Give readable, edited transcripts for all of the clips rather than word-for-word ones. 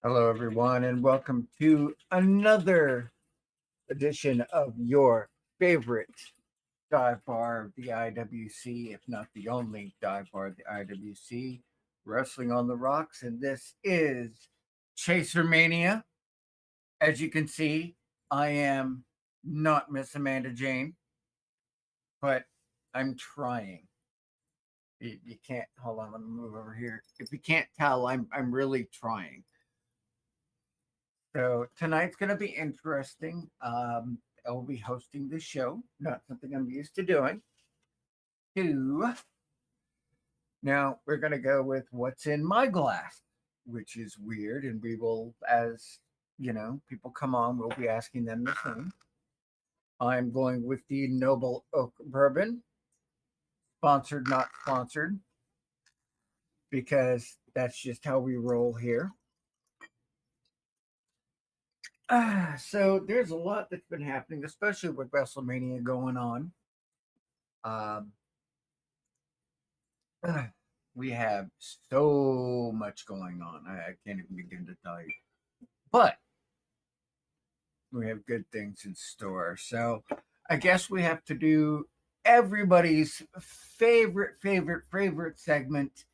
Hello, everyone, and welcome to another edition of your favorite dive bar of the IWC, if not the only dive bar of the IWC, Wrestling on the Rocks. And this is Chaser-Mania. As you can see, I am not Miss Amanda Jane, but I'm trying. You can't, hold on, let me move over here. If you can't tell, I'm really trying. So tonight's going to be interesting. I will be hosting this show, not something I'm used to doing. Now we're going to go with what's in my glass, which is weird. And we will, as you know, people come on, we'll be asking them the same. I'm going with the Noble Oak Bourbon, sponsored, not sponsored, because that's just how we roll here. So there's a lot that's been happening, especially with WrestleMania going on. We have so much going on. I can't even begin to tell you. But we have good things in store. So I guess we have to do everybody's favorite segment,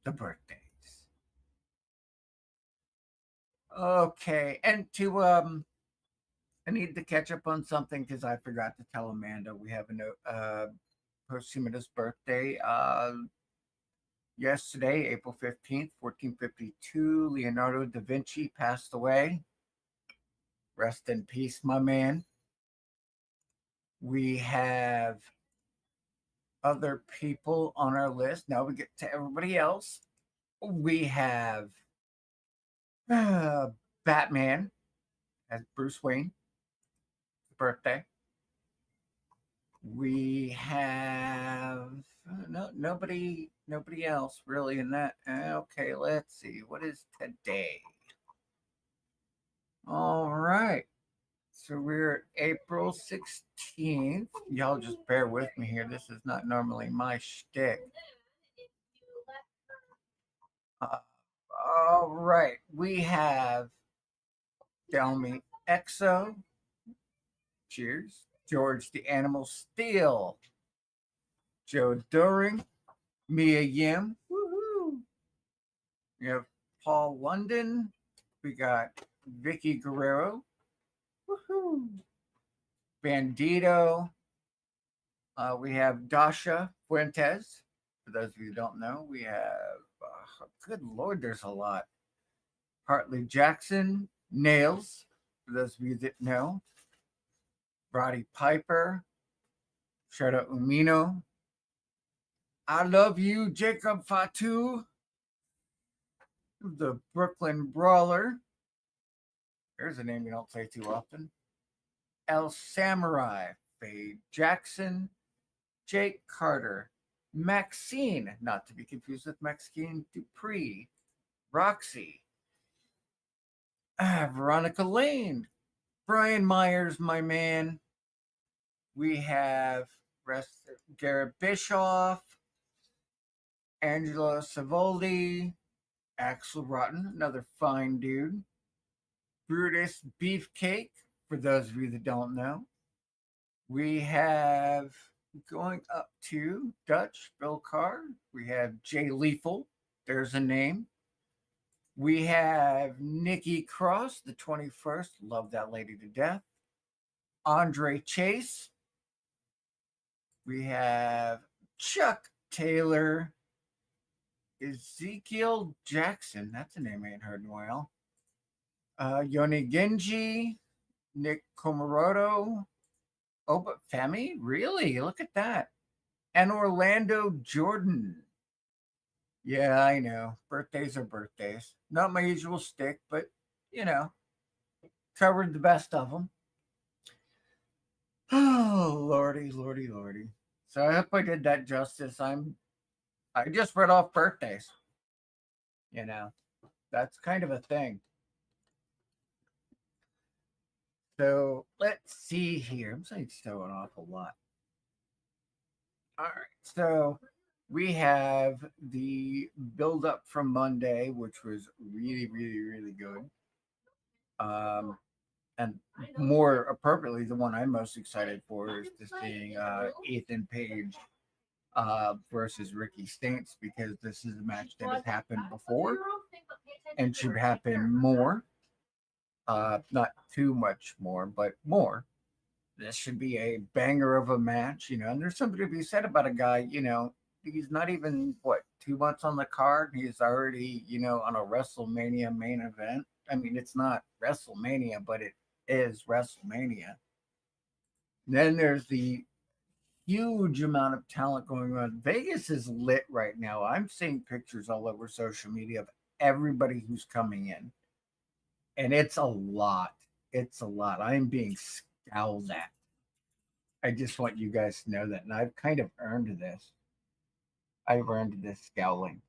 the birthdays. Okay, and I need to catch up on something because I forgot to tell Amanda we have a posthumous birthday. Yesterday, April 15th, 1452, Leonardo da Vinci passed away. Rest in peace, my man. We have other people on our list. Now we get to everybody else. We have Batman as Bruce Wayne, birthday. We have nobody else really in that. Okay, let's see. What is today? All right. So we're at April 16th. Y'all just bear with me here. This is not normally my shtick. All right. We have Delmy Exo. Cheers. George the Animal Steel. Joe Doring. Mia Yim. Woohoo. We have Paul London. We got Vicky Guerrero. Woohoo. Bandito. We have Dasha Fuentes. For those of you who don't know, we have, good Lord, there's a lot. Hartley Jackson. Nails. For those of you that know. Roddy Piper. Shota Umino. I love you, Jacob Fatu. The Brooklyn Brawler. There's a name you don't say too often. El Samurai. Faye Jackson. Jake Carter. Maxine, not to be confused with Maxine Dupree. Roxy. Veronica Lane. Brian Myers, my man. We have Garrett Bischoff, Angelo Savoldi, Axel Rotten, another fine dude. Brutus Beefcake, for those of you that don't know. We have going up to Dutch, Bill Carr. We have Jay Lethal. There's a name. We have Nikki Cross, the 21st. Love that lady to death. Andre Chase. We have Chuck Taylor. Ezekiel Jackson. That's a name I ain't heard in a while. Yoni Genji. Nick Komoroto. Oh, but Femi? Really? Look at that. And Orlando Jordan. Yeah, I know. Birthdays are birthdays. Not my usual stick, but you know, covered the best of them. Oh, lordy, lordy, lordy. So I hope I did that justice. I just read off birthdays. You know, that's kind of a thing. So let's see here. I'm saying so an awful lot. All right. So we have the build up from Monday, which was really, really, really good. And more appropriately, the one I'm most excited for is to seeing Ethan Page versus Ricky Stanks, because this is a match that has happened before and should happen more. Not too much more, but more. This should be a banger of a match, you know. And there's something to be said about a guy, you know, he's not even what 2 months on the card. He's already, you know, on a WrestleMania main event. I mean, it's not WrestleMania, but it is WrestleMania. Then there's the huge amount of talent going on. Vegas is lit right now. I'm seeing pictures all over social media of everybody who's coming in, and it's a lot. It's a lot. I'm being scowled at. I just want you guys to know that. And I've kind of earned this. I've earned this scowling.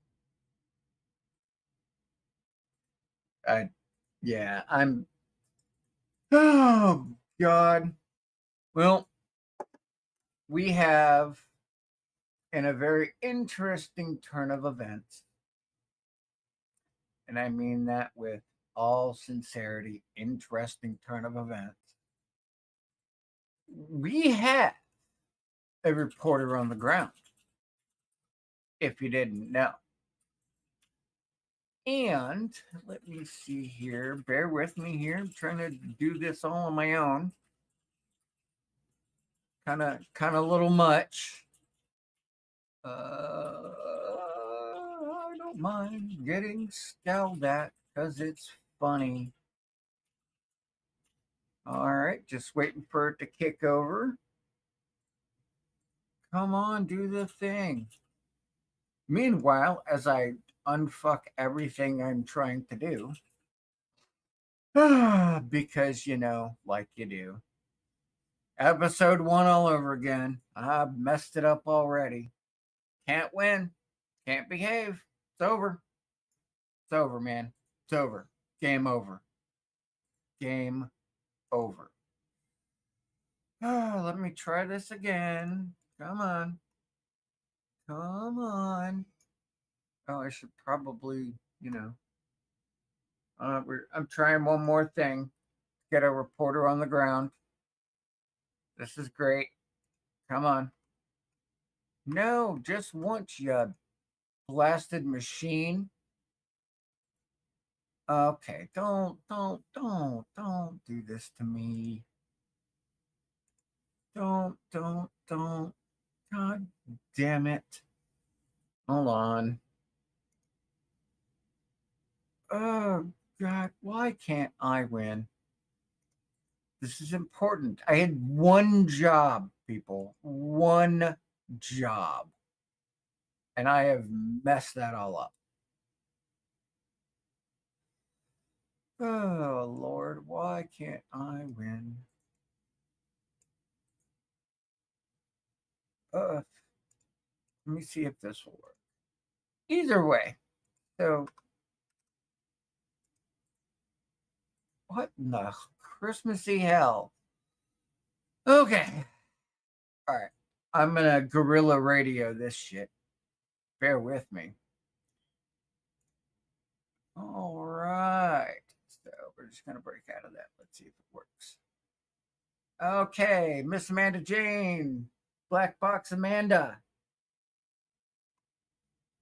I, yeah, I'm. Oh, God. Well, we have, in a very interesting turn of events, and I mean that with all sincerity, interesting turn of events, we have a reporter on the ground, if you didn't know. And let me see here. Bear with me here. I'm trying to do this all on my own. Kind of a little much. I don't mind getting scowled at because it's funny. All right, just waiting for it to kick over. Come on, do the thing. Meanwhile, as I unfuck everything I'm trying to do, because you know, like you do. Episode 1 all over again. I messed it up already. Can't win. Can't behave. It's over. It's over, man. It's over. Game over. Game over. Let me try this again. Come on. Come on. Oh, I should probably, you know. I'm trying one more thing. Get a reporter on the ground. This is great. Come on. No, just once, you blasted machine. Okay, don't do this to me. Don't. God damn it. Hold on. Oh, God, why can't I win? This is important. I had one job, people. One job. And I have messed that all up. Oh, Lord, why can't I win? Let me see if this will work. Either way. So, What in the Christmassy hell? Okay. All right. I'm going to guerrilla radio this shit. Bear with me. All right. So we're just going to break out of that. Let's see if it works. Okay. Miss Amanda Jane. Black Box Amanda.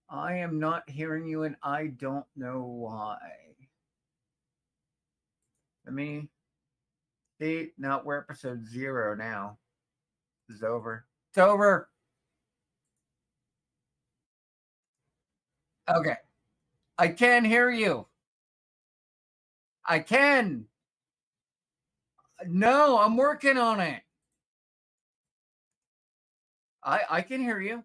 I am not hearing you and I don't know why. Let me see. No, we're episode 0 now. This is over. It's over. Okay. I can hear you. I can. No, I'm working on it. I can hear you.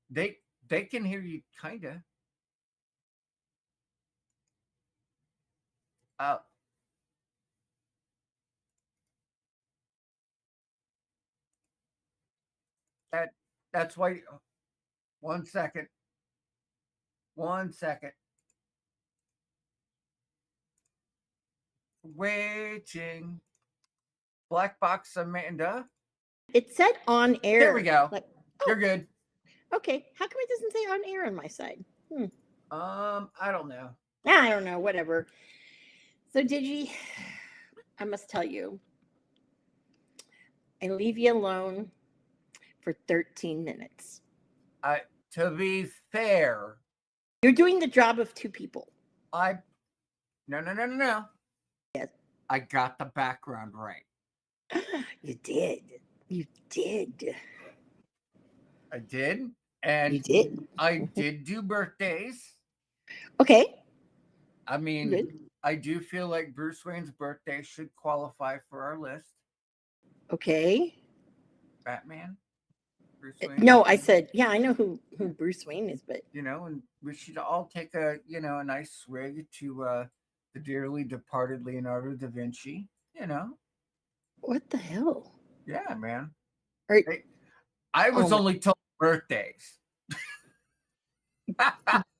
They can hear you kinda. Oh. That's why. 1 second. 1 second. Waiting. Black Box Amanda. It said on air. There we go. Like, You're good. Okay. How come it doesn't say on air on my side? I don't know. I don't know. Whatever. So, Digi, I must tell you, I leave you alone for 13 minutes. To be fair, you're doing the job of 2 people. No. Yes. I got the background right. You did. You did. I did. And you did. I did do birthdays. Okay. I mean, I do feel like Bruce Wayne's birthday should qualify for our list. Okay. Batman? Bruce Wayne? No, I said, yeah, I know who Bruce Wayne is, but... and we should all take a nice swig to the dearly departed Leonardo da Vinci, What the hell? Yeah, man. Hey, I was only told birthdays.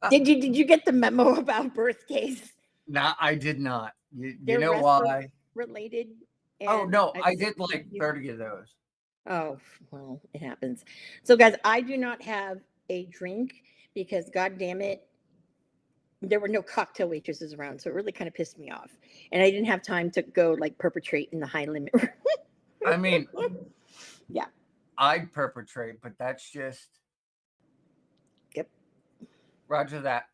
Did you get the memo about birthdays? No, I did not. You know why? Related. Oh no, I did like 30 of those. Oh, well, it happens. So guys, I do not have a drink because God damn it, there were no cocktail waitresses around, so it really kind of pissed me off. And I didn't have time to go like perpetrate in the high limit room. I mean, yeah. I'd perpetrate, but that's just... Yep. Roger that.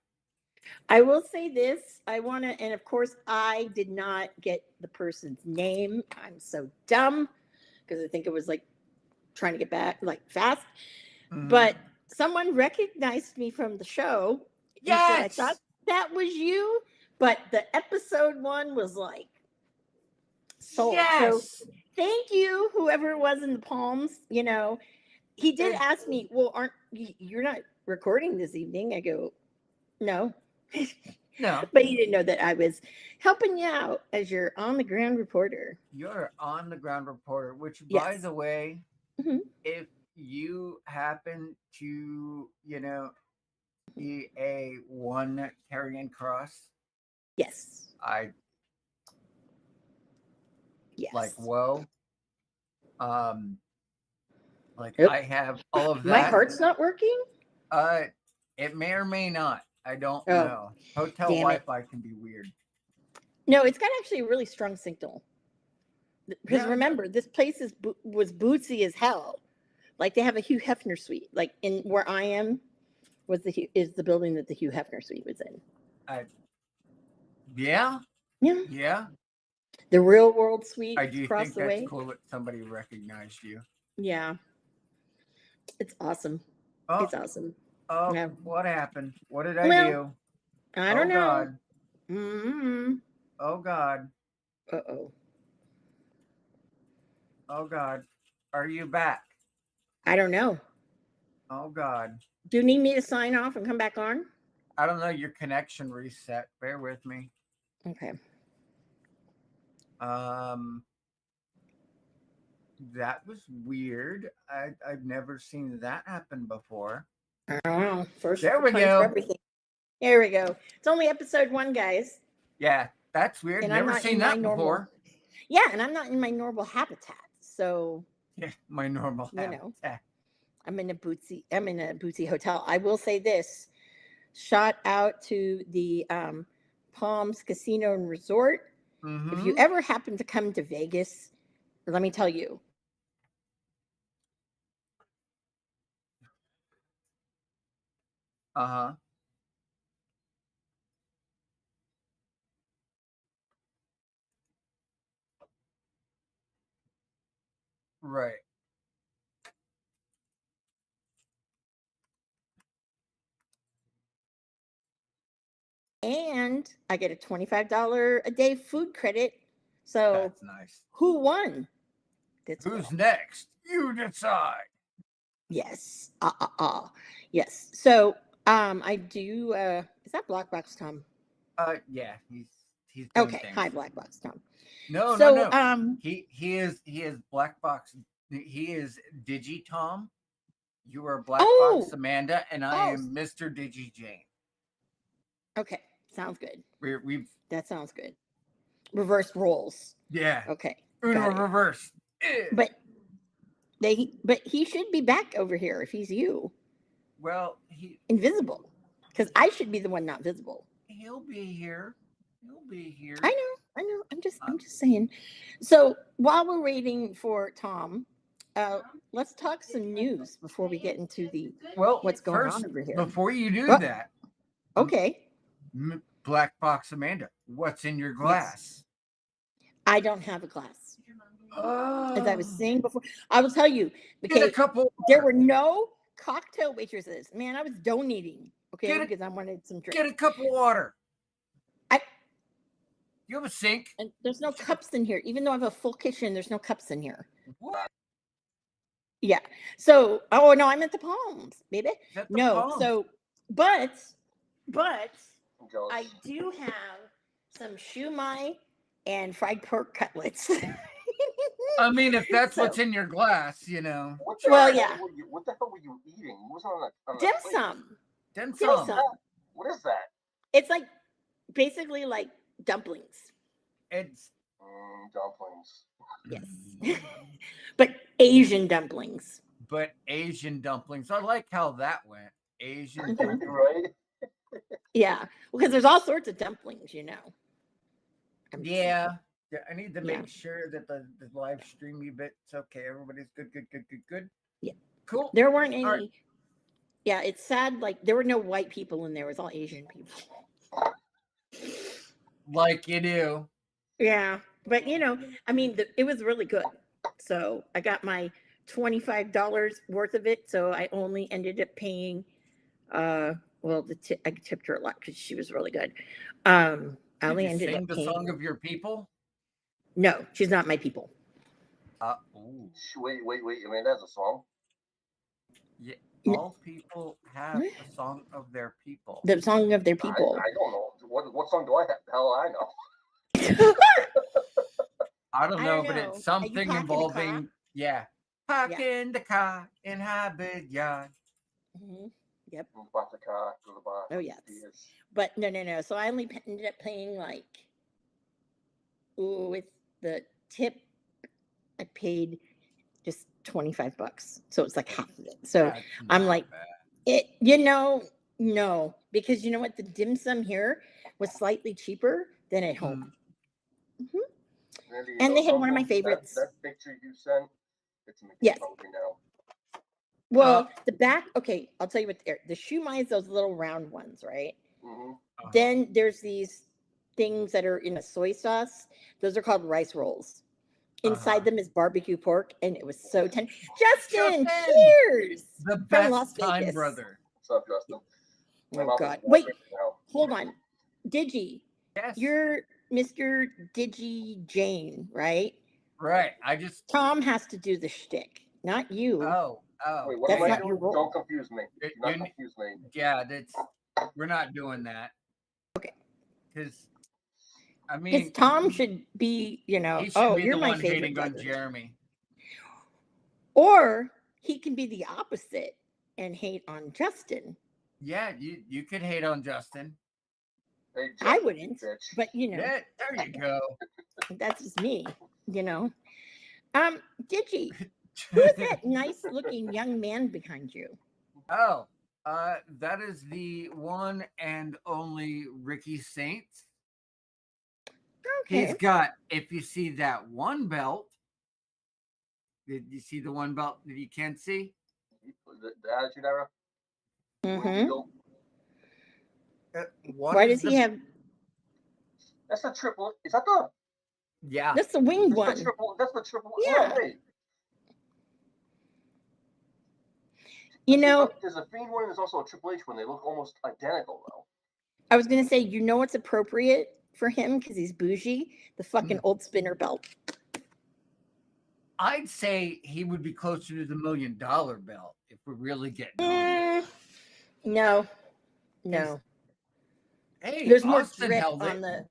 I will say this. I want to, and of course, I did not get the person's name. I'm so dumb because I think it was like trying to get back like fast. Mm-hmm. But someone recognized me from the show. Yes. I thought that was you, but the episode 1 was like sold. Yes. So thank you, whoever it was in the Palms. He did ask me, well, you're not recording this evening? I go, no. No. But he didn't know that I was helping you out as your on-the-ground reporter. You're on-the-ground reporter, which, yes. By the way, mm-hmm. if you happen to, be a 1 carrying cross. Yes. Yes. Like, whoa. Like, Oop. I have all of that. My heart's not working? It may or may not. I don't know. Hotel Wi-Fi can be weird. No, it's got actually a really strong signal. Because remember, this place was bootsy as hell. Like they have a Hugh Hefner suite. Like in where I am is the building that the Hugh Hefner suite was in. Yeah. Yeah. Yeah. The Real World suite. I do think that's cool that somebody recognized you. Yeah. It's awesome. Oh. It's awesome. Oh, yeah. What happened? What did I do? I don't know. God. Mm-hmm. Oh, God. Uh-oh. Oh, God. Are you back? I don't know. Oh, God. Do you need me to sign off and come back on? I don't know. Your connection reset. Bear with me. Okay. That was weird. I've never seen that happen before. I don't know. There we go. Everything. There we go. It's only episode 1, guys. Yeah, that's weird. And I'm Never not seen in my that normal. before. Yeah, and I'm not in my normal habitat. So, Yeah, my normal you know, habitat. I'm in a bootsy hotel. I will say this. Shout out to the Palms Casino and Resort. If you Mm-hmm. ever happen to come to Vegas, let me tell you, Uh-huh. Right. and I get a $25 a day food credit. So That's nice. who won? That's Who's girl. next? You decide. Yes. Yes. So I do is that Black Box Tom? Yeah, he's doing Okay. Hi, things. Black Box Tom. No, no, So no. He is Black Box. He is Digi Tom. You are Black Box oh Amanda, and I oh am Mr. Digi Jane. okay. Sounds good. We've That sounds good. Reversed roles. yeah, Okay. Uno Got it. reverse. But he should be back over here if he's you. Well, he Invisible. Because I should be the one not visible. he'll be here. He'll be I here. know, I know. Uh, I'm just saying. So while we're waiting for Tom, uh, let's talk some news before we get into the well, what's going on first, over here. before you do Oh, that, okay. Black Box Amanda, what's in your Yes. glass? I don't have a glass. As I was Oh, saying before, I will tell you, get a okay, cup of there water. were no cocktail waitresses. Man, I was donating, okay, Get a because I wanted some get a drinks. cup of water. I You have a sink. and there's no cups in here. Even though I have a full kitchen, there's no cups in here. What? Yeah. So, oh no, I'm at the Palms, baby. Is that the No. palms? So, but I do have some shumai and fried pork cutlets. I mean, if that's So, what's in your glass, you know. well, yeah, What the hell were you eating? What was on dim that plate? sum, Dim dim sum. sum. What is that? It's like basically like dumplings. It's Dumplings. Yes, but Asian dumplings. but Asian dumplings. I like how that went. Asian Mhm. dumplings. Right? Yeah, because there's all sorts of dumplings, you know. I'm just saying. Yeah. Yeah, I need to Yeah. make sure that the live streamy bit's okay. Everybody's good. Yeah. Cool. There weren't any. All right. Yeah, it's sad. Like there were no white people in there. It was all Asian people. Like you do. Yeah, but you know, I mean, it was really good. So I got my $25 worth of it. So I only ended up paying. Well, I tipped her a lot because she was really good. I Did only you ended sing up the paying. song of your people? No, she's not my people. Ooh. Wait. I mean, that's a song. Yeah. No. All people have a song of their people. The song of their people. I don't know. What song do I have? Hell, I know. I don't know, but know. it's something involving park Yeah. in the car in Harvard Yard. Mm-hmm. Yep. About the car to the bar. Oh yes. But no. So I only ended up paying like, with the tip, I paid just $25. So it's like half of it. So That's I'm not like, bad. no, because you know what? The dim sum here was slightly cheaper than at home. Mm. Randy, And they had one of my something? favorites. That picture you sent, it's making Yes. me hungry now. Well, the back, okay, I'll tell you what, the shumai is those little round ones, right? Mm-hmm. Then there's these things that are in a soy sauce. Those are called rice rolls. Inside them is barbecue pork, and it was so tender. Justin, cheers! The From best Las time Vegas. brother. What's up, Justin? Oh God! Wait, now. hold on, Digi. Yes. You're Mr. Digi Jane, right? Right. Tom has to do the shtick, not you. Oh. Wait, what That's am I not doing? your role. Don't confuse me. Do not confuse me. Yeah, we're not doing that. Okay. Because I Because mean, Tom should be, he should oh, be you're the my one favorite hating on brother. Jeremy. Or he can be the opposite and hate on Justin. Yeah, you could hate on Justin. Hey, Jeff, I wouldn't, bitch. but Yeah, there you go. that's just me. Digi, who's that nice looking young man behind you? Oh, that is the one and only Ricky Saint. Okay. He's got, if you see that one belt, did you see the one belt that you can't see? The Attitude Era. Mm-hmm. What Why is does he have? That's the triple. Is that the? Yeah. That's the winged That's one. the triple. That's the triple. Yeah. No, wait. There's a Fiend one and there's also a Triple H one. They look almost identical though. I was gonna say, what's appropriate for him because he's bougie? The fucking old spinner belt. I'd say he would be closer to the $1 million belt if we're really getting on. No. Hey, There's more Austin drip held on it.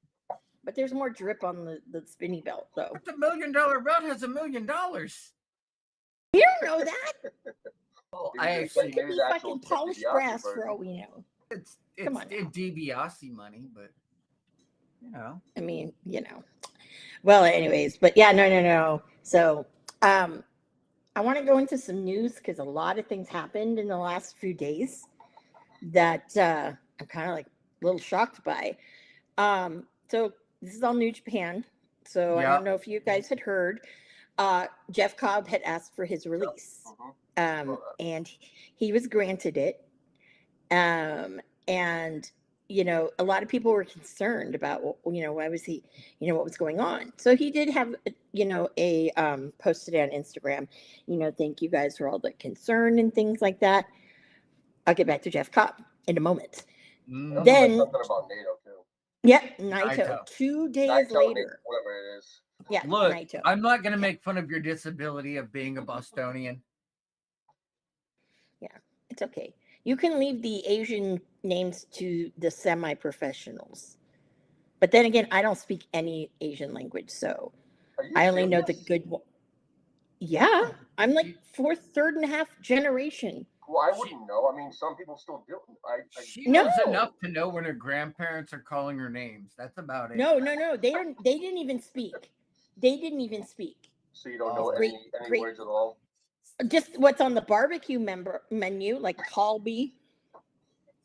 but there's more drip on the spinny belt though. But the $1 million belt has $1 million. You don't know that. Well, Maybe I the- actually, It could maybe be the actual fucking Ted polished DiBiase brass version. for all we know. it's Come on now. DiBiase money, but I mean, Well, anyways, but yeah, no. So, I want to go into some news because a lot of things happened in the last few days that I'm kind of like a little shocked by. So this is all New Japan. So I Yeah. don't know if you guys had heard. Jeff Cobb had asked for his release, and he was granted it. And a lot of people were concerned about why was he, what was going on. So he did have a posted on Instagram, thank you guys for all the concern and things like that. I'll get back to Jeff Cobb in a moment. Then something about NATO too. Yep, Naito. Naito. 2 days Naito, later. whatever it is. Yeah, look, Naito. I'm not going to make fun of your disability of being a Bostonian. Yeah, it's okay. You can leave the Asian names to the semi-professionals. But then again, I don't speak any Asian language, so I only know the good one. Yeah, I'm like third and a half generation. Well, I wouldn't know. I mean, some people still do. She knows enough to know when her grandparents are calling her names. That's about it. No. They didn't even speak. They didn't even speak. So you don't know any words at all? Just what's on the barbecue menu, like Colby.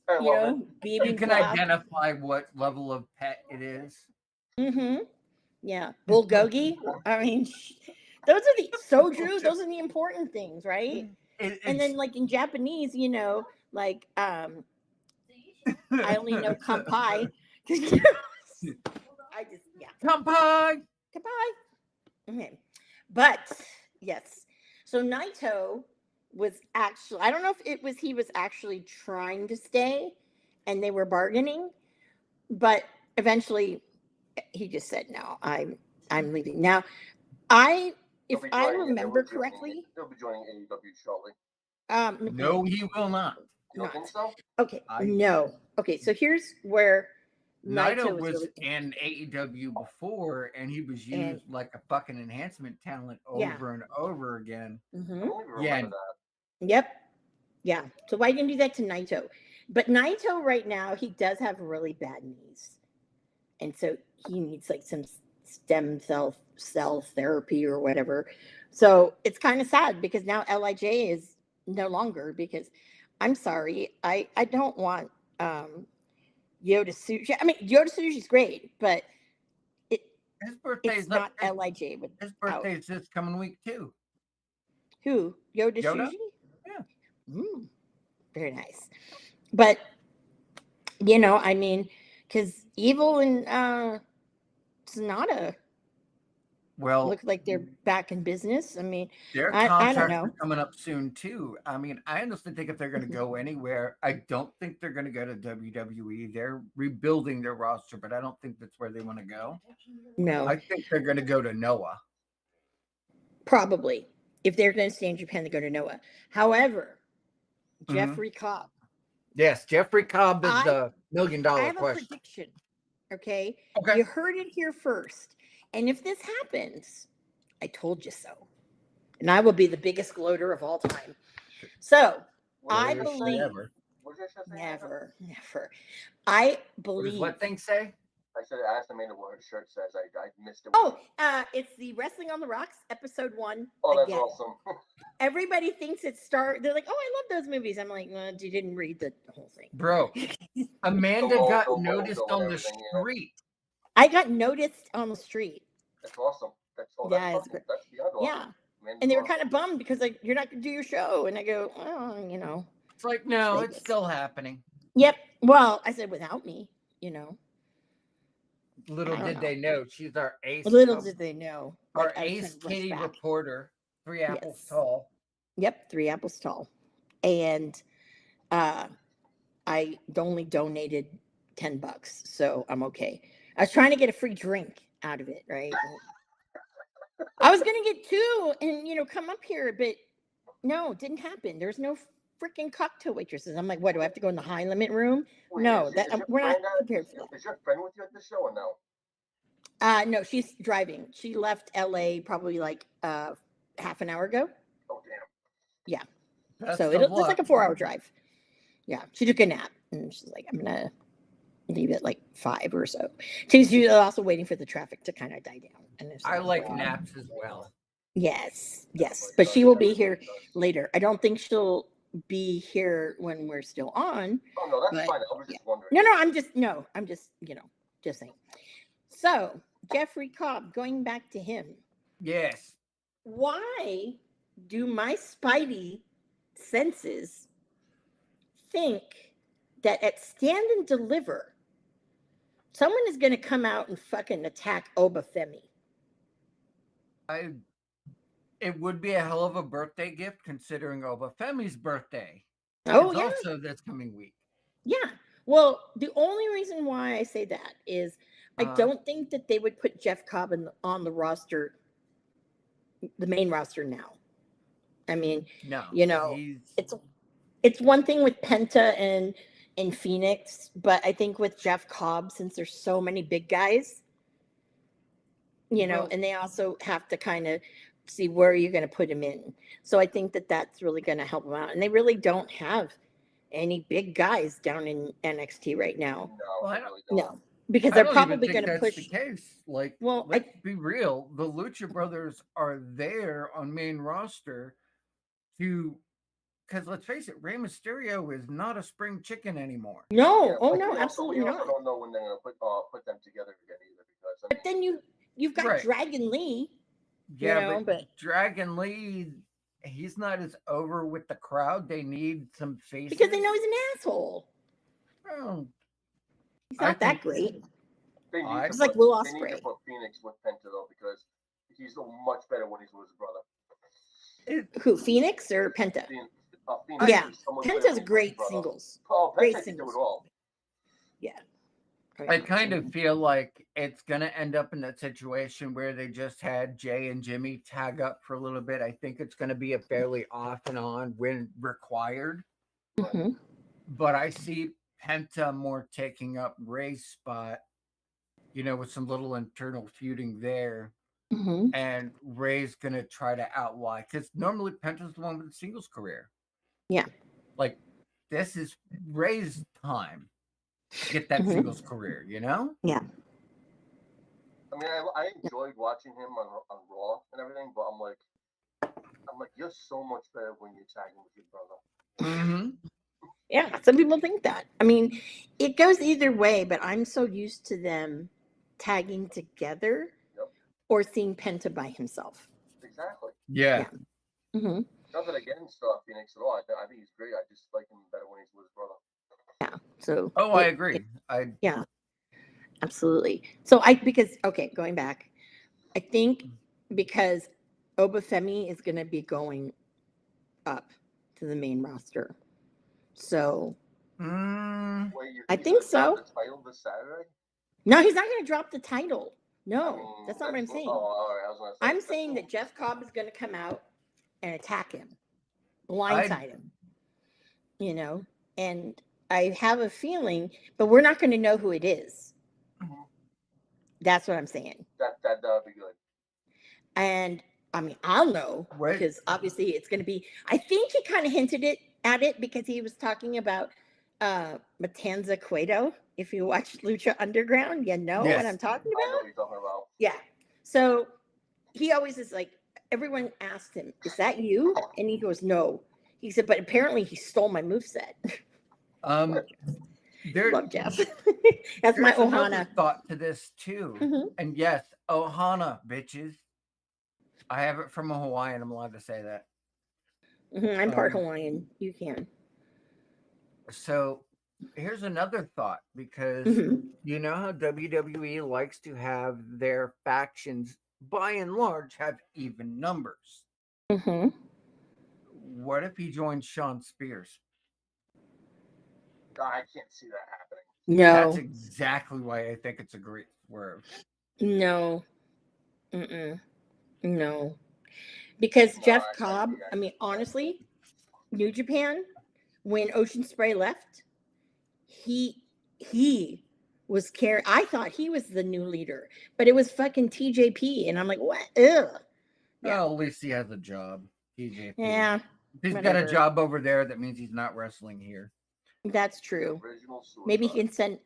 You can identify what level of pet it is. Mm-hmm. Yeah, bulgogi. I mean, those are the soju. Those are the important things, right? And then, like in Japanese, like I only know kampai. Kampai. Okay, but yes. So Naito was actually, I don't know if he was actually trying to stay, and they were bargaining, but eventually he just said, no, I'm leaving. Now, if I remember correctly, he'll be joining AEW shortly. No, he will not. You don't think so? Okay, no. Okay, so here's where Naito was really in AEW before, and he was used like a fucking enhancement talent over and over again. Mm-hmm. That. Yep. Yeah. So why didn't you do that to Naito? But Naito right now, he does have really bad knees. And so he needs like some stem cell therapy or whatever. So it's kind of sad because now LIJ is no longer, because I'm sorry, I don't want Yota Tsuji. I mean, Yota Tsuji's great, but his birthday's it's not LIJ. His birthday is this coming week too. Who? Yota Tsuji? Yeah. Very nice. But I mean, because Evil and Sonata look like they're back in business. I mean, their I don't know. Are coming up soon too. I mean, I honestly think if they're going to go anywhere, I don't think they're going to go to WWE. They're rebuilding their roster, but I don't think that's where they want to go. No, I think they're going to go to Noah. Probably, if they're going to stay in Japan, they go to Noah. However, Jeffrey Cobb. Yes, Jeffrey Cobb is the $1 million question. I have a prediction. Okay, you heard it here first. And if this happens, I told you so. And I will be the biggest gloater of all time. So I believe What's your shirt saying? Never. I What does believe. what thing say? I should have asked Amanda what her shirt says. I missed it. Oh, it's the Wrestling on the Rocks, episode 1. Oh, that's again. awesome. Everybody thinks it's They're like, oh, I love those movies. I'm like, well, you didn't read the whole thing. Bro, Amanda The got logo noticed and on the everything, yeah. street. I got noticed on the street. That's awesome. That's Yeah, it's awesome. great. That's beyond awesome. Yeah. Amanda's And they were awesome. kind of bummed because like you're not gonna do your show. And I go, oh, you know. It's like, no, Vegas. it's still happening. Yep. Well, I said without me, you know. Little I don't did know. they know she's our ace. Little did they know. Our Like, I was ace trying to rush kitty back. reporter, 3 apples Yes. tall. Yep, 3 apples tall. And I only donated $10, so I'm okay. I was trying to get a free drink out of it, right? I was gonna get 2 and come up here, but no, it didn't happen. There's no freaking cocktail waitresses. I'm like, what? Do I have to go in the high limit room? Wait, No, is we're not your friend prepared for that. Is your friend with you at the show or no? No, she's driving. She left LA probably like half an hour ago. Oh, damn. Yeah. Best So of it's luck. like a 4-hour drive. Yeah. She took a nap and she's like, I'm gonna leave at like 5 or so. She's also waiting for the traffic to kind of die down. And I like naps as well. Yes. But she will be here later. I don't think she'll be here when we're still on. Oh, no, that's But, fine. I was just wondering. I'm just just saying. So Jeffrey Cobb, going back to him. Yes. Why do my spidey senses think that at Stand and Deliver, someone is going to come out and fucking attack Obafemi? It would be a hell of a birthday gift considering Obafemi's birthday. Oh, It's yeah. also this coming week. Yeah. Well, the only reason why I say that is I don't think that they would put Jeff Cobb on the roster, the main roster now. I mean, No, it's one thing with Penta and Phoenix, but I think with Jeff Cobb, since there's so many big guys, and they also have to kind of see where you're going to put him in. So I think that that's really going to help him out. And they really don't have any big guys down in NXT right now. No, I really don't. No, because they're probably going to push. The case. Like, well, let's be real. The Lucha Brothers are there on main roster because let's face it, Rey Mysterio is not a spring chicken anymore. No, Yeah, oh but no, we absolutely also not. don't know when they're going to put them together again either. Because But then you've got Right. Dragon Lee. Yeah, but Dragon Lee, he's not as over with the crowd. They need some faces because they know he's an asshole. Well, He's not that great. They need It's like Will They need Ospreay. to put Phoenix with Penta though, because he's much better when he's with his brother. Who, Phoenix or Penta? Phoenix Yeah, is so much better when Penta's he's with his great brother. singles. Oh, Great Penta can do singles. it all. Yeah. I kind of feel like it's going to end up in that situation where they just had Jay and Jimmy tag up for a little bit. I think it's going to be a fairly off and on when required. Mm-hmm. But I see Penta more taking up Ray's spot, with some little internal feuding there. Mm-hmm. And Ray's going to try to outlie because normally Penta's the one with the singles career. Yeah. Like, this is Ray's time to get that singles career, Yeah. I mean, I enjoyed watching him on Raw and everything, but I'm like, you're so much better when you're tagging with your brother. Mm-hmm. Yeah, some people think that. I mean, it goes either way, but I'm so used to them tagging together or seeing Penta by himself. Exactly. Yeah. Mm-hmm. Nothing against Phoenix at all. I think he's great. I just like him better when he's with his brother. Yeah. So. I agree. Yeah. Absolutely. So going back, I think because Obafemi is going to be going up to the main roster. So I think so. The title this Saturday? No, he's not going to drop the title. No, that's not what I'm saying. Oh, all right. I was gonna say, I'm saying that Jeff Cobb is going to come out and attack him, blindside him, and I have a feeling, but we're not going to know who it is. Mm-hmm. That's what I'm saying. That would be good. And I mean, I'll know because obviously it's going to be. I think he kind of hinted at it because he was talking about Matanza Cueto. If you watch Lucha Underground, you know what I'm talking I know about. what you're talking about. Yeah. So he always is like, everyone asked him, "Is that you?" And he goes, "No." He said, "But apparently he stole my moveset." There, Love Jeff. That's my there's another Ohana. thought to this too. Mhm. And yes, Ohana, bitches. I have it from a Hawaiian. I'm allowed to say that. I'm part Um, Hawaiian. You can. So here's another thought because Mhm. you know how WWE likes to have their factions by and large have even numbers. Mhm. What if he joined Sean Spears? I can't see that happening. That's No. exactly why I think it's a great swerve. No. Mm-mm. No. Because No, Jeff I Cobb, think I mean, honestly, New Japan, when Ocean Spray left, he was care. I thought he was the new leader, but it was fucking TJP, and I'm like, what? Ugh. Yeah, Well, at least he has a job, TJP. yeah, If he's got a whatever. job over there, that means he's not wrestling here. That's true. original suicide. Maybe he can send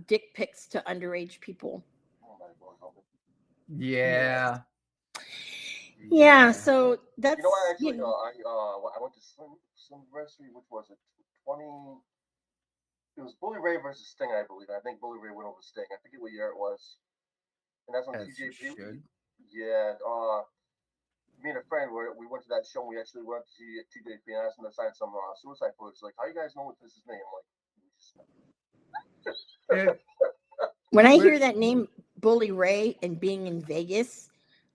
dick pics to underage people. Oh my God. Yeah. Yeah, so that's You know what? Actually, I went to Slimversary. Which was it? 20. It was Bully Ray versus Sting, I believe. I think Bully Ray went over Sting. I forget what year it was. And that's when as you TJP. should. Yeah. Me and a friend we went to that show. And we actually went to see TJP and asked him to sign some suicide footage. Like, how you guys know what this is me? I'm like, we just know. If when I we're- hear that name, Bully Ray, and being in Vegas,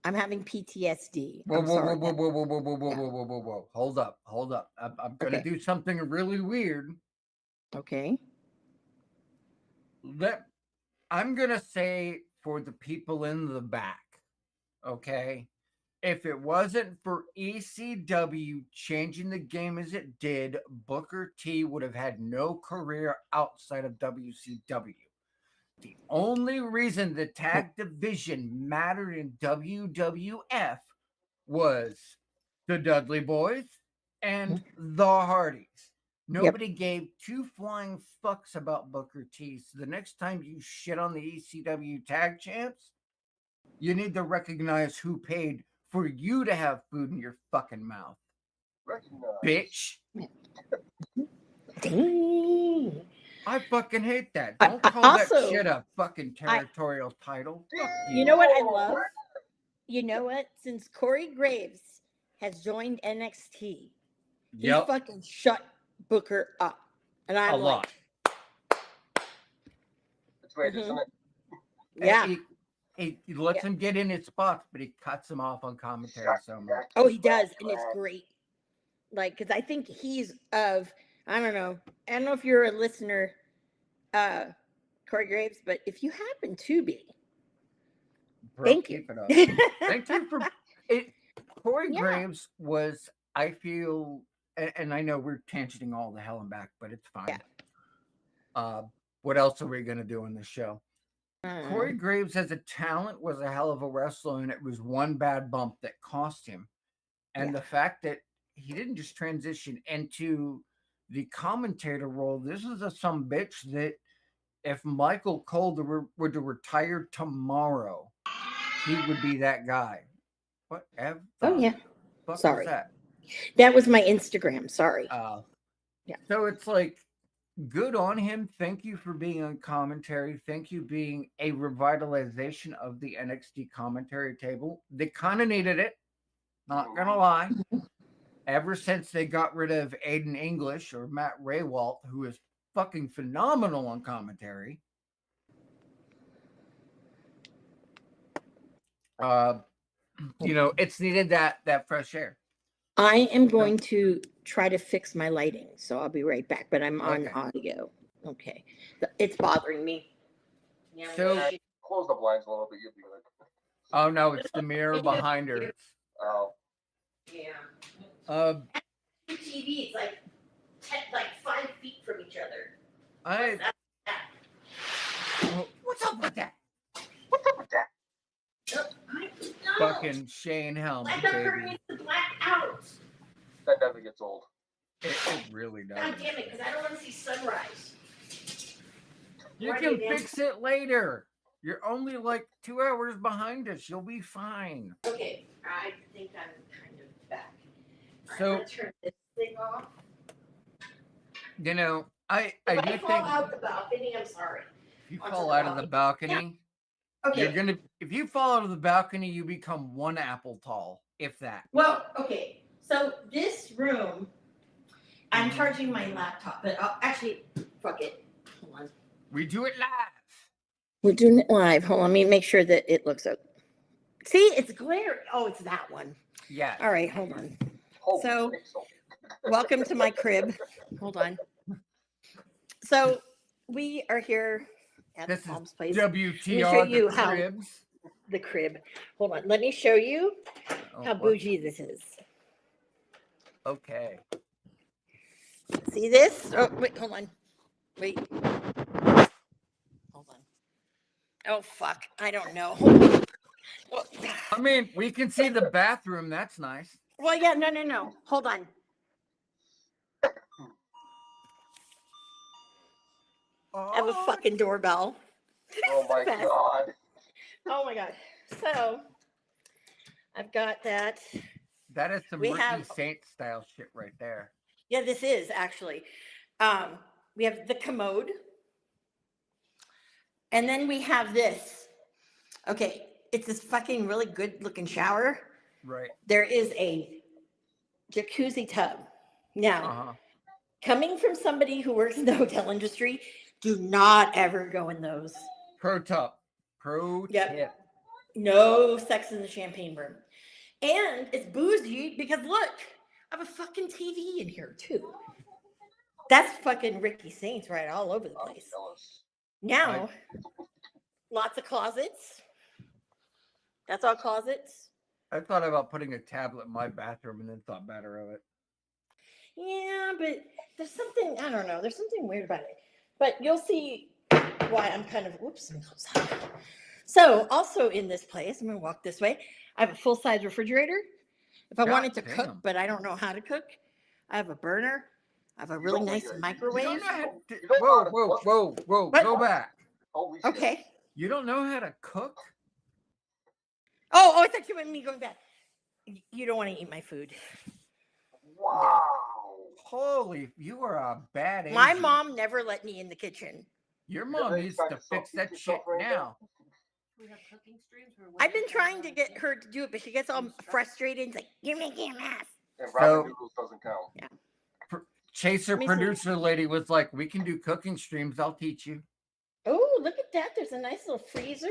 I'm having PTSD. Whoa, I'm whoa, whoa, sorry. whoa, whoa, whoa, whoa, whoa, whoa, Yeah. whoa, whoa, whoa, whoa. Hold up, hold up. I'm gonna Okay. do something really weird. Okay. Let I'm gonna say for the people in the back, okay? If it wasn't for ECW changing the game as it did, Booker T would have had no career outside of WCW. The only reason the tag division mattered in WWF was the Dudley Boys and the Hardys. Yep. Nobody gave two flying fucks about Booker T. So the next time you shit on the ECW tag champs, you need to recognize who paid for you to have food in your fucking mouth. Recognize. Bitch. Dang. I fucking hate that. Don't call that Also, shit a fucking territorial title. Fuck you you. know what I love? You know what? Since Corey Graves has joined NXT, he Yep. fucking shut Booker up. And I'm A like, lot. It's weird, isn't it? yeah. He lets him get in his spots, but he cuts him off on commentary so much. Oh, he does, and it's great. Like, because I think he's of, I don't know if you're a listener, Corey Graves, but if you happen to be, Bro, thank keep you. it up. Thank you for it. Corey Yeah. Graves was, I feel, and I know we're tangenting all the hell and back, but it's fine. Yeah. What else are we gonna do in this show? Mm. Corey Graves as a talent was a hell of a wrestler, and it was one bad bump that cost him. And the fact that he didn't just transition into the commentator role, this is a some bitch that if Michael Cole were to retire tomorrow, he would be that guy. Whatever. Oh yeah. Fuck Sorry. was that? That was my Instagram. Sorry. Yeah. So it's like, good on him. Thank you for being on commentary. Thank you being a revitalization of the NXT commentary table. They kind of needed it. Not gonna lie. Ever since they got rid of Aiden English or Matt Raywalt, who is fucking phenomenal on commentary. It's needed that fresh air. I am going to try to fix my lighting, so I'll be right back. But I'm on audio. Okay. It's bothering me. Yeah, so close the blinds a little bit. You'll be good. Oh no, it's the mirror behind her. Oh. Yeah. TV is like 5 feet from each other. What's up with that? What's up with that? Fucking Shane Helms, baby. Needs to black out. That never gets old. It really does. God damn it, because I don't want to see sunrise. You can fix it later. You're only like 2 hours behind us. You'll be fine. Okay, I think I'm kind of back. So, I'm gonna turn this thing off. you know, I If do I fall think out the balcony, I'm sorry. if you onto fall the out of the balcony, Okay. you're gonna. If you fall out of the balcony, you become 1 apple tall, if that. Well, okay. So this room, I'm charging my laptop, but actually, fuck it. Hold on. We do it live. We're doing it live. Hold on, let me make sure that it looks up. See, it's glare. Oh, it's that one. Yeah. All right, hold on. Holy So- pixel. Welcome to my crib. Hold on. So we are here at This the is Palms place. WTR you the how- cribs. The crib. Hold on. Let me show you Oh, how what- bougie this is. Okay. See this? Oh, wait, hold on. Wait. Hold on. Oh, fuck. I don't know. Hold on. Well, I mean, we can see the bathroom. That's nice. well, yeah, no. Hold on. I have a fucking doorbell. Oh my Best. god. Oh my God. So I've got that. That is some We Ricky have- Saint style shit right there. Yeah, this is actually. We have the commode. And then we have this. Okay, it's this fucking really good looking shower. Right. There is a jacuzzi tub. Now, Uh-huh. coming from somebody who works in the hotel industry, do not ever go in those. Pro tip. Pro Yep. tip. No sex in the champagne room. And it's bougie because look, I have a fucking TV in here too. That's fucking Ricky Saints right all over the I'm place. jealous. Now, lots of closets. That's all closets. I thought about putting a tablet in my bathroom and then thought better of it. Yeah, but there's something, I don't know, there's something weird about it. But you'll see why I'm kind of, whoops. So also in this place, I'm going to walk this way. I have a full-size refrigerator. If I God wanted to damn. cook, but I don't know how to cook, I have a burner. I have a really don't nice like it. microwave. You don't know how to, You don't know whoa, how to whoa, cook? whoa, whoa, What? go back. Holy shit. Okay. You don't know how to cook? Oh, I thought you meant me going back. You don't want to eat my food. Wow. Holy, you are a bad Asian. My mom never let me in the kitchen. Your Yeah, mom they needs tried to to fix self-teach that yourself shit right now. now. We have cooking streams. Or what I've is been it? trying to get her to do it, but she gets all frustrated and like, you're making a mess. And So- ramen noodles doesn't count. Chaser Let me see. producer lady was like, we can do cooking streams. I'll teach you. Oh, look at that. There's a nice little freezer.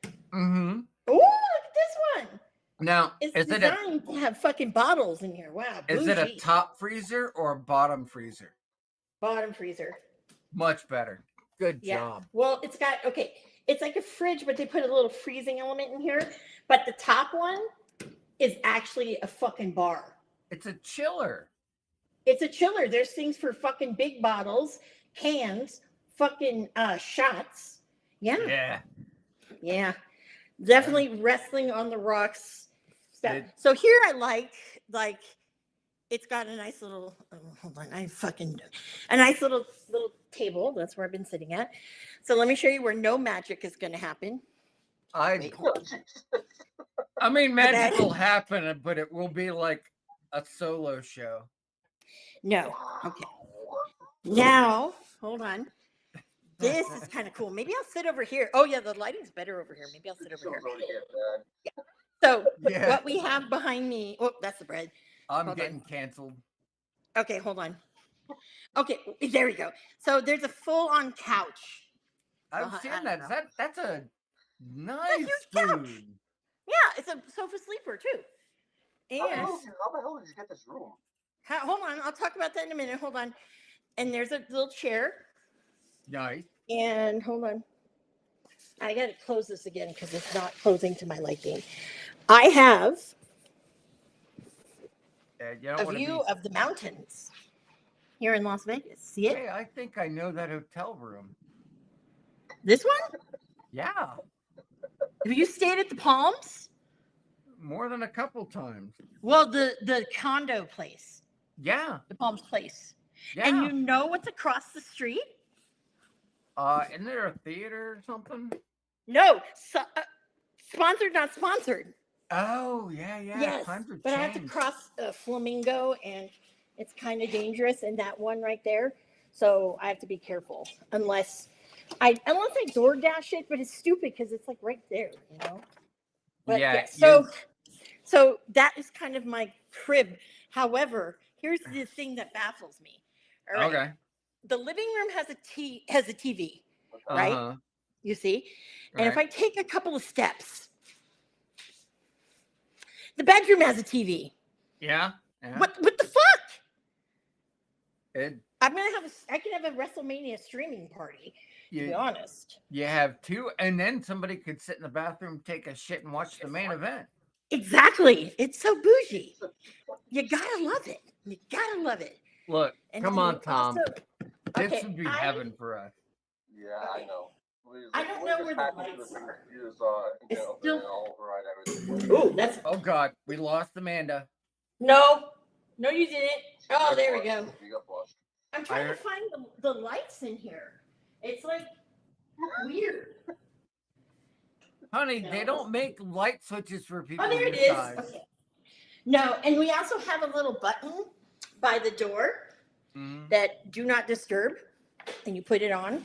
Mm-hmm. Oh, look at this one. Now, It's is it designed to have fucking bottles in here. Wow. is it a bougie. top freezer or a bottom freezer? Bottom freezer? Much better. Good Yeah. job. Well, it's got, okay, it's like a fridge, but they put a little freezing element in here. But the top one is actually a fucking bar. It's a chiller. It's a chiller. There's things for fucking big bottles, cans, fucking shots. Yeah. Yeah. Definitely wrestling on the rocks stuff. It- So here I like it's got a nice little hold on, a nice little table. That's where I've been sitting at. So let me show you where no magic is gonna happen. Wait, hold on. I mean, that- magic will happen, but it will be like a solo show. No. Okay. Now, hold on. This is kind of cool. Maybe I'll sit over here. Oh yeah, the lighting's better over here. Maybe I'll sit over Show's here. already getting bad. So Yeah. what we have behind me, oh, that's the bread. I'm Hold getting canceled. Okay, hold on. Okay, there we go. So there's a full-on couch. I've I seen don't that. know. That's a nice huge couch. dude. Yeah, it's a sofa sleeper too. How the And hell did you get this room? hold on, I'll talk about that in a minute. Hold on. And there's a little chair. Nice. And hold on. I got to close this again because it's not closing to my liking. I have You don't a wanna view be... of the mountains here in Las Vegas. See it? Hey, I think I know that hotel room. This one? Yeah, Have you stayed at the Palms? more than a couple times. Well, the condo place. Yeah. the Palms Place. Yeah. And you know what's across the street? Isn't there a theater or something? No, sponsored, not sponsored. Oh, yeah. Yes, Times have but I have to changed. cross Flamingo, and it's kind of dangerous in that one right there. So I have to be careful unless I DoorDash it, but it's stupid because it's like right there, you know. But Yeah, yes, so that is kind of my crib. However, here's the thing that baffles me. All right, Okay. the living room has a TV, Okay. right? Uh-huh. You see, and if Right. I take a couple of steps, the bedroom has a TV. Yeah. What the fuck? It, I can have a WrestleMania streaming party, to be you, honest. you have two, and then somebody could sit in the bathroom, take a shit, and watch the main event. Exactly. It's so bougie. You gotta love it. You gotta love it. Look, And come then on, you Tom. also- This okay, would be I- heaven for us. Yeah, Okay. I know. I don't know where the lights are. It's still- I'll override everything. Ooh, that's Oh God, we lost Amanda. no, you didn't. Oh, there we go. You got flushed. I'm trying to find the lights in here. It's like weird. Honey, No. they don't make light switches for people Oh, there your it is. size. Okay. No, and we also have a little button by the door Mhm. that do not disturb, and you put it on.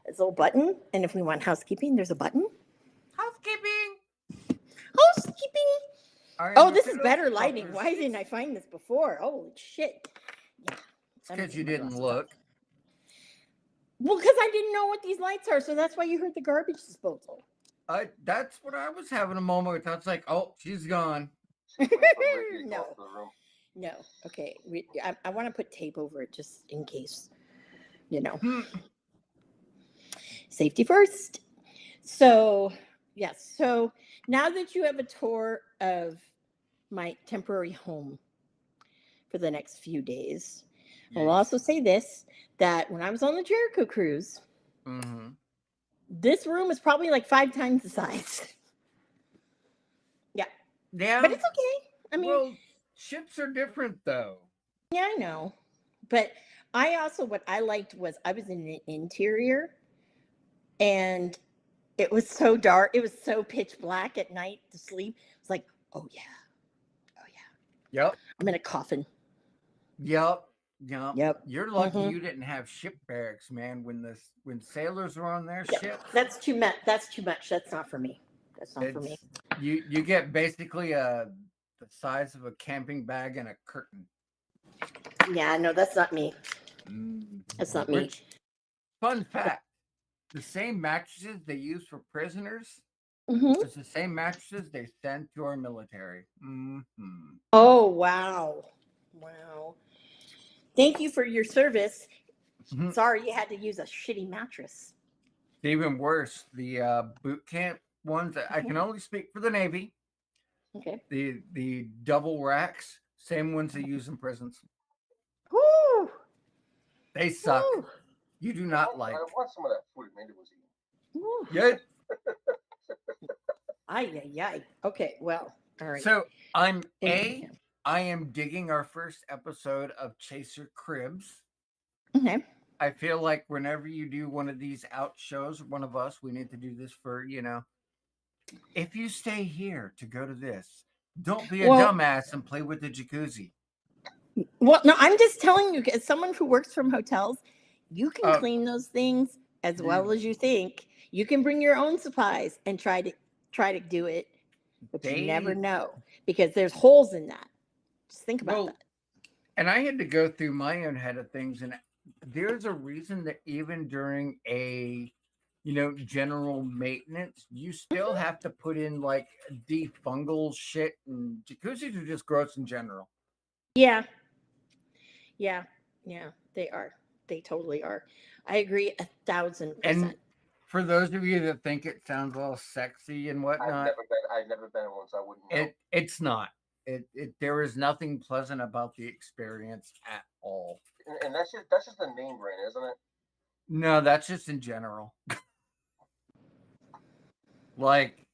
It's a little button, and if we want housekeeping, there's a button. Housekeeping. Housekeeping. All right, Oh, look this at is those better lighting. fuckers. Why didn't I find this before? Holy shit. Yeah. It's Let me because get you my didn't glasses look. on. Well, because I didn't know what these lights are, so that's why you heard the garbage disposal. That's what I was having a moment with. I was like, oh, she's gone. She's waiting for Ricky to go No. into the room. No. Okay. I want to put tape over it just in case, you know. Hmm. Safety first. So, yes. So now that you have a tour of my temporary home for the next few days, I'll Yes. also say this, that when I was on the Jericho cruise, Mhm. this room is probably like 5 times the size. Yeah. But it's okay. I mean, well, ships are different though. yeah, I know. But what I liked was I was in the interior, and it was so dark. It was so pitch black at night to sleep. It's like, oh yeah. Yep. I'm in a coffin. Yep. Yep. You're lucky Mhm. you didn't have ship barracks, man. When sailors were on their Yeah, ship, that's too much. That's not for me. That's not for me. you get basically the size of a camping bag and a curtain. Yeah, no, that's not me. That's not me. Which, fun fact: the same mattresses they use for prisoners Mhm. is the same mattresses they send to our military. Oh, wow. Wow. Thank you for your service. Mhm. Sorry you had to use a shitty mattress. Even worse, the boot camp ones. I can only speak for the Navy. Okay. The double racks, same ones they use in prisons. Woo. They suck. Woo. You do not like. I want some of that food Amanda was eating. Woo. Yeah. Ay. Okay, well, all right. So I Yeah. am digging our first episode of Chaser Cribs. Okay. I feel like whenever you do one of these out shows, one of us, we need to do this for, if you stay here to go to this, don't be a Well- dumbass and play with the jacuzzi. Well, no, I'm just telling you, as someone who works from hotels, you can Oh. clean those things as well as you think. You can bring your own supplies and try to do it, but you never They- know because there's holes in that. Just think about Well, that. and I had to go through my own head of things, and there's a reason that even during a general maintenance, you still have to put in like defungal shit, and jacuzzis are just gross in general. Yeah. They are. They totally are. I agree 1,000%. And for those of you that think it sounds all sexy and I've whatnot, never been in one, so I wouldn't know. it's not. There is nothing pleasant about the experience at all. And that's just the name brand, isn't it? No, that's just in general. Like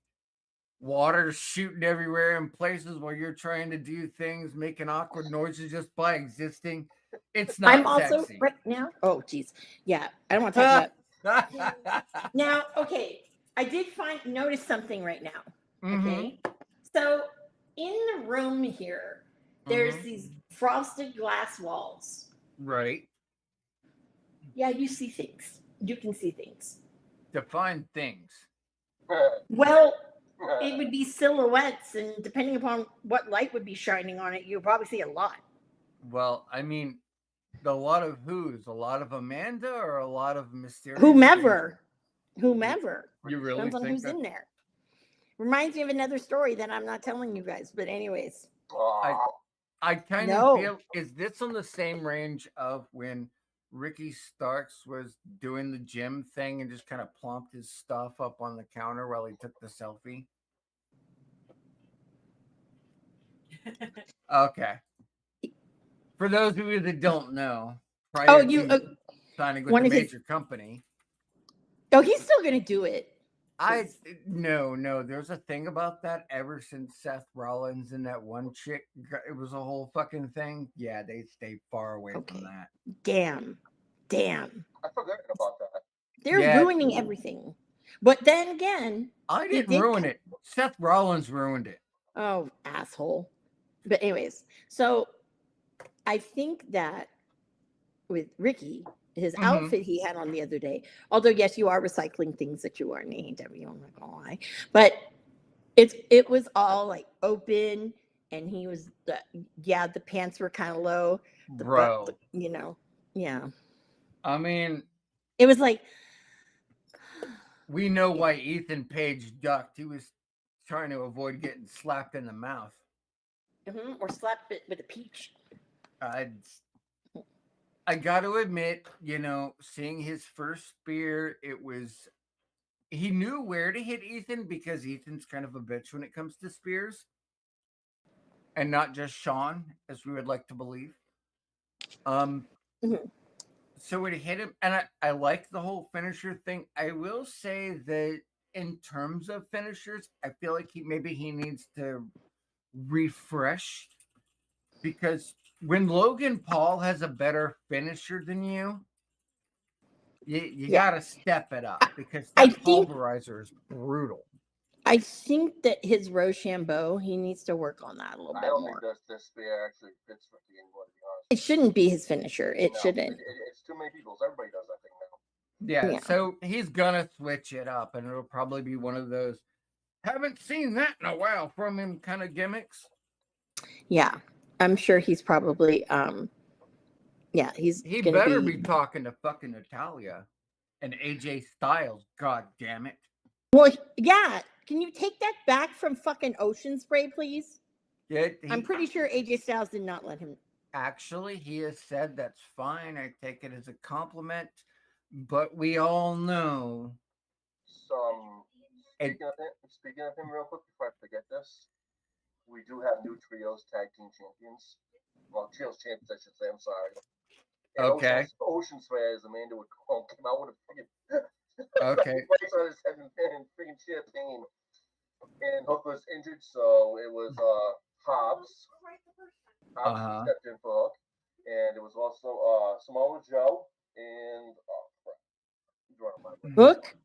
water's shooting everywhere in places while you're trying to do things, making awkward noises just by existing. It's not I'm also sexy. right now. Oh, geez. Yeah, I don't want to talk about. Mm-hmm. Now, okay, I did notice something right now. Okay, so in the room here, there's these frosted glass walls. Right. Yeah, you see things. You can see things. Define things. Well, it would be silhouettes, and depending upon what light would be shining on it, you'll probably see a lot. Well, I mean, a lot of who's? A lot of Amanda or a lot of mysterious Whomever. You really Depends on think who's that? in there. Reminds me of another story that I'm not telling you guys, but anyways. I kind of No. feel, is this on the same range of when Ricky Starks was doing the gym thing and just kind of plomped his stuff up on the counter while he took the selfie? Okay. For those of you that don't know, prior to signing with one a of his- major company, Oh, he's still gonna do it. no, there's a thing about that ever since Seth Rollins and that one chick, it was a whole fucking thing. Yeah, they stay far away from that. Damn. I forgot about that. They're ruining everything. But then again, I didn't ruin it. Seth Rollins ruined it. Oh, asshole. But anyways, so I think that with Ricky, his outfit he had on the other day, although yes, you are recycling things that you are named, I'm not gonna lie, but it was all like open, and he was the pants were kind of low, Bro. butt, yeah. I mean, it was like, we know why Ethan Page ducked. He was trying to avoid getting slapped in the mouth. Or slap it with a peach. I got to admit, seeing his first spear, he knew where to hit Ethan because Ethan's kind of a bitch when it comes to spears. And not just Sean, as we would like to believe. So it hit him, and I like the whole finisher thing. I will say that in terms of finishers, I feel like he needs to refresh, because when Logan Paul has a better finisher than you got to step it up, because that pulverizer is brutal. I think that his Rochambeau, he needs to work on that a little bit more. I don't think this spear actually fits for the anymore, to be honest. It shouldn't be his finisher. It shouldn't. It's too many people. Everybody does that thing now. Yeah, so he's gonna switch it up, and it'll probably be one of those haven't seen that in a while from him kind of gimmicks. Yeah, I'm sure he's probably he better be talking to fucking Natalia and AJ Styles. God damn it. Well, yeah. Can you take that back from fucking Ocean Spray, please? I'm pretty sure AJ Styles did not let him. Actually, he has said that's fine. I take it as a compliment. But we all know. Speaking of him, real quick, before I forget this, we do have new trios tag team champions. Well, trios champions, I should say. I'm sorry. And okay. Ocean Spray, as Amanda would call, came out with a freaking okay. freaking champagne. And Hook was injured, so it was Hobbs. Hobbs stepped in for Hook, and it was also Samoa Joe and Hook.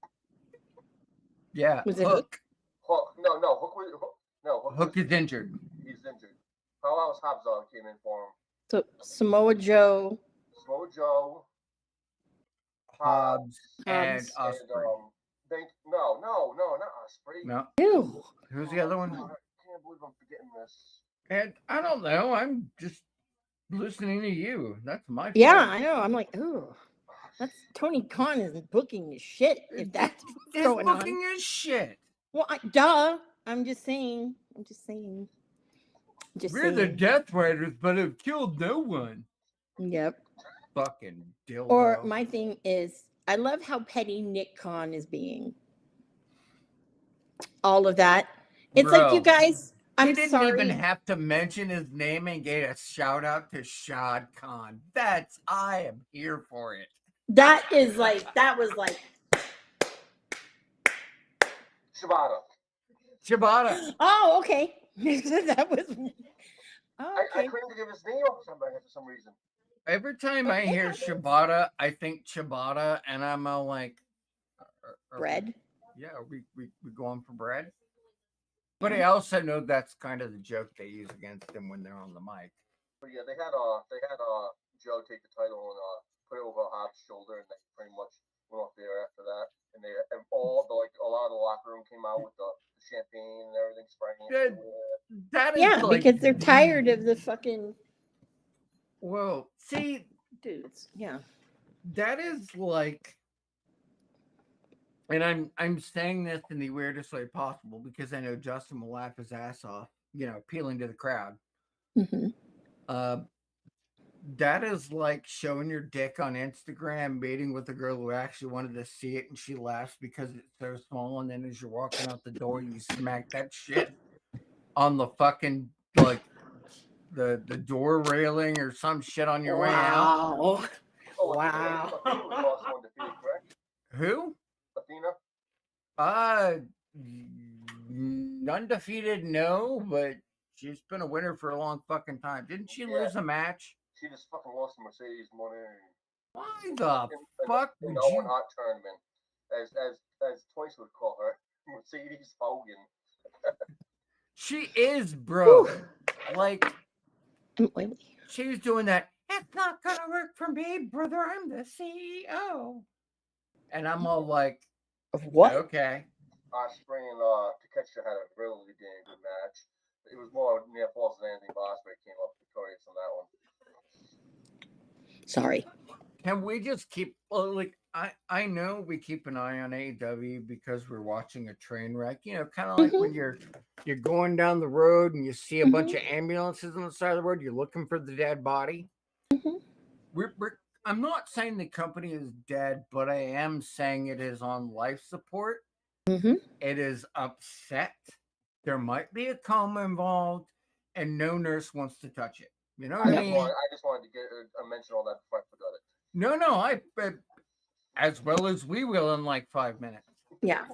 Yeah, was it Hook? Hook. No, Hook was Hook is injured. He's injured. How else Hobbs came in for him? So Samoa Joe, Hobbs, and Ospreay. No, not Ospreay. No. Ew. Who's the other one? I can't believe I'm forgetting this. And I don't know. I'm just listening to you. That's my fault. Yeah, I know. I'm like, oh, that's Tony Khan is booking his shit. If that's what's going on. Booking his shit. Well, duh. I'm just saying. We're the Death Riders, but have killed no one. Yep. Fucking dildo. Or my thing is, I love how petty Nick Khan is being. All of that. It's like, you guys, I'm sorry. He didn't even have to mention his name and get a shout out to Shad Khan. I am here for it. That was like Shibata. Shibata. Oh, okay. That was. Oh, I okay. couldn't give his name for some reason. Every time I hear Shibata, I think Shibata, and I'm all like, are we- Bread. yeah, we going for bread? But I also know that's kind of the joke they use against him when they're on the mic. But yeah, they had Joe take the title and put it over Hobbs' shoulder, and they pretty much went off there after that. And they and all the a lot of the locker room came out with the champagne and everything spraying That, everywhere. that is Yeah, like, because they're tired of the fucking well, see, dudes. Yeah. that is like, and I'm saying this in the weirdest way possible because I know Justin will laugh his ass off, appealing to the crowd. Mm-hmm. That is like showing your dick on Instagram, meeting with a girl who actually wanted to see it, and she laughs because it's so small. And then as you're walking out the door, you smack that shit on the fucking like the door railing or some shit on your way out. Wow. Oh, Wow. Athena was also undefeated, correct? Who? Athena. Uh, undefeated, no, but she's been a winner for a long fucking time. Didn't she lose a match? She just fucking lost to Mercedes Monet Why the fuck in would the Owen you? Hart tournament, as Twice would call her, Mercedes Hogan. She is, bro. Whew. Like, I'm oily. she was doing that. It's not gonna work for me, brother. I'm the CEO. And I'm all like, Of what? okay. Osprey and Takeshita had a really damn good match. It was more near falls than anything, but Osprey came up victorious on that one. Sorry. Can we just keep like I know we keep an eye on AEW because we're watching a train wreck. Kind of like when you're going down the road and you see a bunch of ambulances on the side of the road. You're looking for the dead body. We're I'm not saying the company is dead, but I am saying it is on life support. It is upset. There might be a coma involved, and no nurse wants to touch it. You know what I mean? I just wanted to get mention all that before I forgot it. No, as well as we will in like 5 minutes. Yeah.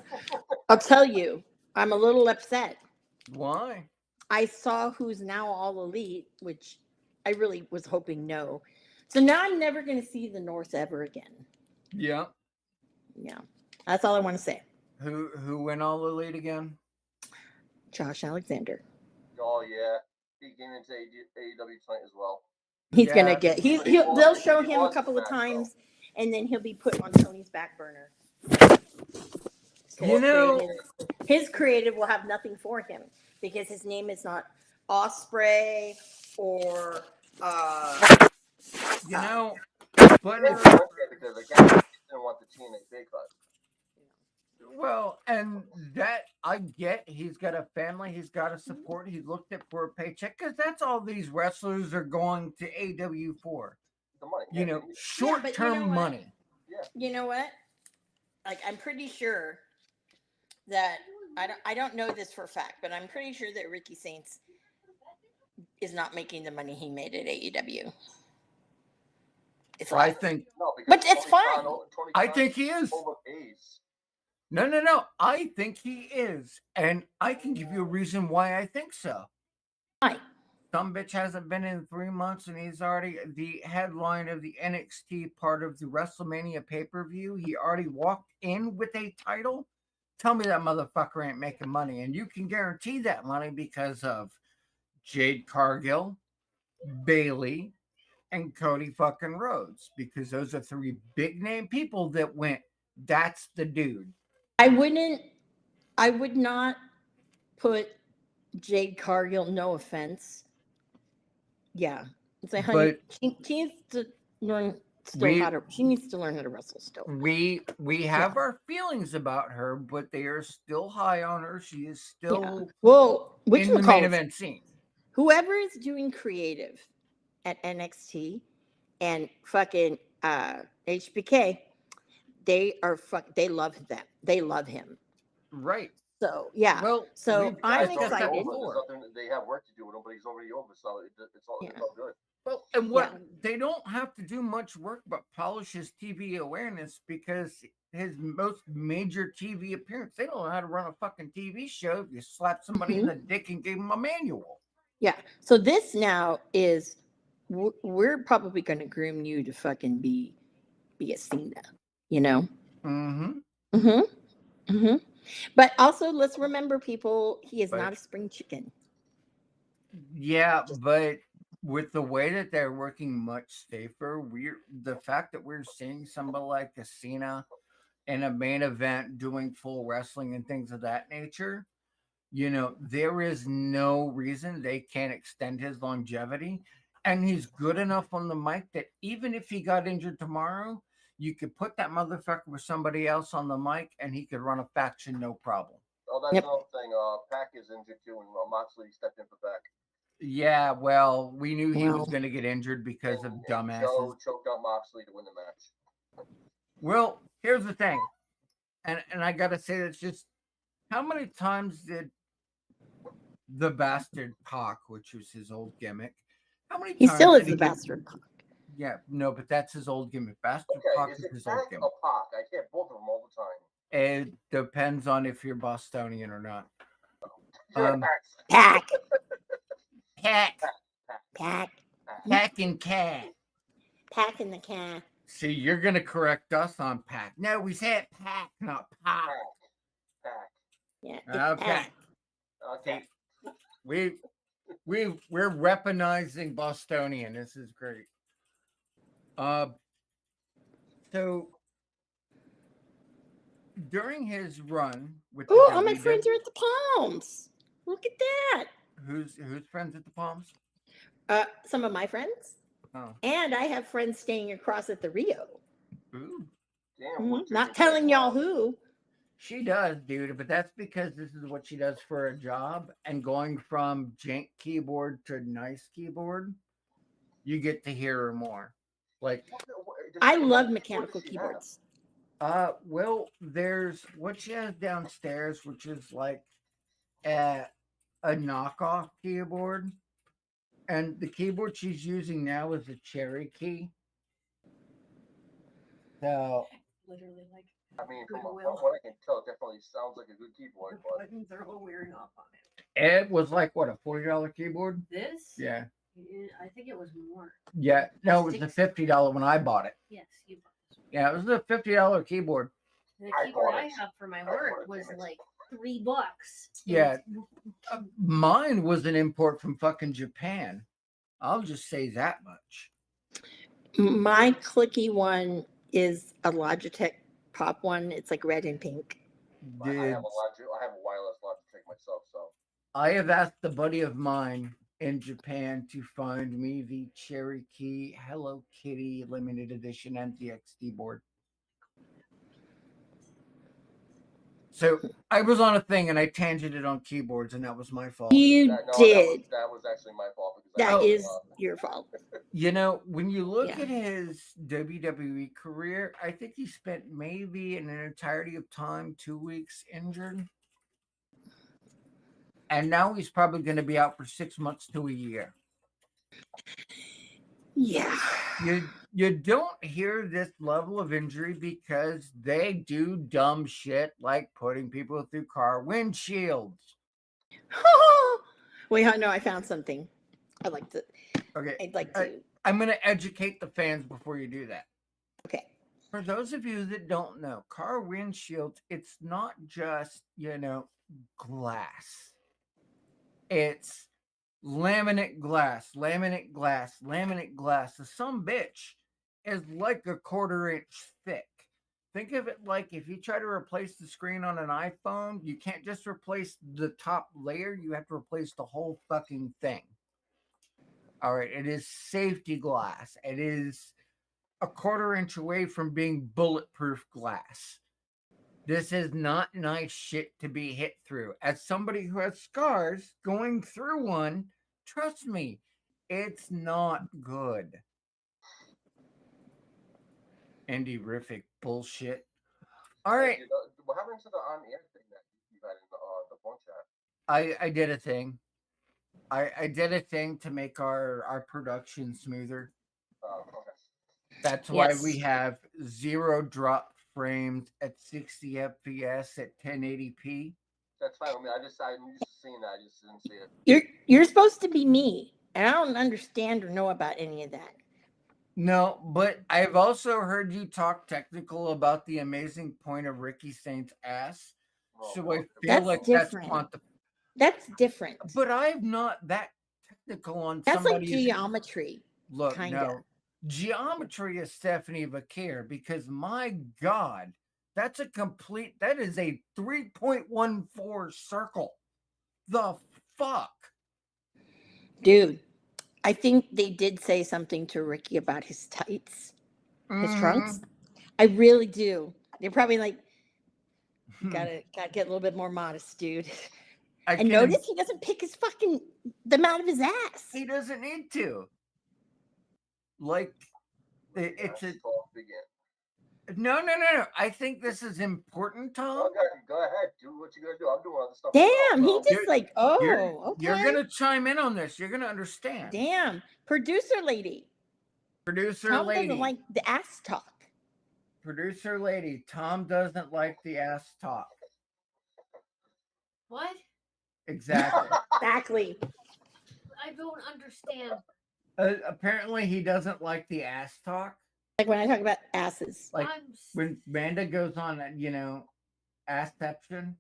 I'll tell you, I'm a little upset. Why? I saw who's now all elite, which I really was hoping no. So now I'm never going to see the North ever again. Yeah. Yeah. That's all I want to say. Who went all elite again? Josh Alexander. Oh yeah, he came into AEW tonight as well. He's going to get, they'll show he him a lost couple his of match, times and then he'll be put on Tony's back burner. His creative will have nothing for him because his name is not Osprey or but because again, he didn't want the TNA pay cut. Well, and that I get. He's got a family. He's got to support. He looked at for a paycheck because that's all these wrestlers are going to AW for. The money, short-term money. Yeah. You know what? Like I'm pretty sure that I don't know this for a fact, but I'm pretty sure that Ricky Saints is not making the money he made at AEW. I think, but it's fine. I think he is. Overpays. No. I think he is, and I can give you a reason why I think so. Why? Some bitch hasn't been in 3 months, and he's already the headline of the NXT part of the WrestleMania pay-per-view. He already walked in with a title. Tell me that motherfucker ain't making money, and you can guarantee that money because of Jade Cargill, Bailey, and Cody fucking Rhodes, because those are 3 big name people that went, that's the dude. I would not put Jade Cargill, no offense. Yeah. It's like, honey, she needs to learn she needs to learn how to wrestle still. We have our feelings about her, but they are still high on her. She is still in the main event scene. Whoever is doing creative at NXT and fucking HBK, they love them. They love him. Right. So yeah. Well, so I'm excited. They have work to do with him, but he's already over, so it's all good. Well, and they don't have to do much work but polish his TV awareness because his most major TV appearance. They don't know how to run a fucking TV show if you slap somebody Mm-hmm. in the dick and give them a manual. Yeah. So this now is we're probably going to groom you to fucking be a Cena, you know. Mm-hmm. Mm-hmm. Mm-hmm. But also, let's remember, people, he is But- not a spring chicken. Yeah, but with the way that they're working much safer, the fact that we're seeing somebody like a Cena in a main event doing full wrestling and things of that nature, there is no reason they can't extend his longevity. And he's good enough on the mic that even if he got injured tomorrow, you could put that motherfucker with somebody else on the mic and he could run a faction no problem. Oh, that's Yep. another thing. Pac is injured too, and Moxley stepped in for Pac. Yeah, well, we knew he was Well. going to get injured because of And dumbasses. Joe choked out Moxley to win the match. Well, here's the thing, and I gotta say, it's just how many times did the bastard Pac, which was his old gimmick, how many He times still did is he the get- bastard Pac. Yeah, no, but that's his old gimmick. Bastard Okay, Pac is is it his old Pac gimmick. or Pac? I hear both of them all the time. It depends on if you're Bostonian or not. Yeah, Pac. Pac, Pac. Pac and Cat. Pac in the cat. See, you're gonna correct us on Pac. No, we said Pac, not Pac. Pac. Yeah. It's Okay. Pac. Okay. We're weaponizing Bostonian. This is great. So during his run with the Oh, all my WW friends are at the Palms. Look at that. who's friends at the Palms? Some of my friends. Oh, And I have friends staying across at the Rio. ooh. Damn. Wotr Not is telling like, y'all who. She does, dude, but that's because this is what she does for a job. And going from jank keyboard to nice keyboard, you get to hear her more. Like, I love what does mechanical she have? keyboards. well, there's what she has downstairs, which is like a knockoff keyboard. And the keyboard she's using now is a cherry key. So Literally, like, I mean, from Goodwill. what I can tell, it definitely sounds like a good the keyboard, but buttons are all wearing off on it. it was like what, a $40 keyboard? This? Yeah. I think it was more. Yeah. No, it was a $50 when I bought it. Yes, you bought this one. Yeah, it was a $50 keyboard. The I keyboard bought I it. have for my I bought work it, was damn it. like $3. Yeah. Mine was an import from fucking Japan. I'll just say that much. My clicky one is a Logitech pop one. It's like red and pink. I Did have a wireless Logitech myself, so I have asked a buddy of mine in Japan to find me the Cherry Key Hello Kitty limited edition MTX keyboard. So I was on a thing and I tangented on keyboards, and that was my fault. You no, did. that was actually my fault because That I is your fault. You know, when you look Yeah. at his WWE career, I think he spent maybe an entirety of time 2 weeks injured. And now he's probably going to be out for 6 months to a year. Yeah. You don't hear this level of injury because they do dumb shit like putting people through car windshields. Wait, no, I found something. I'd like to. Okay, I'd like to. I'm going to educate the fans before you do that. Okay. For those of you that don't know, car windshields, it's not just, glass. It's laminate glass, laminate glass, laminate glass. The some bitch is like a 1/4 inch thick. Think of it like if you try to replace the screen on an iPhone, you can't just replace the top layer, you have to replace the whole fucking thing. All right, it is safety glass. It is a 1/4 inch away from being bulletproof glass. This is not nice shit to be hit through. As somebody who has scars going through one, trust me, it's not good. Indie-rific bullshit. All right, what happened to the on-air thing that you had in the phone chat? I did a thing. I did a thing to make our production smoother. Okay. That's why Yes. we have 0 drop frames at 60 FPS at 1080p. That's fine with me. I'm used to seeing that. I just didn't see it. You're supposed to be me, and I don't understand or know about any of that. No, but I've also heard you talk technical about the amazing point of Ricky Saint's ass. Oh, So I well, feel That's like different. That's different. But I'm not that technical on That's like somebody's geometry. look. kinda. No, geometry is Stephanie Vaquer because my God, that is a 3.14 circle. The fuck? Dude, I think they did say something to Ricky about his tights, his trunks. I really do. They're probably like, Mhm. gotta get a little bit more modest, dude. I And can im- notice he doesn't pick them out of his ass. he doesn't need to. Like, it's a talk begin. no. I think this is important, Tom. Okay, go ahead. Do what you gotta do. I'm doing other stuff. Damn, he myself, just You're- like, oh, You're okay. gonna chime in on this. You're gonna understand. Damn, producer lady. Producer Tom lady. doesn't like the ass talk. Producer lady. Tom doesn't like the ass talk. What? Exactly. Exactly. I don't understand. Apparently, he doesn't like the ass talk. Like when I talk about asses. Like I'm s- when Manda goes on, assception.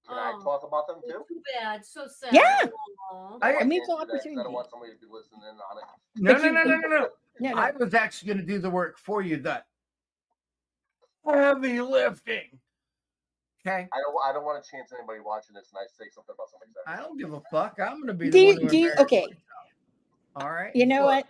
Can I Oh. talk about them too? Too bad. So sad. Yeah. Aw. I mean, can't equal do that 'cause I opportunity. don't want somebody to be listening in on it. No. No, I was actually going to do the work for you. The heavy lifting. Okay. I don't want to chance anybody watching this and I say something about somebody's I ever. don't give a fuck. I'm going to be Do the you- one who do you- embarrasses okay. myself. All right. You know what?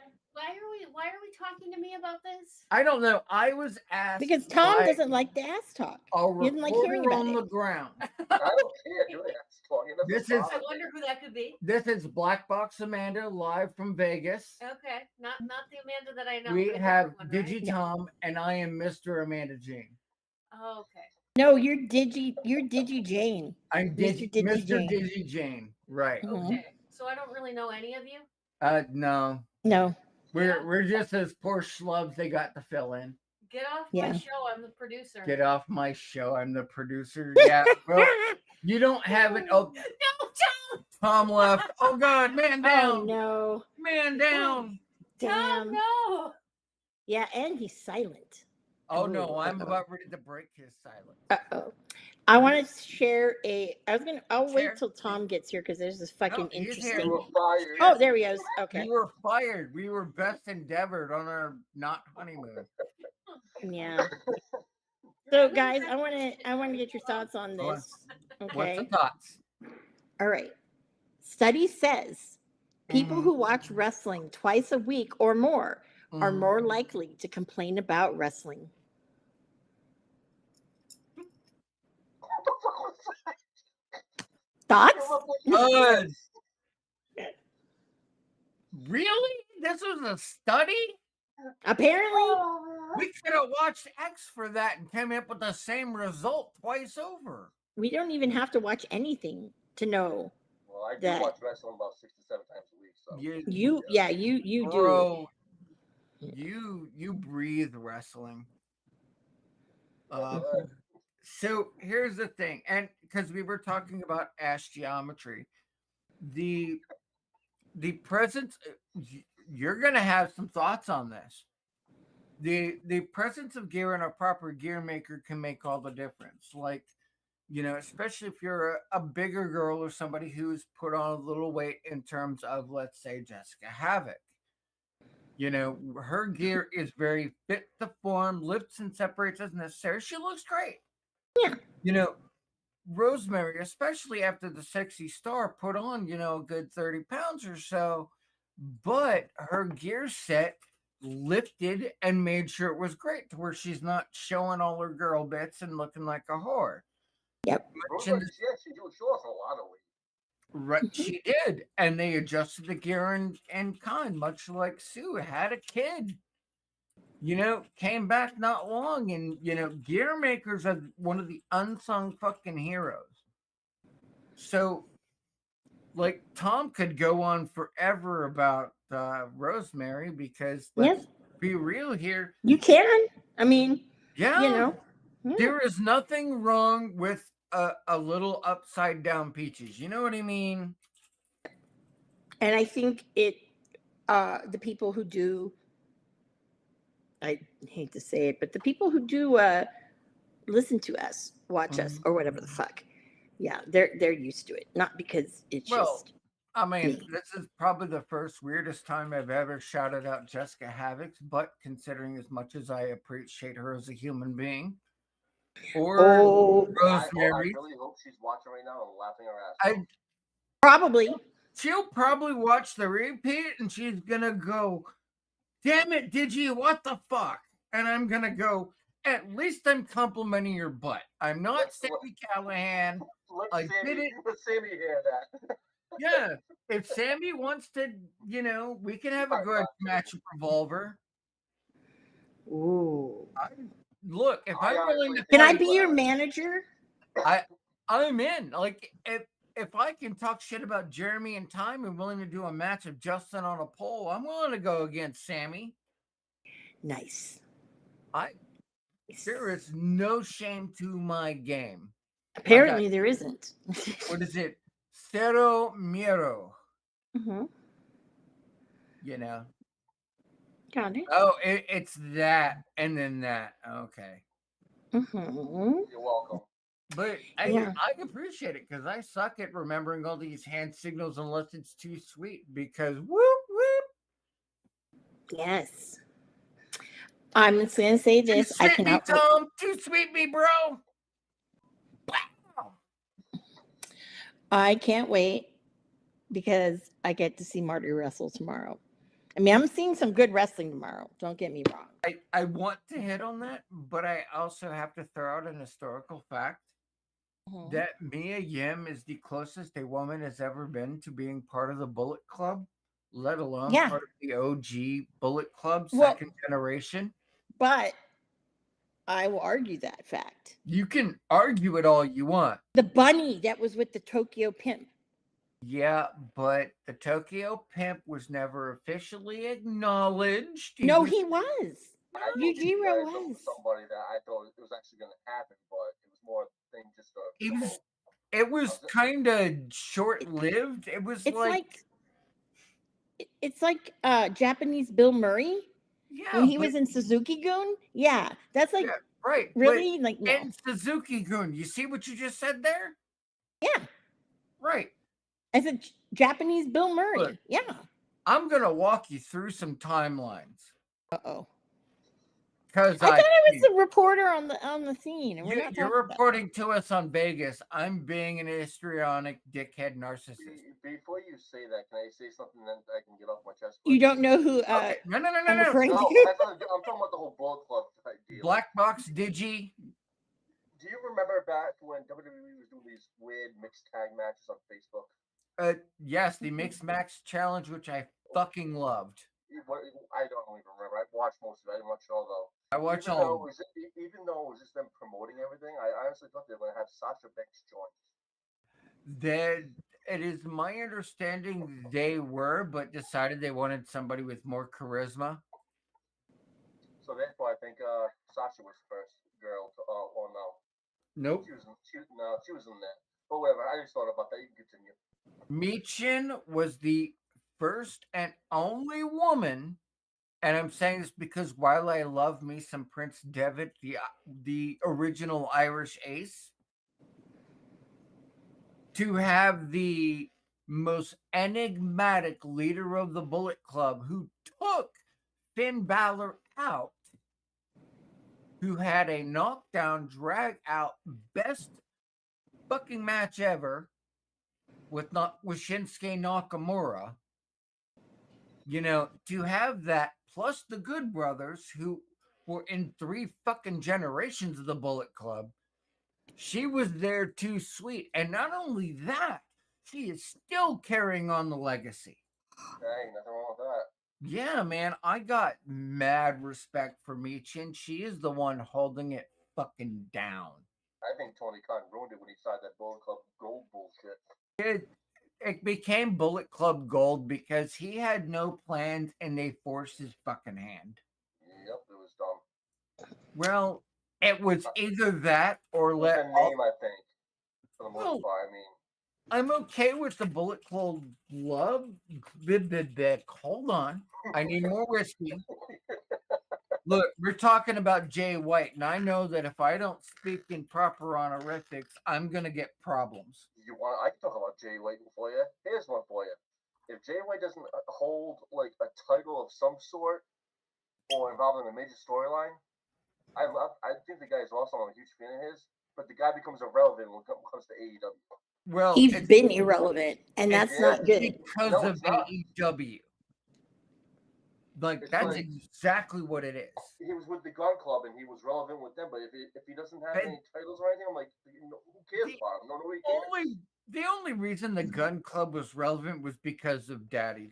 Why are we talking to me about this? I don't know. I was asked Because Tom by doesn't like the ass talk. a He doesn't like hearing reporter about on it. the ground. I don't care. Do that. Talking. This is- I wonder who that could be. This is Black Box Amanda live from Vegas. Okay, not the Amanda that I know. We a have different one, right? Digi Tom, and I am Mr. Amanda Jean. Oh, okay. No, you're Digi Jane. I'm Mr. Mr. Digi Jane. Digi Jane. Right. Mhm. Okay. So I don't really know any of you. No. No. We're just those poor schlubs they got to fill in. Get off Yeah. my show. I'm the producer. Get off my show. I'm the producer. Yeah. Well, you don't have it. Oh, No, Tom. Tom left. Oh God, man Oh down. no. Man down. Tom, Damn. no. Yeah, and he's silent. Oh no, Ooh, I'm uh-oh. about ready to break his silence. Uh-oh. I want to share I'll Share. wait till Tom gets here because there's this fucking No, he's here. interesting. You were fired. Oh, there he is. Okay. We were fired. We were best endeavored on our not honeymoon. Yeah. So guys, I want to get your thoughts on Go on. this. What's Okay. the thoughts? All right. Study says people Mhm. who watch wrestling twice a week or more are Mhm. more likely to complain about wrestling. What the fuck was that? Thoughts? Good. Really? This was a study? Apparently. We could have watched X for that and came up with the same result twice over. We don't even have to watch anything to know. Well, I do That- watch wrestling about 6 to 7 times a week. So You do. Bro, you breathe wrestling. So here's the thing, and because we were talking about ass geometry, the presence, you're gonna have some thoughts on this. The presence of gear and a proper gear maker can make all the difference. Like, especially if you're a bigger girl or somebody who's put on a little weight in terms of, let's say, Jessica Havoc. Her gear is very fit to form, lifts and separates as necessary. She looks great. Yeah. Rosemary, especially after the Sexy Star, put on, a good 30 pounds or so, but her gear set lifted and made sure it was great to where she's not showing all her girl bits and looking like a whore. Yep. Rosemary, she lost a lot of weight. Right, she did, and they adjusted the gear and kind, much like Sue had a kid. Came back not long, and gear makers are one of the unsung fucking heroes. So, like, Tom could go on forever about Rosemary because let's be real here. You can. I mean, Yeah, There is nothing wrong with a little upside down peaches. You know what I mean? And I think the people who do, I hate to say it, but the people who do listen to us, watch us, or whatever the fuck, yeah, they're used to it. Not because it's Well, just I mean, me. this is probably the first weirdest time I've ever shouted out Jessica Havoc's, but considering as much as I appreciate her as a human being, or Oh, I Rosemary, really hope she's watching right now and laughing her ass I off. probably. she'll probably watch the repeat and she's gonna go, "Damn it, Digi, what the fuck?" And I'm gonna go, "At least I'm complimenting your butt. I'm not Let- Sammy Callahan. Let I did it." Sammy hear that. Yeah. If Sammy wants to, we can have a Alright, good gotcha. match of Revolver. Ooh. Look, if I I'm willing honestly to Can I fight, be your manager? I'm in. Like if I can talk shit about Jeremy in time and willing to do a match of Justin on a pole, I'm willing to go against Sammy. Nice. There is no shame to my game. Apparently, there isn't. What is it? Cero miedo. Mm-hmm. You know. Got it. Oh, it's that and then that. Okay. Mm-hmm. You're welcome. But Yeah. I appreciate it because I suck at remembering all these hand signals unless it's too sweet. Because whoop whoop. Yes. I'm just gonna say Too this. I sweet me, cannot. Tom. Too sweet me, bro. Wow. I can't wait because I get to see Marty wrestle tomorrow. I mean, I'm seeing some good wrestling tomorrow. Don't get me wrong. I want to hit on that, but I also have to throw out an historical fact Mhm. that Mia Yim is the closest a woman has ever been to being part of the Bullet Club, let alone Yeah. part of the OG Bullet Club, Well- second generation. But I will argue that fact. You can argue it all you want. The bunny that was with the Tokyo Pimp. Yeah, but the Tokyo Pimp was never officially acknowledged. No, was- he was. I told Yujiro you guys was. somebody that I thought it was actually going to happen, but it was more a thing just to It was- promote. It was kind of short-lived. It was It's like it's like Japanese Bill Murray yeah, when he but- was in Suzuki-gun. Yeah, that's like yeah, right. but- really like no. And Suzuki-gun, you see what you just said there? Yeah, Right. I said Japanese Bill Murray. Look. Yeah. I'm gonna walk you through some timelines Uh-oh. because I thought I was the reporter on the scene, and we're not you're talking about- reporting to us on Vegas. I'm being an histrionic dickhead narcissist. Before you say that, can I say something that I can get off my chest? You please? don't know who Okay. No. I'm referring No, to. I'm talking about the whole Bullet Club type deal. Black Box Digi. Do you remember back when WWE was doing these weird mixed tag matches on Facebook? Yes, the Mixed Max Challenge, which I fucking loved. I don't even remember. I watched most of it. I didn't watch it all though. I watched Even though all. even though it was just them promoting everything, I honestly thought they were going to have Sasha Banks join. That it is my understanding they were, but decided they wanted somebody with more charisma. So therefore, I think Sasha was first girl to. Oh no, Nope. she was in there. But whatever. I just thought about that. You can continue. Michin was the first and only woman, and I'm saying this because while I love me some Prince Devitt, the original Irish ace, to have the most enigmatic leader of the Bullet Club who took Finn Balor out, who had a knockdown, drag out, best fucking match ever with Shinsuke Nakamura. To have that plus the Good Brothers who were in 3 fucking generations of the Bullet Club. She was there too sweet. And not only that, she is still carrying on the legacy. Hey, nothing wrong with that. Yeah, man, I got mad respect for Michin. She is the one holding it fucking down. I think Tony Khan ruined it when he started that Bullet Club Gold bullshit. It became Bullet Club Gold because he had no plans and they forced his fucking hand. Yep, it was dumb. Well, It was either that or With let the name, I think, for the most Well, part. I mean, I'm okay with the Bullet Club love. Hold on. I need more whiskey. Look, we're talking about Jay White, and I know that if I don't speak in proper honorifics, I'm gonna get problems. you want? I can talk about Jay White for you. Here's one for you. If Jay White doesn't hold like a title of some sort or involved in a major storyline, I think the guy is also I'm a huge fan of his. But the guy becomes irrelevant when it comes to AEW. Well, He's it's, been irrelevant, and it's that's not good. because No, of it's not. AEW. Like It's that's like exactly what it is. he was with the Gun Club and he was relevant with them. But if he doesn't have And any titles or anything, I'm like, who cares the about him? No, nobody cares. the only reason the Gun Club was relevant was because of Daddy.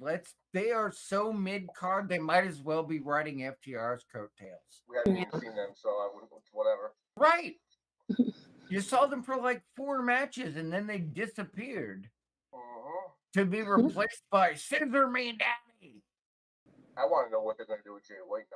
They are so mid card they might as well be riding FTR's coattails. We haven't Yeah. even seen them, so I wouldn't. Whatever. Right. You saw them for like 4 matches and then they disappeared Uh-huh. to be replaced by Chaser-Mania. I want to know what they're going to do with Jay White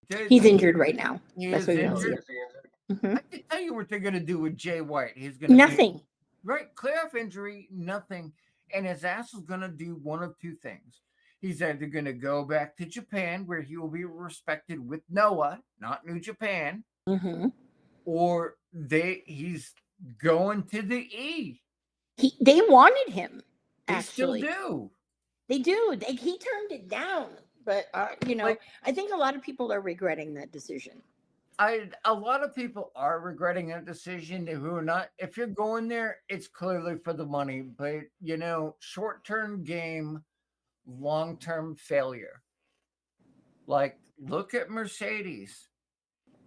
now. He's injured right now. He That's is what we injured. see. Is he injured? Mhm. I can tell you what they're going to do with Jay White. He's going to Nothing. Right, playoff injury, nothing, and his ass is going to do one of two things. He's either going to go back to Japan, where he will be respected with Noah, not New Japan, Hmm. or he's going to the E. They wanted him. They Actually, still do. they do. He turned it down, but Like- I think a lot of people are regretting that decision. A lot of people are regretting that decision who are not. If you're going there, it's clearly for the money, but short-term game, long-term failure. Like, look at Mercedes.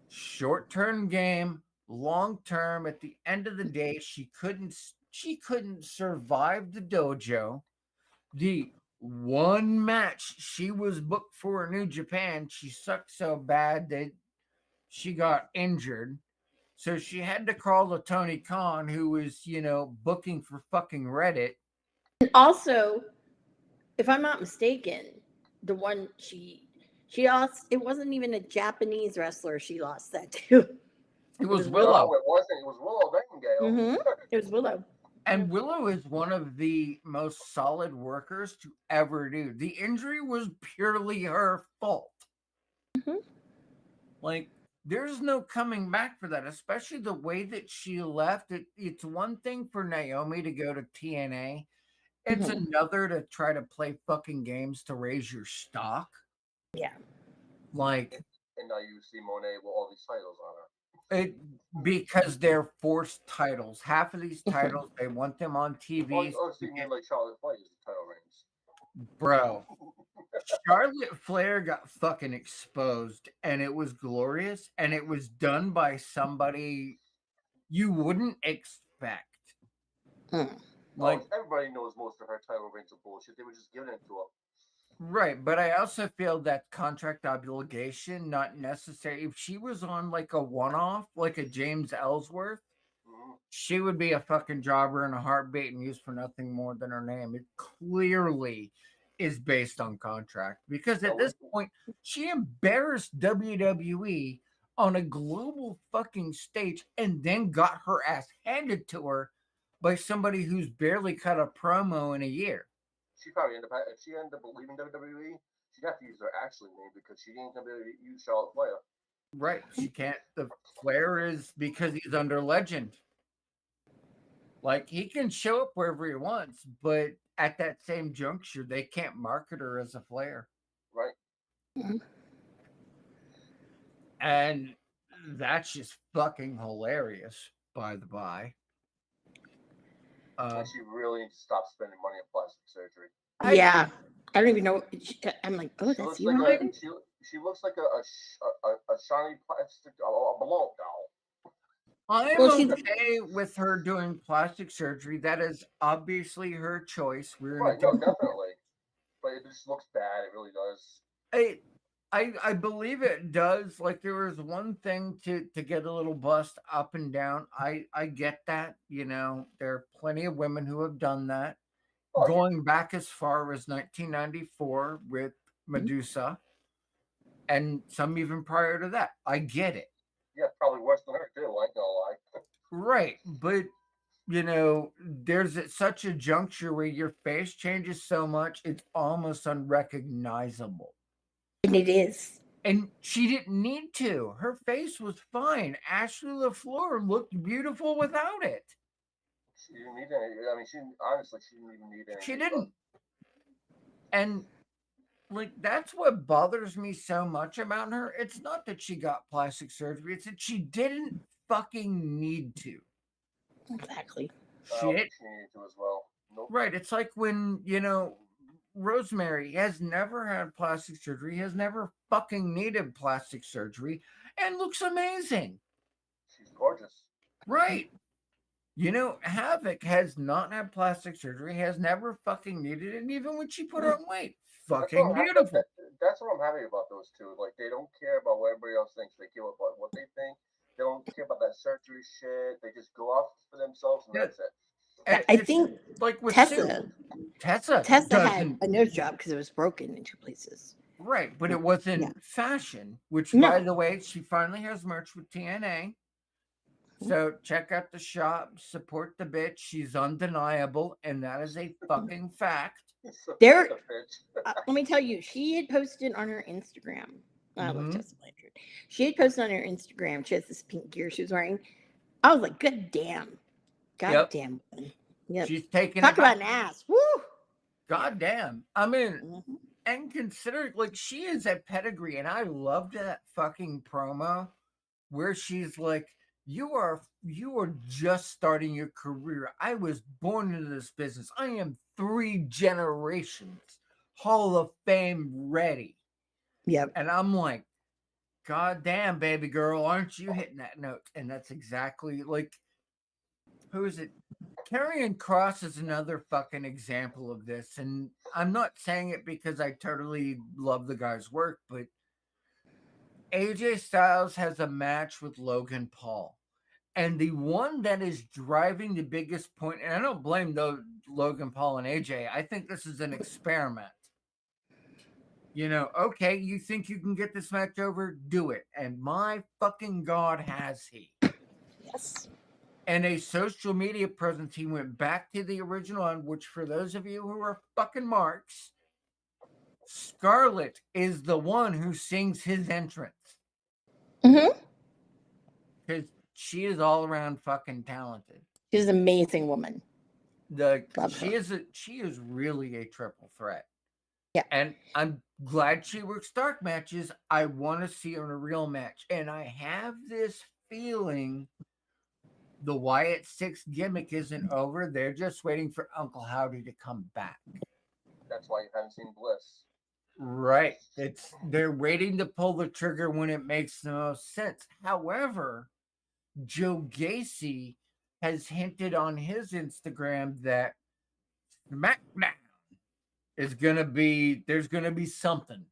Short-term game, long-term. At the end of the day, she couldn't survive the dojo. The one match she was booked for in New Japan, she sucked so bad that she got injured. So she had to call to Tony Khan, who was, booking for fucking Reddit. And also, if I'm not mistaken, the one she lost, it wasn't even a Japanese wrestler she lost that to. It was was Willow. No, it wasn't. It was Willow Nightingale. Mhm. It was Willow. And Willow is one of the most solid workers to ever do. The injury was purely her fault. Mhm. Like, there's no coming back for that, especially the way that she left. It's one thing for Naomi to go to TNA. It's Mhm. another to try to play fucking games to raise your stock. Yeah. Like, And now you see Monet with all these titles on her. because they're forced titles. Half of these titles, they want them on TV. Oh, so you mean like Charlotte Flair's title reigns? Bro, Charlotte Flair got fucking exposed, and it was glorious, and it was done by somebody you wouldn't expect. Mm. Like, everybody knows most of her title reigns are bullshit. They were just giving it to her. right, but I also feel that contract obligation not necessary. If she was on like a one-off, like a James Ellsworth, Mhm. she would be a fucking jobber in a heartbeat and used for nothing more than her name. It clearly is based on contract because at this point, she embarrassed WWE on a global fucking stage and then got her ass handed to her by somebody who's barely cut a promo in a year. She probably if she ended up leaving WWE, she'd have to use her actual name because she ain't gonna be able to use Charlotte Flair. Right. She can't. The Flair is because he's under legend. Like, he can show up wherever he wants, but at that same juncture, they can't market her as a Flair. Right. Mhm. And that's just fucking hilarious, by the by. And she really needs to stop spending money on plastic surgery. Yeah. I don't even know. I'm like, oh, She that's looks you. like Ryan? she looks like a shiny plastic a balloon doll. I'm Well, she's- okay with her doing plastic surgery. That is obviously her choice. We're in Right, a no, definitely. But it just looks bad. It really does. I believe it does. Like, there was one thing to get a little bust up and down. I get that. There are plenty of women who have done that. Oh, yeah. Going back as far as 1994 with Medusa, and some even prior to that. I get it. Yeah, probably worse than her too. I ain't gonna lie. Right, but there's such a juncture where your face changes so much it's almost unrecognizable. And it is. And she didn't need to. Her face was fine. Ashley LaFleur looked beautiful without it. She didn't need any. I mean, she honestly she didn't even need any. She makeup. didn't. And like that's what bothers me so much about her. It's not that she got plastic surgery, it's that she didn't fucking need to. Exactly. I She don't did. think she needed to as well. Nope. Right. It's like when, Rosemary has never had plastic surgery, has never fucking needed plastic surgery, and looks amazing. She's gorgeous. Right. Havoc has not had plastic surgery, has never fucking needed it, and even when she put on weight, fucking beautiful. That's what I'm happy about those two. Like they don't care about what everybody else thinks. They care about what they think. They don't care about that surgery shit. They just go off for themselves and Yeah. that's it. And I it's think like with Tessa Sue. Tessa had doesn't a nose job because it was broken in two places. right, but it wasn't Yeah. fashion. Which, No. by the way, she finally has merch with TNA. So check out the shop, support the bitch. She's undeniable, and that is a fucking fact. There- The bitch. Let me tell you, she had posted on her Instagram. I love Mhm. Tessa Blanchard. She had posted on her Instagram. She has this pink gear she was wearing. I was like, "Good damn, god Yep. damn." Yep. She's taking Talk it about back. an ass. Woo. God damn. I mean, Mhm. and consider like she is a pedigree, and I loved that fucking promo where she's like, you are just starting your career. I was born into this business. I am 3 generations Hall of Fame ready. Yep. And I'm like, God damn, baby girl, aren't you hitting that note? And that's exactly like, who is it? Karrion Kross is another fucking example of this. And I'm not saying it because I totally love the guy's work, but AJ Styles has a match with Logan Paul. And the one that is driving the biggest point, and I don't blame Logan Paul and AJ, I think this is an experiment. Okay, you think you can get this match over? Do it. And my fucking God, has he. Yes. And a social media presence, he went back to the original one, which for those of you who are fucking marks, Scarlett is the one who sings his entrance. Mm-hmm. Because she is all around fucking talented. She's an amazing woman. Love She her. is really a triple threat. Yeah. And I'm glad she works dark matches. I want to see her in a real match. And I have this feeling the Wyatt Six gimmick isn't over. They're just waiting for Uncle Howdy to come back. That's why you haven't seen Bliss. Right. They're waiting to pull the trigger when it makes the most sense. However, Joe Gacy has hinted on his Instagram that SmackDown is there's gonna be something.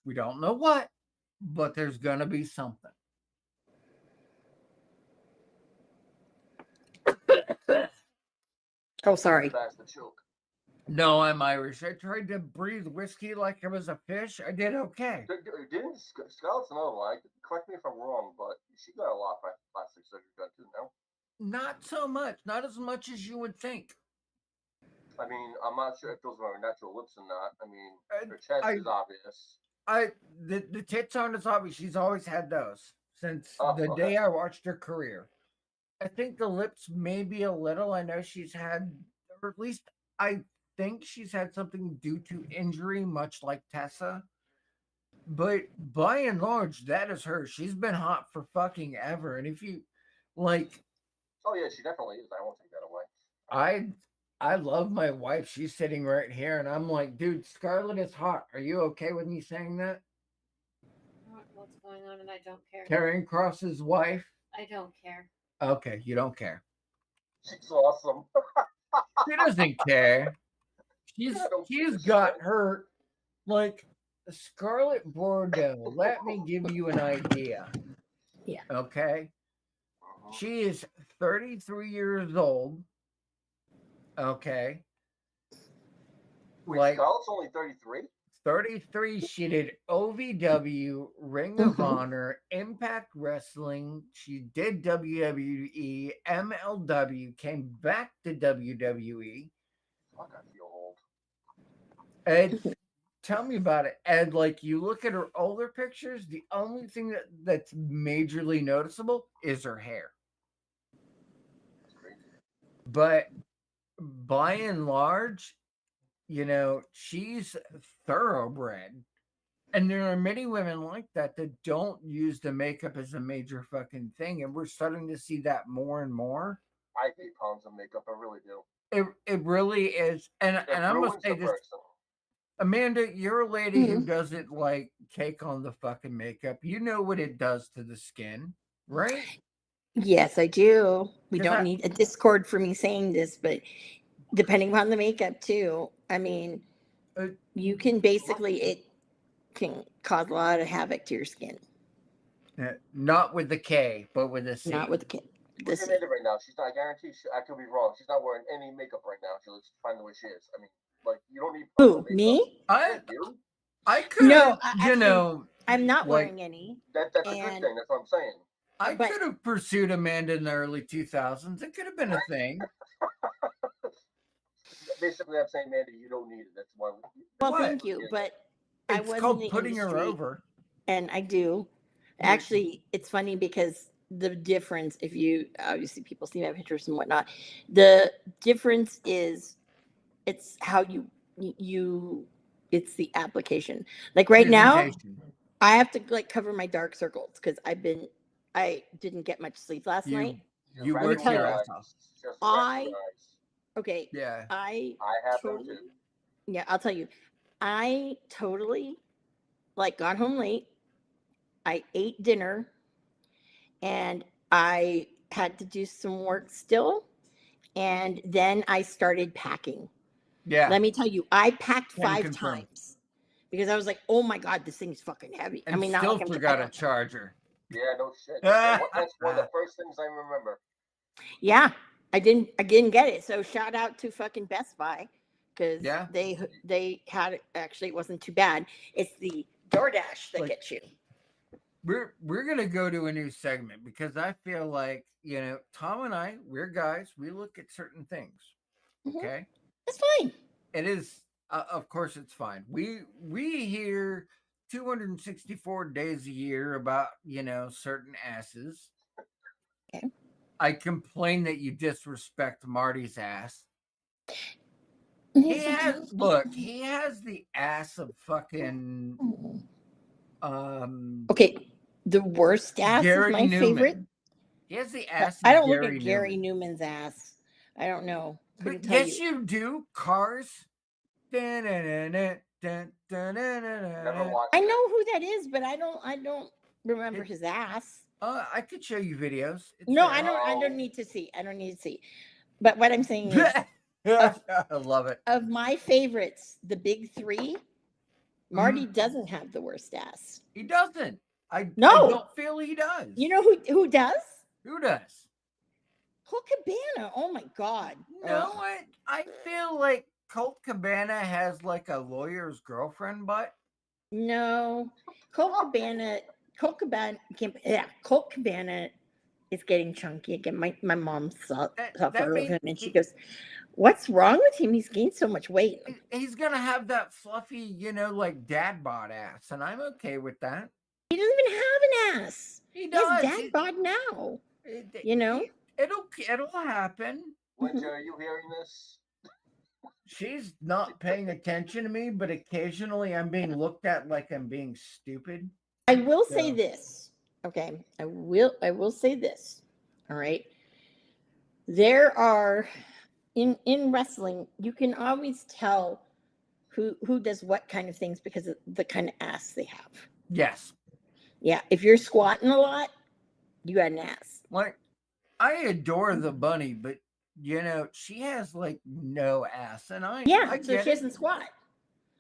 We don't know what, but there's gonna be something. Oh, sorry. That's the choke. No, I'm Irish. I tried to breathe whiskey like I was a fish. I did okay. Didn't Scarlett's another one? Correct me if I'm wrong, but she got a lot of plastic surgery done too. No, Not so much. Not as much as you would think. I mean I'm not sure if those were her natural lips or not. I mean Uh, her chest I- is obvious. The tits aren't as obvious. She's always had those since Oh, the okay. day I watched her career. I think the lips maybe a little. I know she's had, or at least I think she's had something due to injury, much like Tessa. But by and large, that is her. She's been hot for fucking ever. And if you like, Oh yeah, she definitely is. I won't take that away. I love my wife. She's sitting right here, and I'm like, dude, Scarlett is hot. Are you okay with me saying that? What's going on, and I don't care. Karrion Kross's wife. I don't care. Okay, you don't care. She's awesome. She doesn't care. She's got her like Scarlett Bordeaux. Let me give you an idea. Yeah. Okay. She is 33 years old. Okay. Wait, Like Scarlett's only 33? 33, she did OVW, Ring of Mhm. Honor, Impact Wrestling. She did WWE, MLW, came back to WWE. Fuck, I feel old. And tell me about it. And like you look at her older pictures, the only thing that's majorly noticeable is her hair. That's crazy. But by and large, she's thoroughbred. And there are many women like that that don't use the makeup as a major fucking thing. And we're starting to see that more and more. I hate pounds of makeup. I really do. It really is. And It I'm gonna ruins say the this, person. Amanda, you're a lady who Mhm. doesn't like cake on the fucking makeup. You know what it does to the skin, right? Yes, I do. We 'Cause don't need a Discord for me saying this, but depending on the makeup too. I mean, Uh, you can basically it can cause a lot of havoc to your skin. not with the K, but with a C. Not with the Look at Amanda right now. She's not. I guarantee. I could be wrong. She's not wearing any makeup right now. She looks fine the way she is. I mean, like you don't need pounds Who, of makeup. me? I Yeah, you. I could No, have, actually, I'm not like wearing any. That's a good And thing. That's what I'm saying. I but could have pursued Amanda in the early 2000s. It could have been a thing. Basically, I'm saying, Amanda, you don't need it. That's why. well, What? thank you, but I It's was in called the putting her industry, over. and I do. You- Actually, it's funny because the difference, if you obviously people see my pictures and whatnot, the difference is it's how you it's the application. Like right now, Presentation. I have to like cover my dark circles because I didn't get much sleep last You night. She's you Let me work tell raspy your you, ass off. eyes. She has I raspy eyes. okay, Yeah. I I have them totally too. yeah, I'll tell you, I totally like got home late. I ate dinner and I had to do some work still. And then I started packing. Yeah. Let me tell you, I packed Can 5 confirm. times because I was like, oh my God, this thing's fucking heavy. I And mean, not still like I forgot a don't, charger. Yeah, no shit. That's one of the first things I remember. yeah, I didn't get it. So shout out to fucking Best Buy because Yeah. they had it. Actually, it wasn't too bad. It's the DoorDash that Like- gets you. We're gonna go to a new segment because I feel like Tom and I, we're guys. We look at certain things. Mhm. Okay, It's fine. it is. Of course, it's fine. We hear 264 days a year about certain asses. Okay. I complain that you disrespect Marty's ass. He has the ass of fucking Okay, the worst ass Gary is my Newman. favorite. He has the ass I of don't look Gary at Gary Newman. Newman's ass. I don't know. Couldn't But tell yes, you do. Cars. Never watched I it. know who that is, but I don't remember his ass. I could show you videos. It's No, there. I don't need to see. I don't need to see. But what I'm saying is I love it. of my favorites, the big 3, Marty Mm-hmm. doesn't have the worst ass. He doesn't. I No. don't feel he does. You know who does? Who does? Colt Cabana. Oh my God. No, Ugh. I feel like Colt Cabana has like a lawyer's girlfriend butt. No. Colt Cabana is getting chunky again. My mom saw That photo of means him and she goes, "What's wrong with him? He's gained so much weight." he's gonna have that fluffy, like dad bod ass, and I'm okay with that. He doesn't even have an ass. He He does. has dad bod now. You know? It'll happen. Lindsay, are you hearing this? She's not paying attention to me, but occasionally I'm being looked at like I'm being stupid. I will say Yeah. this. Okay. I will say this. All right. There are in wrestling, you can always tell who does what kind of things because of the kind of ass they have. Yes. Yeah. If you're squatting a lot, you got an ass. Like, I adore the bunny, but she has like no ass, and I So get she it. doesn't squat.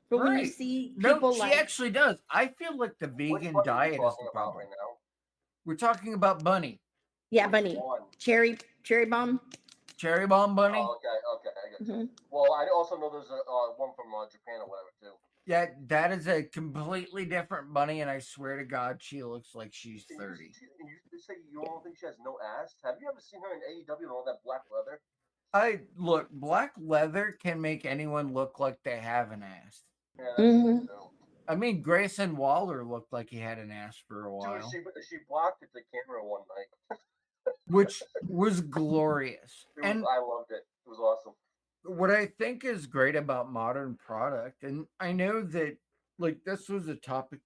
But when you Right. see No, people she like actually does. I feel like the Which vegan bunny are diet you is talking the about problem. right now? We're talking about bunny, Bunny, One. cherry bomb. cherry bomb bunny. Oh, okay, I get you. Mhm. Well, I also know there's a one from Japan or whatever too. Yeah, that is a completely different bunny, and I swear to God, she looks like she's And 30. you say you don't think she has no ass? Have you ever seen her in AEW and all that black leather? Look, black leather can make anyone look like they have an ass. Yeah, that's Mhm. true. I mean, Grayson Waller looked like he had an ass for a Dude, while, she blocked it to camera one night. which was glorious. And I loved it. It was awesome. what I think is great about modern product, and I know that like this was a topic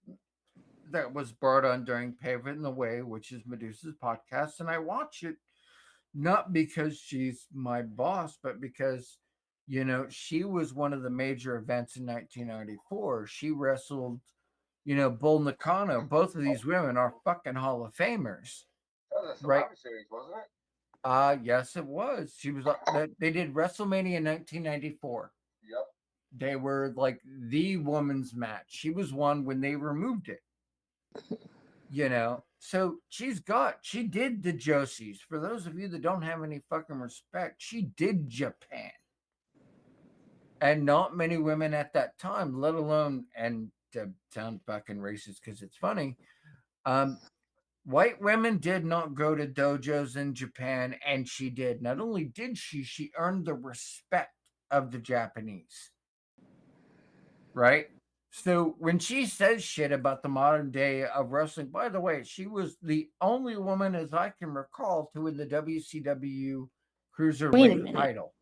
that was brought on during Paving the Way, which is Medusa's podcast, and I watch it not because she's my boss, but because she was one of the major events in 1994. She wrestled, Bull Nakano. Both of these women are fucking Hall of Famers, That was a right? Survivor Series, wasn't it? Yes, it was. She was that they did WrestleMania in 1994. Yep. They were like the woman's match. She was one when they removed it. So she did the Josies. For those of you that don't have any fucking respect, she did Japan. And not many women at that time, let alone, and to sound fucking racist because it's funny, white women did not go to dojos in Japan, and she did. Not only did she earned the respect of the Japanese. Right? So when she says shit about the modern day of wrestling, by the way, she was the only woman, as I can recall, to win the WCW Wait a Cruiserweight minute. title.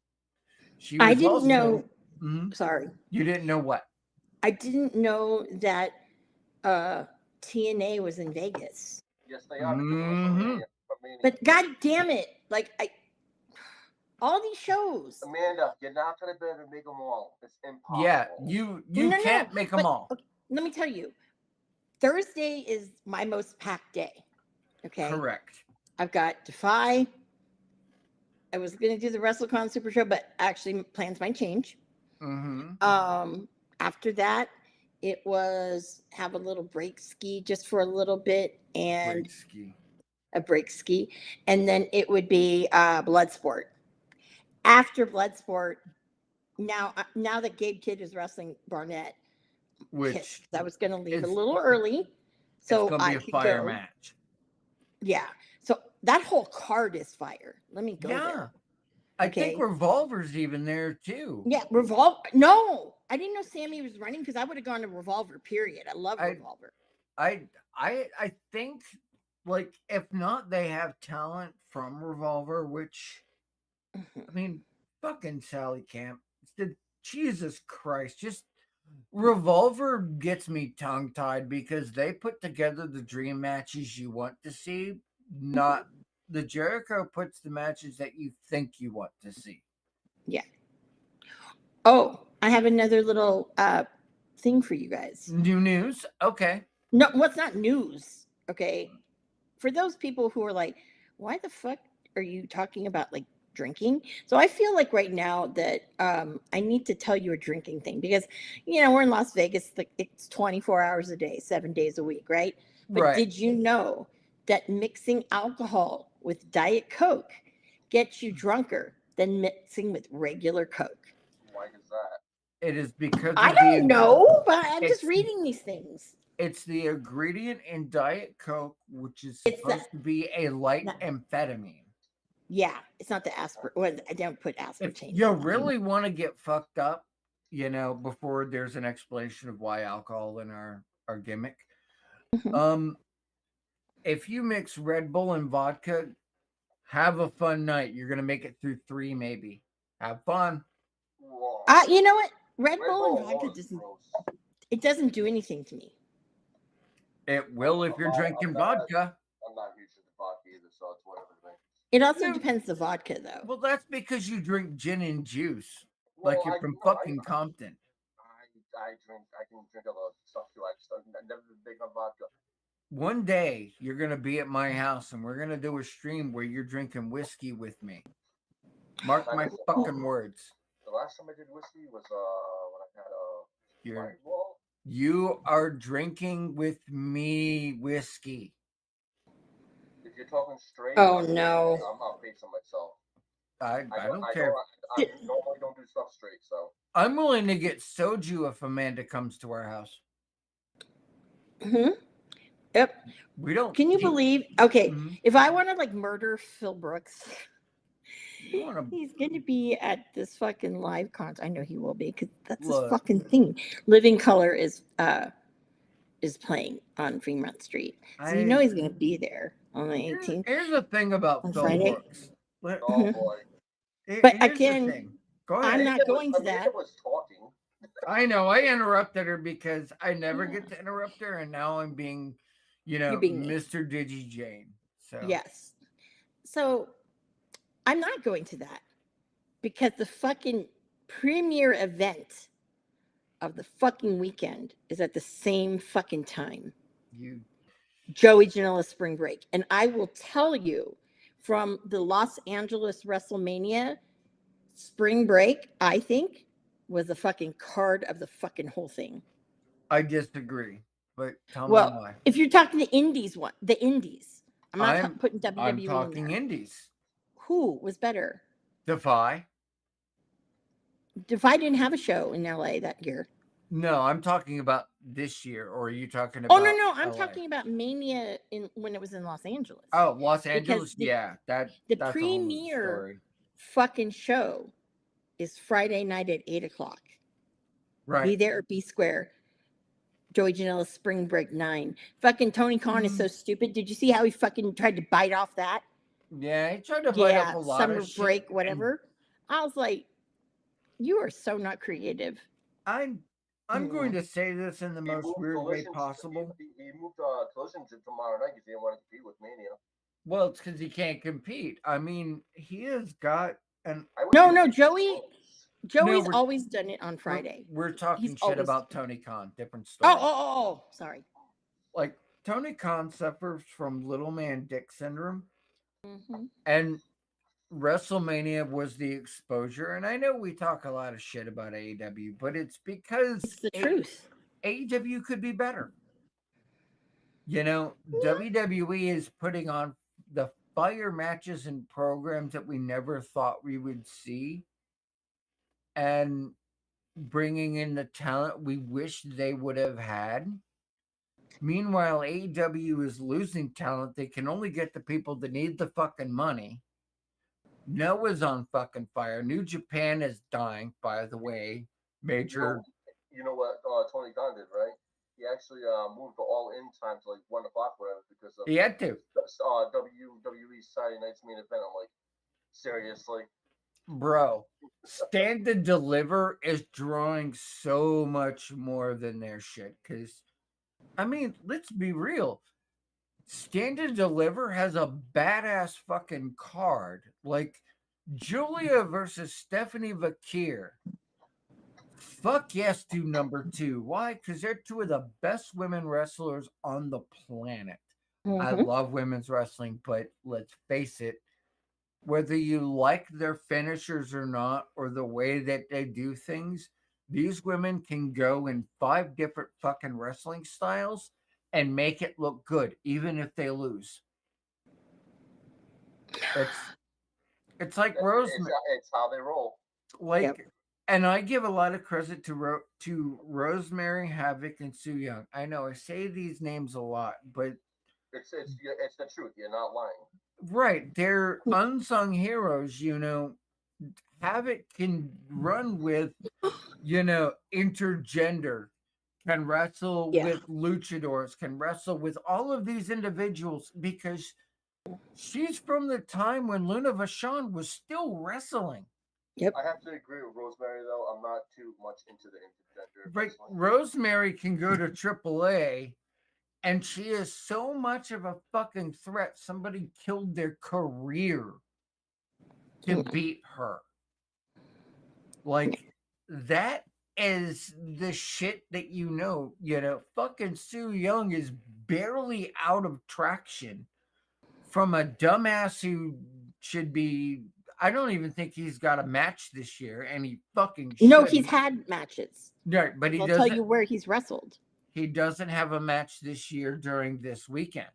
She I was didn't also. know. Mhm. Sorry, You didn't know what? I didn't know that TNA was in Vegas. Yes, they are because of Mhm. WrestleMania. But god damn it, like all these shows. Amanda, you're not gonna be able to make them all. It's Yeah, impossible. you No, can't make them but all. okay, let me tell you, Thursday is my most packed day. Okay, Correct. I've got Defy. I was going to do the WrestleCon Super Show, but actually plans might change. Mm-hmm. After that, it was have a little break ski just for a little bit and Break ski. a break ski, and then it would be Bloodsport. After Bloodsport, now that Gabe Kidd is wrestling Barnett, Which I was going to leave a is little early, it's so gonna be I a could fire go. match. Yeah, so that whole card is fire. Let me go Yeah. there. I think Okay. Revolver's even there too. Yeah, Revolver. No, I didn't know Sammy was running because I would have gone to Revolver. Period. I love I Revolver. I think, like, if not, they have talent from Revolver, which Mhm. I mean, fucking Sally Camp. Jesus Christ, just Revolver gets me tongue tied because they put together the dream matches you want to see, not the Jericho puts the matches that you think you want to see. Yeah. Oh, I have another little thing for you guys. New news? Okay. No, what's not news? Okay, for those people who are like, why the fuck are you talking about like drinking? So I feel like right now that I need to tell you a drinking thing because we're in Las Vegas. Like it's 24 hours a day, 7 days a week, right? But Right. did you know that mixing alcohol with Diet Coke gets you drunker than mixing with regular Coke? Why is that? It is because I of the don't know, but I'm just it's reading these things. it's the ingredient in Diet Coke, which is It's the supposed to be a light not- amphetamine. yeah, it's not the aspartame. Well, I don't put If aspartame. you really want to get fucked up, before there's an explanation of why alcohol in our gimmick, Mhm. if you mix Red Bull and vodka, have a fun night. You're gonna make it through 3, maybe. Have fun. Whoa. You know what? Red Red Bull and Bull vodka alone is gross. it doesn't do anything to me. It will if you're drinking vodka. I'm not huge into vodka either, so it's whatever to me. It also Yeah. depends the vodka though. Well, that's because you drink gin and juice, Well, like you're from fucking Compton. I can drink a lot of stuff too. I've never been big on vodka. One day you're gonna be at my house and we're gonna do a stream where you're drinking whiskey with me. Mark my fucking words. The last time I did whiskey was when I had You're Fireball. you are drinking with me whiskey. If you're talking straight, Oh no. I'm not facing myself. I don't I care. I normally don't do stuff straight, so I'm willing to get soju if Amanda comes to our house. Hmm. Yep. We don't. Can you keep- believe? Okay, Mhm. if I want to like murder Phil Brooks, You wanna- he's going to be at this fucking live concert. I know he will be because that's his Look. fucking thing. Living Color is playing on Fremont Street, so you know he's going to be there on the 18th. Here's the thing about On Phil Friday? Brooks. Let- Oh Mhm. boy. But Here's again, the thing. Go I'm ahead. not going to Amanda that. was talking. I know I interrupted her because I never get to interrupt her, and now I'm being, You're being mean. Mr. Digi Jane. So Yes. So I'm not going to that because the fucking premier event of the fucking weekend is at the same fucking time. you Joey Janela Spring Break. And I will tell you from the Los Angeles WrestleMania, Spring Break, I think, was the fucking card of the fucking whole thing. I disagree, but tell me Well, why. if you're talking the indies one, the indies. I'm not I'm putting WWE I'm in talking there. indies. Who was better? Defy. Defy didn't have a show in LA that year. No, I'm talking about this year, or are you talking Oh about? no, I'm LA? talking about Mania when it was in Los Angeles. Oh, Los Because Angeles. Yeah, the that's a whole premier story. fucking show is Friday night at 8:00. Be Right. there or be square. Joey Janela Spring Break 9. Fucking Tony Khan is so stupid. Did you see how he fucking tried to bite off that? Yeah, he tried to bite up Yeah, a lot summer of shit. break, and whatever. I was like, you are so not creative. I'm going to say this in the most moved weird way Collision- possible. He moved Collision to tomorrow night because he didn't want to compete with Mania. Well, it's because he can't compete. I mean, he has got an. I would No, be Joey's we're- always done it on Friday. We're talking He's shit always- about Tony Khan. Different story. Oh, sorry. Like Tony Khan suffers from little man dick syndrome, Mhm. and WrestleMania was the exposure. And I know we talk a lot of shit about AEW, but it's because It's the truth. AEW could be better. WWE is putting on the fire matches and programs that we never thought we would see, and bringing in the talent we wish they would have had. Meanwhile, AEW is losing talent. They can only get the people that need the fucking money. Noah's on fucking fire. New Japan is dying, by the way. Major. You know what Tony Khan did, right? He actually moved the all-in time to like 1:00 or whatever because of He had to. WWE Saturday Night's main event. I'm like, seriously? Bro, Stand and Deliver is drawing so much more than their shit. Because, I mean, let's be real. Stand and Deliver has a badass fucking card. Like Julia versus Stephanie Vakir. Fuck yes to number 2. Why? Because they're two of the best women wrestlers on the planet. I Mhm. love women's wrestling, but let's face it, whether you like their finishers or not, or the way that they do things, these women can go in 5 different fucking wrestling styles and make it look good, even if they lose. It's like Rosemary. It's how they roll. Like, Yep. and I give a lot of credit to Rosemary Havoc and Sue Young. I know I say these names a lot, but It's the truth. You're not lying. right, they're unsung heroes. Havoc can run with, intergender, can wrestle Yeah. with luchadors, can wrestle with all of these individuals because she's from the time when Luna Vachon was still wrestling. Yep. I have to agree with Rosemary though. I'm not too much into the intergender. But wrestling. Rosemary can go to AAA, and she is so much of a fucking threat. Somebody killed their career to beat her. Like, that is the shit that fucking Sue Young is barely out of traction from a dumbass who should be. I don't even think he's got a match this year, and he fucking should. No, he's had matches. Right, but I'll tell you where he's wrestled. he doesn't have a match this year during this weekend,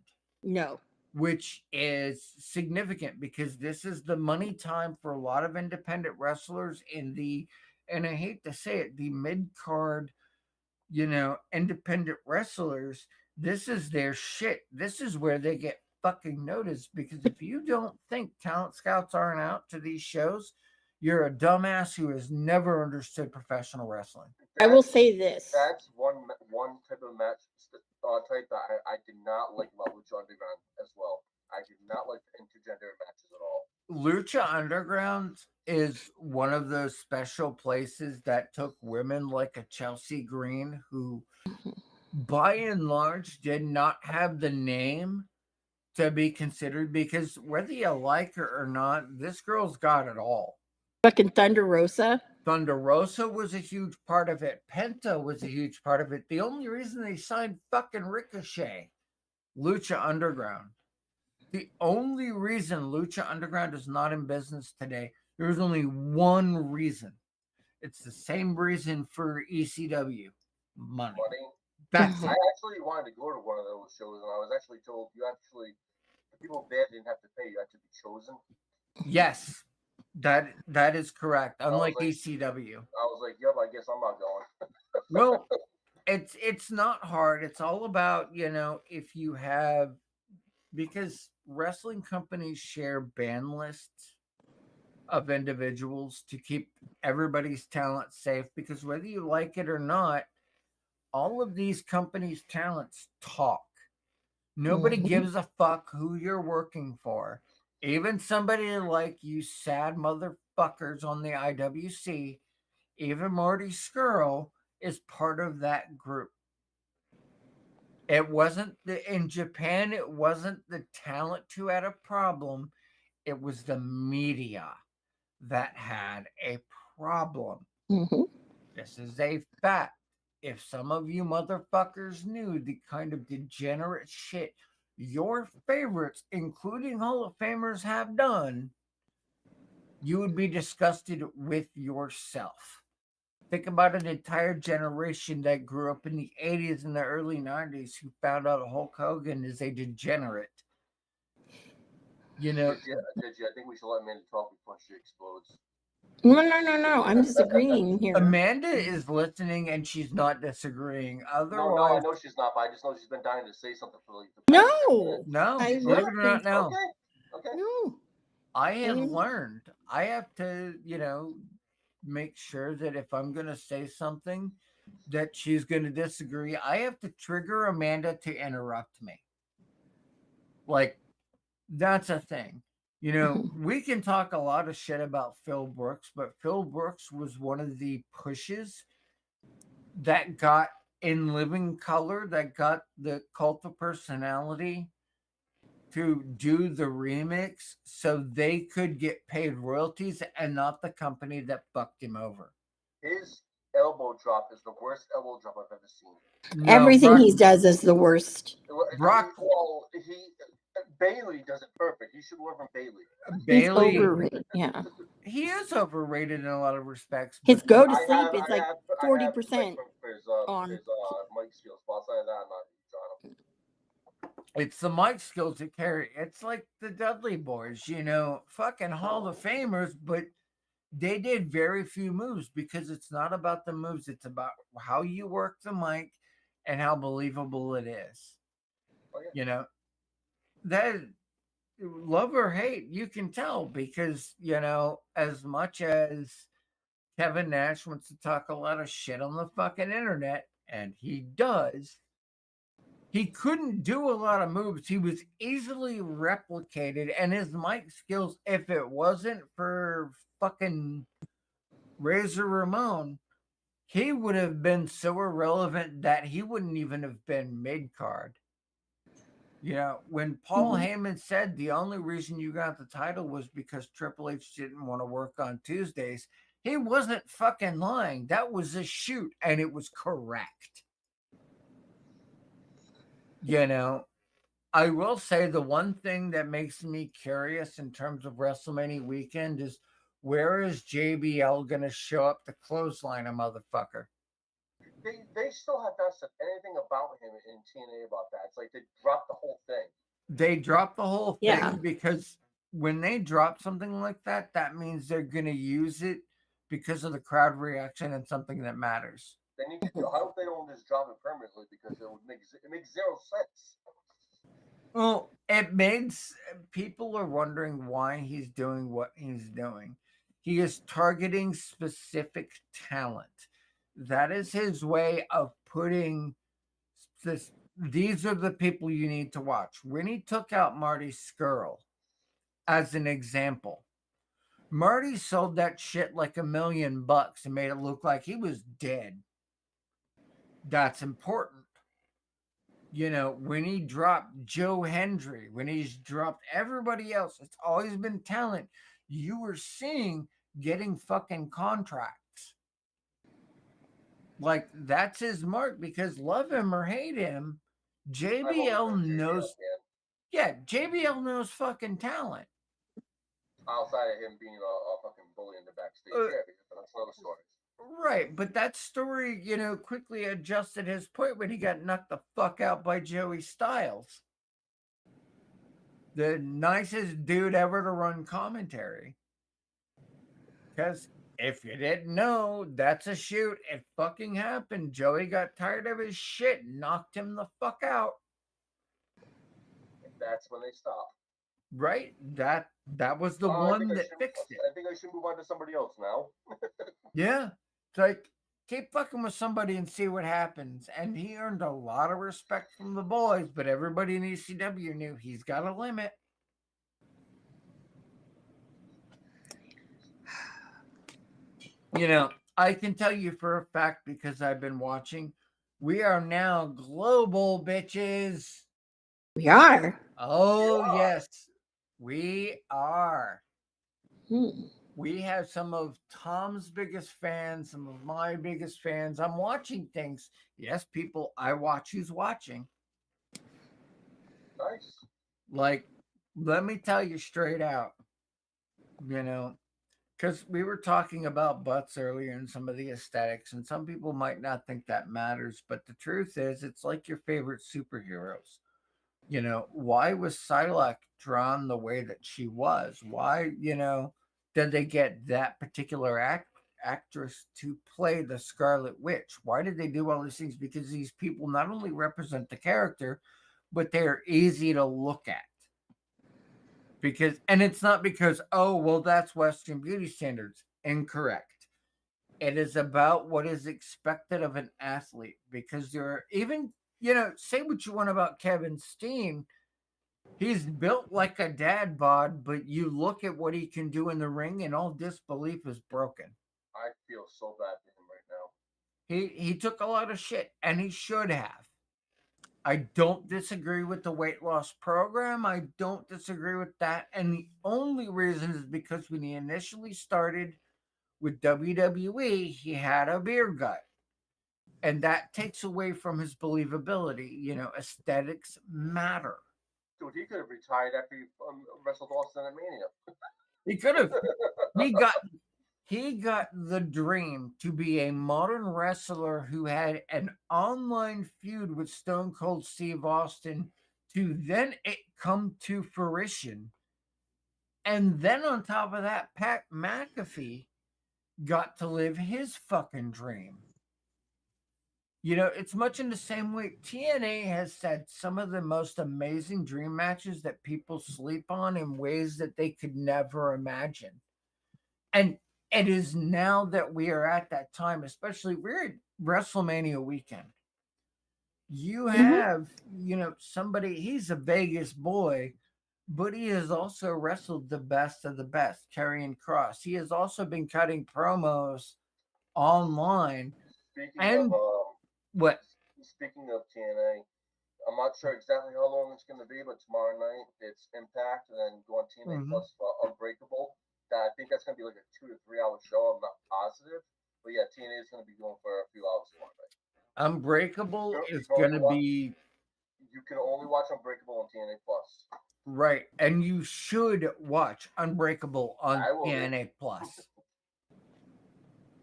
No. which is significant because this is the money time for a lot of independent wrestlers in the and I hate to say it, the mid card, independent wrestlers, this is their shit. This is where they get fucking noticed, because if you don't think talent scouts aren't out to these shows, you're a dumbass who has never understood professional wrestling. I will say this. That's one type of match type that I did not like about Lucha Underground as well. I did not like the intergender matches at all. Lucha Underground is one of those special places that took women like a Chelsea Green, who by and large did not have the name to be considered, because whether you like her or not, this girl's got it all. Fucking Thunder Rosa. Thunder Rosa was a huge part of it. Penta was a huge part of it. The only reason they signed fucking Ricochet, Lucha Underground. The only reason Lucha Underground is not in business today, there's only one reason. It's the same reason for ECW. Money. That's I it. actually wanted to go to one of those shows, and I was actually told the people there didn't have to pay. You had to be chosen. Yes, that is correct. Unlike like- ECW. I was like, yep, I guess I'm not going. Well, it's not hard. It's all about, if you have, because wrestling companies share ban lists of individuals to keep everybody's talent safe, because whether you like it or not, all of these companies' talents talk. Nobody gives a fuck who you're working for. Even somebody like you sad motherfuckers on the IWC, even Marty Skrull is part of that group. It wasn't in Japan, it wasn't the talent who had a problem. It was the media that had a problem. Mm-hmm. This is a fact. If some of you motherfuckers knew the kind of degenerate shit your favorites, including Hall of Famers, have done, you would be disgusted with yourself. Think about an entire generation that grew up in the 80s and the early 90s who found out Hulk Hogan is a degenerate. Did you? I think we should let Amanda talk before she explodes. No. I'm disagreeing here. Amanda is listening and she's not disagreeing. Otherwise, No, I know she's not, but I just know she's been dying to say something for like the past No. I believe will it or not, say- no. Okay. No. I have mean- learned. I have to, make sure that if I'm going to say something that she's going to disagree, I have to trigger Amanda to interrupt me. Like, that's a thing. We can talk a lot of shit about Phil Brooks, but Phil Brooks was one of the pushes that got In Living Color, that got the Cult of Personality to do the remix so they could get paid royalties and not the company that fucked him over. His elbow drop is the worst elbow drop I've ever seen. No, Everything Brock, he does is the worst. Brock- Bailey does it perfect. He should learn from Bailey. Bailey, He's overrated. Yeah. he is overrated in a lot of respects. His but go to I sleep have- is I like have- I have 40% respect for his on- mic skills. But outside of that, I'm not huge on him. it's the mic skills that carry. It's like the Dudley Boys, fucking Hall of Famers, but they did very few moves, because it's not about the moves. It's about how you work the mic and how believable it is. Oh, yeah. That love or hate, you can tell, because, as much as Kevin Nash wants to talk a lot of shit on the fucking internet, and he does, he couldn't do a lot of moves. He was easily replicated, and his mic skills, if it wasn't for fucking Razor Ramon, he would have been so irrelevant that he wouldn't even have been mid-card. When Paul Heyman said the only reason you got the title was because Triple H didn't want to work on Tuesdays, he wasn't fucking lying. That was a shoot, and it was correct. I will say the one thing that makes me curious in terms of WrestleMania weekend is, where is JBL going to show up to clothesline a motherfucker? They still have not said anything about him in TNA about that. It's like they dropped the whole thing. They dropped the whole thing Yeah. because when they drop something like that, that means they're going to use it because of the crowd reaction and something that matters. They need to. I hope they don't just drop it permanently because it makes zero sense. Well, people are wondering why he's doing what he's doing. He is targeting specific talent. That is his way of putting this. These are the people you need to watch. When he took out Marty Skrull, as an example, Marty sold that shit like $1,000,000 and made it look like he was dead. That's important. When he dropped Joe Hendry, when he's dropped everybody else, it's always been talent. You were seeing getting fucking contracts. Like, that's his mark, because love him or hate him, JBL knows. Yeah, JBL knows fucking talent. Outside of him being a fucking bully in the backstage area, but that's another story. Right, but that story, quickly adjusted his point when he got knocked the fuck out by Joey Styles. The nicest dude ever to run commentary. Because if you didn't know, that's a shoot. It fucking happened. Joey got tired of his shit, knocked him the fuck out. That's when they stopped. Right? That was the one that fixed it. I think I should move on to somebody else now. Yeah. It's like, keep fucking with somebody and see what happens. And he earned a lot of respect from the boys, but everybody in ECW knew he's got a limit. I can tell you for a fact, because I've been watching, we are now global, bitches. We are. Oh, yes, we are. Hmm. We have some of Tom's biggest fans, some of my biggest fans. I'm watching things. Yes, people, I watch who's watching. Nice. Like, let me tell you straight out, because we were talking about butts earlier and some of the aesthetics, and some people might not think that matters, but the truth is, it's like your favorite superheroes. Why was Psylocke drawn the way that she was? Why, did they get that particular actress to play the Scarlet Witch? Why did they do all these things? Because these people not only represent the character, but they're easy to look at. And it's not because, oh, well, that's Western beauty standards. Incorrect. It is about what is expected of an athlete, because there are even, say what you want about Kevin Steen. He's built like a dad bod, but you look at what he can do in the ring and all disbelief is broken. I feel so bad for him right now. He took a lot of shit, and he should have. I don't disagree with the weight loss program. I don't disagree with that. And the only reason is because when he initially started with WWE, he had a beer gut. And that takes away from his believability. Aesthetics matter. Dude, he could have retired after he wrestled Austin at Mania. He could have. He got the dream to be a modern wrestler who had an online feud with Stone Cold Steve Austin, to then it come to fruition. And then on top of that, Pat McAfee got to live his fucking dream. It's much in the same way. TNA has said some of the most amazing dream matches that people sleep on in ways that they could never imagine. And it is now that we are at that time, especially we're at WrestleMania weekend. You have, somebody, he's a Vegas boy, but he has also wrestled the best of the best, Karrion Kross. He has also been cutting promos online. Speaking of TNA, I'm not sure exactly how long it's going to be, but tomorrow night it's Impact, and then go on TNA Plus Unbreakable. I think that's going to be like a 2 to 3 hour show. I'm not positive, but yeah, TNA is going to be going for a few hours tomorrow night. Unbreakable is going to be. You can only watch Unbreakable on TNA Plus. Right, and you should watch Unbreakable on TNA Plus.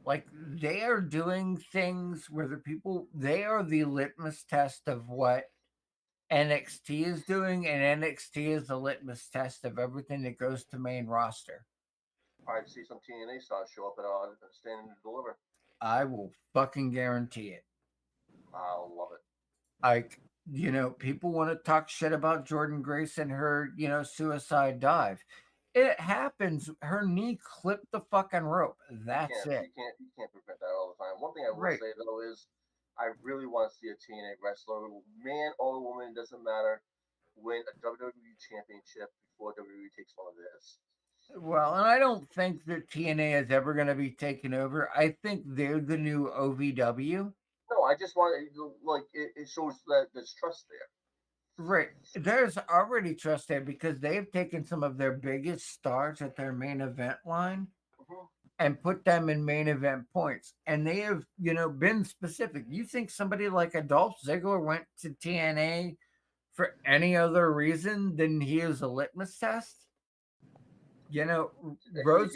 Like, they are doing things where they are the litmus test of what NXT is doing, and NXT is the litmus test of everything that goes to main roster. I'd see some TNA stars show up and stand and deliver. I will fucking guarantee it. I'll love it. Like, people want to talk shit about Jordan Grace and her, suicide dive. It happens. Her knee clipped the fucking rope. That's it. You can't prevent that all the time. One thing I will Right. say though is, I really want to see a TNA wrestler, man or woman, it doesn't matter, win a WWE championship before WWE takes one of theirs. Well, and I don't think that TNA is ever going to be taken over. I think they're the new OVW. No, I just want it shows that there's trust there. Right. There's already trust there because they've taken some of their biggest stars at their main event line Mm-hmm. and put them in main event points. And they have, been specific. You think somebody like Adolph Ziggler went to TNA for any other reason than he is a litmus test? Rose.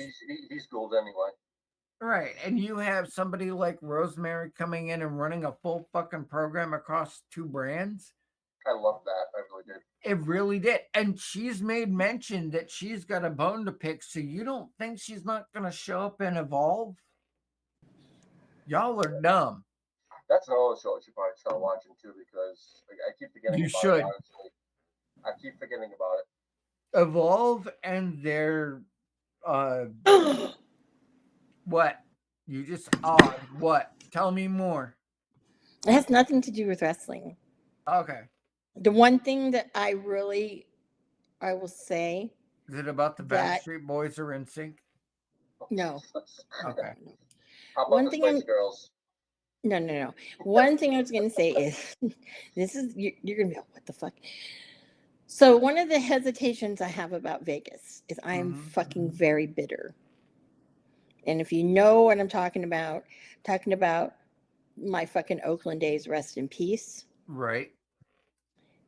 He's gold anyway. Right. And you have somebody like Rosemary coming in and running a full fucking program across two brands. I love that. I really did. It really did. And she's made mention that she's got a bone to pick. So you don't think she's not going to show up and evolve? Y'all are dumb. That's another show I should probably start watching too, because I keep forgetting You about should. it, honestly. I keep forgetting about it. Evolve and their what? You just what? Tell me more. It has nothing to do with wrestling. Okay. The one thing that I will say. Is it about the Backstreet Boys or NSYNC? No. Okay. How about One the thing Spice Girls? No. One thing I was going to say is, you're going to be like, what the fuck? So one of the hesitations I have about Vegas is I'm fucking very bitter. And if you know what I'm talking about my fucking Oakland days, rest in peace. Right.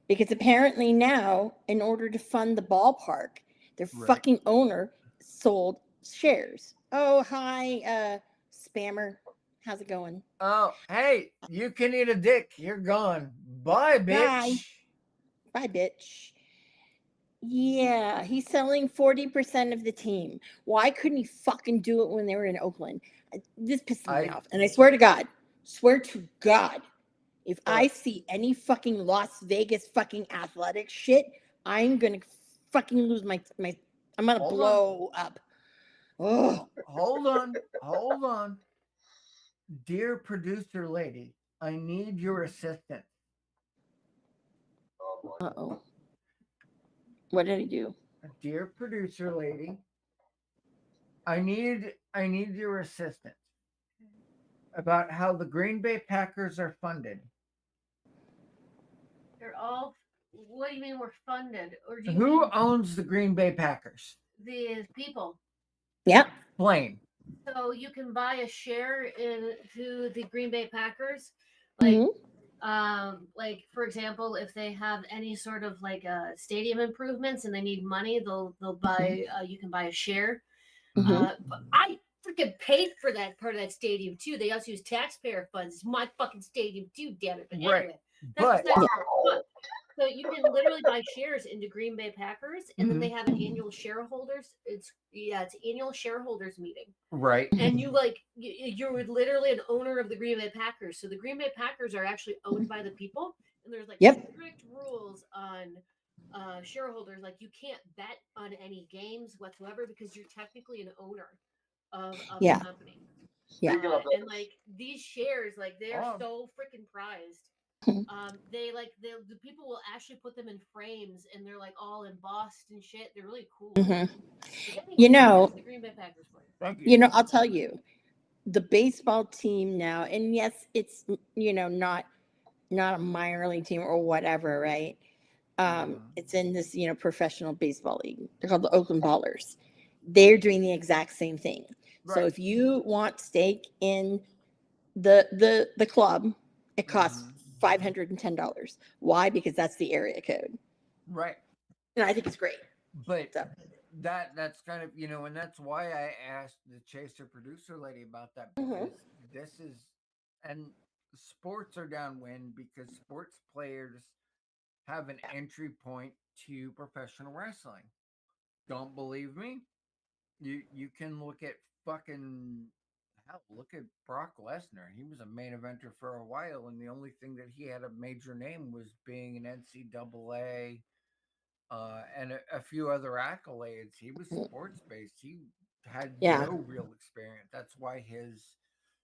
Because apparently now, in order to fund the ballpark, their fucking owner sold shares. Oh, hi, spammer. How's it going? Oh, hey, you can eat a dick. You're gone. Bye, bitch. Bye, bitch. Yeah, he's selling 40% of the team. Why couldn't he fucking do it when they were in Oakland? This pisses me off. And I swear to God, if I see any fucking Las Vegas fucking athletic shit, I'm gonna fucking lose my I'm gonna blow up. Oh, hold on. Dear producer lady, I need your assistance. Uh-oh. What did he do? Dear producer lady, I need your assistance about how the Green Bay Packers are funded. They're all. What do you mean we're funded? Or do you Who mean owns the Green Bay Packers? the people? Yeah. Plain. So you can buy a share into the Green Bay Packers, like, like for example, if they have any sort of like stadium improvements and they need money, they'll buy. You can buy a share. But I freaking paid for that part of that stadium too. They also use taxpayer funds. It's my fucking stadium too, damn it. But anyway, that's fun. So you can literally buy shares into Green Bay Packers, and then they have an annual shareholders. It's annual shareholders meeting. Right. And you're literally an owner of the Green Bay Packers. So the Green Bay Packers are actually owned by the people, and there's like strict rules on shareholders. Like you can't bet on any games whatsoever because you're technically an owner of the company. And like these shares, like they're so freaking prized. The people will actually put them in frames and they're like all embossed and shit. They're really cool. The Green Bay Packers player. I'll tell you, the baseball team now, and yes, it's not a minor league team or whatever, right? It's in this professional baseball league. They're called the Oakland Ballers. They're doing the exact same thing. So if you want stake in the club, it costs $510. Why? Because that's the area code. Right. And I think it's great. But that's kind of, and that's why I asked the Chaser producer lady about that, because this is, and sports are downwind because sports players have an entry point to professional wrestling. Don't believe me? You can look at fucking hell. Look at Brock Lesnar. He was a main eventer for a while, and the only thing that he had a major name was being an NCAA and a few other accolades. He was sports based. He had Yeah. no real experience. That's why his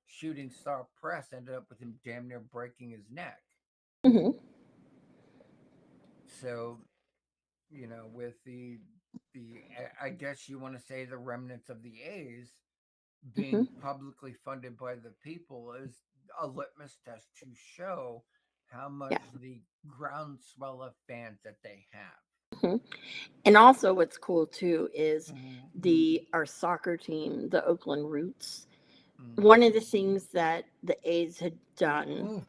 shooting star press ended up with him damn near breaking his neck. Hmm. So, with the I guess you want to say the remnants of the A's Hmm. being publicly funded by the people is a litmus test to show how Yeah. much the groundswell of fans that they have. Hmm. And also, what's cool too is Mhm. our soccer team, the Oakland Roots. Mhm. One of the things that the A's had done. Oh,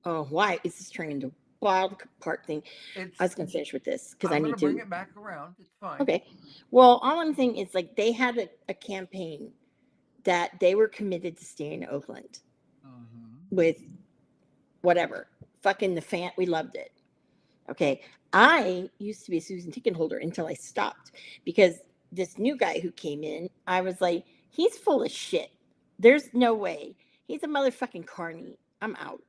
Oh, why is this turning into a wild part thing? I it's was going to finish with this because I I'm gonna need bring to. it back around. It's fine. Okay. Well, all I'm saying is like they had a campaign that they were committed to staying in Oakland Hmm. with whatever. Fucking the fan. We loved it. Okay. I used to be a season ticket holder until I stopped because this new guy who came in, I was like, he's full of shit. There's no way. He's a motherfucking carny. I'm out.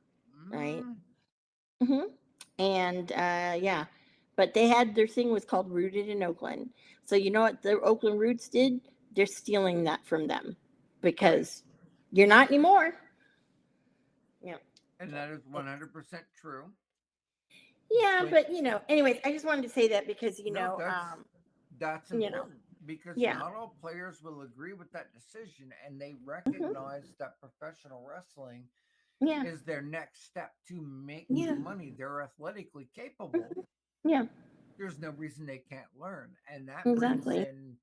Right. Mm. Hmm. And yeah, but they had their thing was called Rooted in Oakland. So you know what the Oakland Roots did? They're stealing that from them Right, because you're not anymore. Yeah. and that is 100% true. Yeah, But but anyways, I just wanted to say that because no, that's you know, important because yeah. not all players will agree with that decision, and they Hmm. recognize that professional wrestling Yeah. is their next step to making Yeah. money. They're athletically capable. Yeah. There's no reason they can't learn, and that brings Exactly. in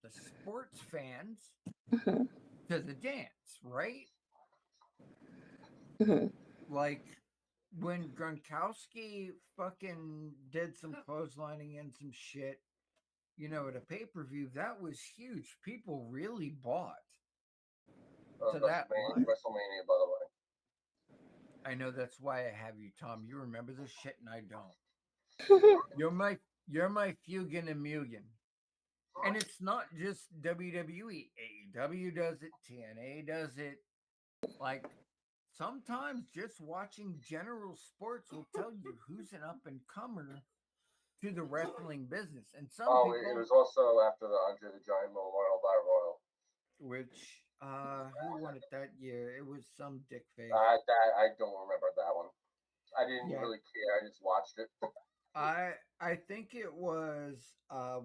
the sports fans Hmm. to the dance, right? Hmm. Like when Gronkowski fucking did some clotheslining and some shit, at a pay per view, that was huge. People really bought to that WrestleMania, line. WrestleMania, by the way. I know that's why I have you, Tom. You remember this shit and I don't. You're my Fugan and Mugen. And it's not just WWE. AEW does it, TNA does it. Like sometimes just watching general sports will tell you who's an up and comer to the wrestling business. And some Oh, it people, was also after the Andre the Giant Memorial Battle Royal. which who won it that year? It was some dick face. I don't remember that one. I didn't Yeah. really care. I just watched it. I think it was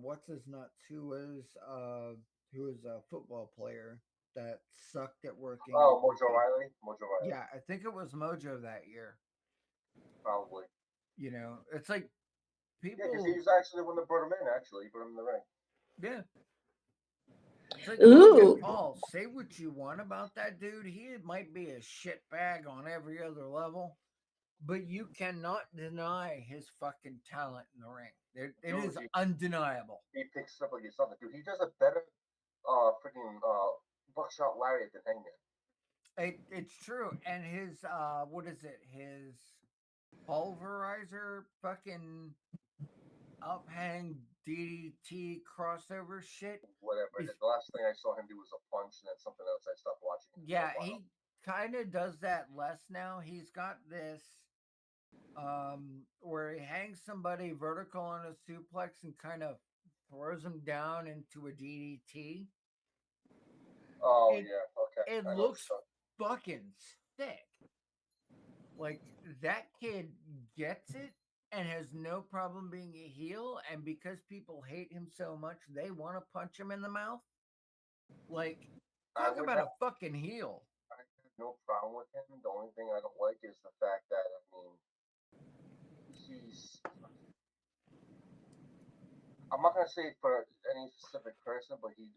what's his nuts who was a football player that sucked at working Oh, with Mojo the Riley. Mojo Riley, yeah, I think it was Mojo that year. probably. It's like Yeah, because he people was actually the one that brought him in. Actually, he put him in the ring. yeah. It's like Logan Ooh. Paul. Say what you want about that dude. He might be a shit bag on every other level, but you cannot deny his fucking talent in the ring. It Dude, is undeniable. he picks up like something. Dude, he does a better freaking buckshot lariat than Hangman. It's true. And his what is it? His pulverizer fucking uphang DDT crossover shit Whatever. is The last thing I saw him do was a punch, and then something else. I stopped watching him for yeah, a while. he kind of does that less now. He's got this where he hangs somebody vertical on a suplex and kind of throws him down into a DDT. Oh It yeah, okay. it I know looks fucking sick. Like that kid gets it and has no problem being a heel, and because people hate him so much, they want to punch him in the mouth. Like, I talk would about have a fucking heel. I have no problem with him. The only thing I don't like is the fact that he's. I'm not gonna say for any specific person, but he's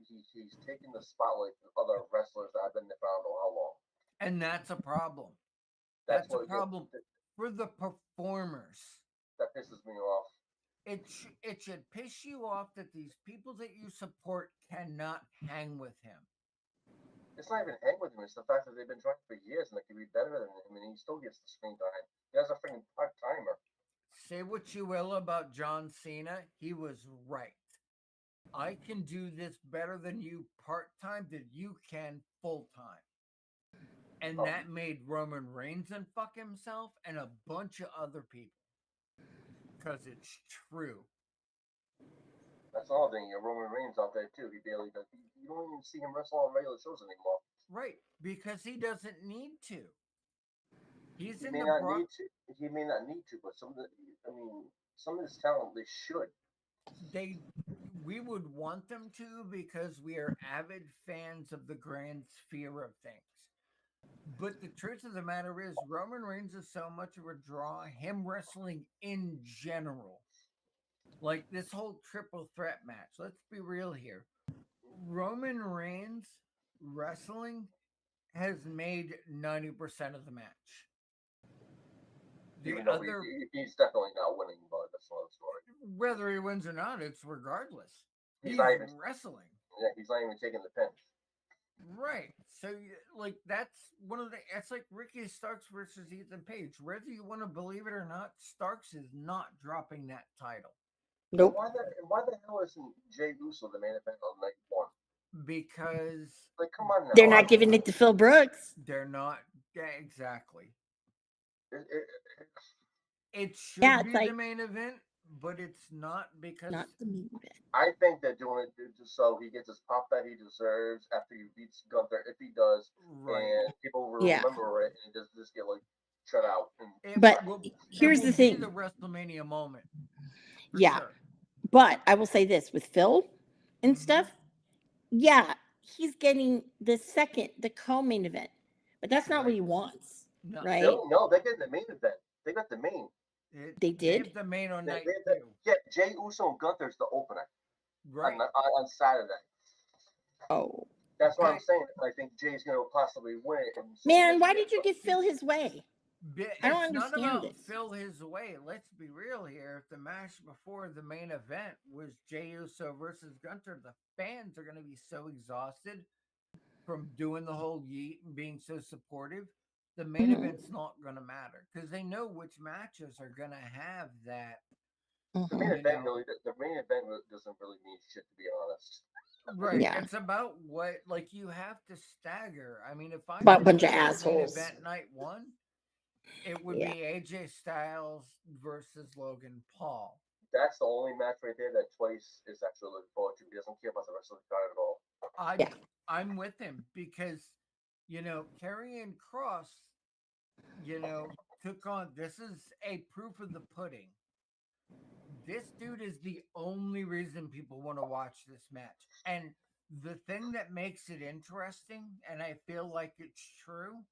taking the spotlight from other wrestlers that have been there for I don't know how long. And that's a problem. That's That's a what problem for the performers. that pisses me off. It should piss you off that these people that you support cannot hang with him. It's not even hang with him. It's the fact that they've been trying for years and they could be better than him, and he still gets the screen time. He has a freaking part timer. Say what you will about John Cena, he was right. I can do this better than you part time than you can full time. And Oh, that made Roman Reigns unfuck himself and a bunch of other people. Because it's true. that's another thing. Roman Reigns out there too. He barely does. You don't even see him wrestle on regular shows anymore. Right. Because he doesn't need to. He's He in may the not Brock. need to. He may not need to, but some of the, I mean, some of this talent they should. They we would want them to because we are avid fans of the grand sphere of things. But the truth of the matter is, Roman Reigns is so much of a draw. Him wrestling in general, like this whole triple threat match. Let's be real here. Roman Reigns wrestling has made 90% of the match. The Even though other, he's definitely not winning, but that's another story. whether he wins or not, it's regardless. He's He's not even. wrestling. Yeah, he's not even taking the pins. Right. So, like, that's one of the. It's like Ricky Starks versus Ethan Page. Whether you want to believe it or not, Starks is not dropping that title Nope. Why the hell isn't Jay Uso the main event on night one? because Like, come on now. They're not giving it to Phil Brooks. they're not. Yeah, exactly. It, it, It should Yeah, be it's like the main event, but it's not because not the main event. I think they're doing it just so he gets his pop that he deserves after he beats Gunther, if he does, right. and people will Yeah. remember it, and it doesn't just get like shut out. And But it here's will the be thing. the WrestleMania moment. For Yeah. sure. But I will say this with Phil and Mhm. stuff. Yeah, he's getting the co-main event, but that's not what Right. he wants, No, right? no, they get the main event. They got the main. They They have did. the main on They, night they, they, two. yeah, Jay Uso and Gunther's the opener Right. on Saturday. Oh That's what I'm Okay. saying. I think Jay's going to possibly win it. And so man, maybe why get did you give Phil his way? I don't It's not understand about this. Phil his way. Let's be real here. If the match before the main event was Jey Uso versus Gunter, the fans are going to be so exhausted from doing the whole yeet and being so supportive. The main Mhm. event's not going to matter because they know which matches are going to have that. the main Mhm. You event know, really the main event doesn't really mean shit, to be honest. right? Yeah, It's about what like you have to stagger. I mean, if I about a could bunch of pick the main assholes. event night one, it would Yeah. be AJ Styles versus Logan Paul. That's the only match right there that Twice is actually looking forward to. He doesn't care about the rest of the card at all. Yeah. I'm with him because Karrion Cross, took on this is a proof of the pudding. This dude is the only reason people want to watch this match. And the thing that makes it interesting, and I feel like it's true,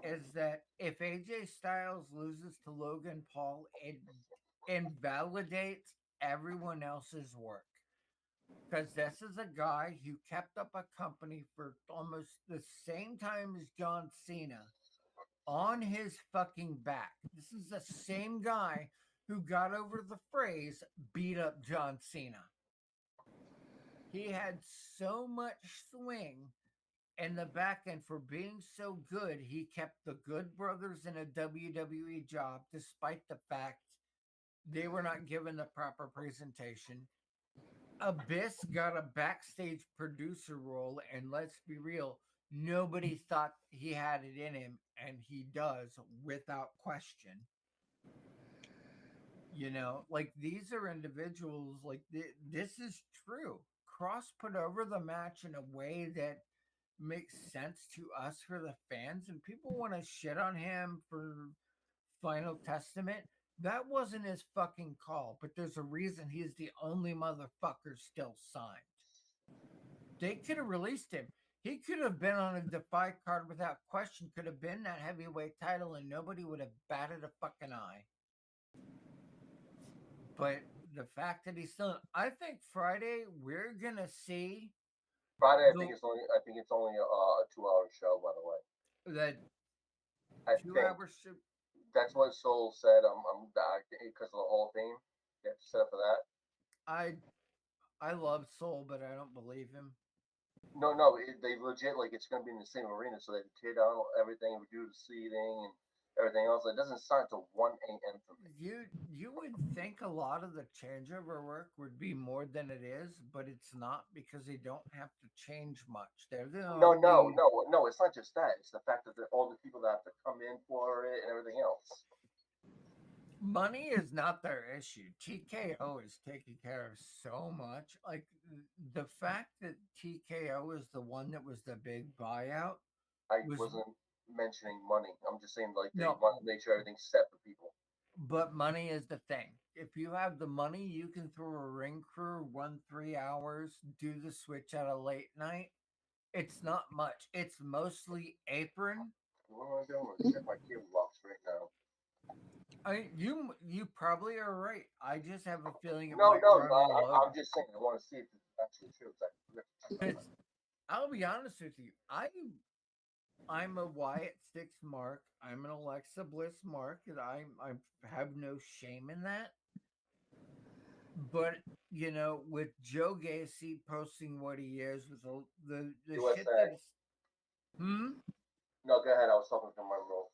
is that if AJ Styles loses to Logan Paul, it invalidates everyone else's work. Because this is a guy who kept up a company for almost the same time as John Cena on his fucking back. This is the same guy who got over the phrase beat up John Cena. He had so much swing in the back end for being so good, he kept the Good Brothers in a WWE job despite the fact they were not given the proper presentation. Abyss got a backstage producer role, and let's be real, nobody thought he had it in him, and he does without question. Like these are individuals, like this is true. Cross put over the match in a way that makes sense to us for the fans, and people want to shit on him for Final Testament. That wasn't his fucking call, but there's a reason he's the only motherfucker still signed. They could have released him. He could have been on a Defy card without question, could have been that heavyweight title, and nobody would have batted a fucking eye. But the fact that he's still, I think Friday we're gonna see Friday, the, I think it's only a 2 hour show, by the way. that I two think hours. that's what Soul said. I'm because of the whole theme. You have to set up for that. I I love Soul, but I don't believe him. No, they legit like it's gonna be in the same arena, so they tear down everything, redo the seating and everything else. It doesn't start till 1 a.m. for me. You would think a lot of the changeover work would be more than it is, but it's not because they don't have to change much. They're the No, no, only no, no. It's not just that. It's the fact that all the people that have to come in for it and everything else. money is not their issue. TKO is taking care of so much. Like the fact that TKO is the one that was the big buyout I was wasn't mentioning money. I'm just saying like they no, want to make sure everything's set for people. but money is the thing. If you have the money, you can throw a ring crew, run 3 hours, do the switch at a late night. It's not much. It's mostly apron. What am I doing? I'm gonna check my cable box right now. You probably are right. I just have a feeling it No, might no, run a little I'm over. just saying. I want to see if it's actually true. We have to check that Because I'll be honest with you, I'm a Wyatt Sticks mark. I'm an Alexa Bliss mark, and I have no shame in that. But with Joe Gacy posting what he is with the shit USA. that's No, go ahead. I was talking to my role.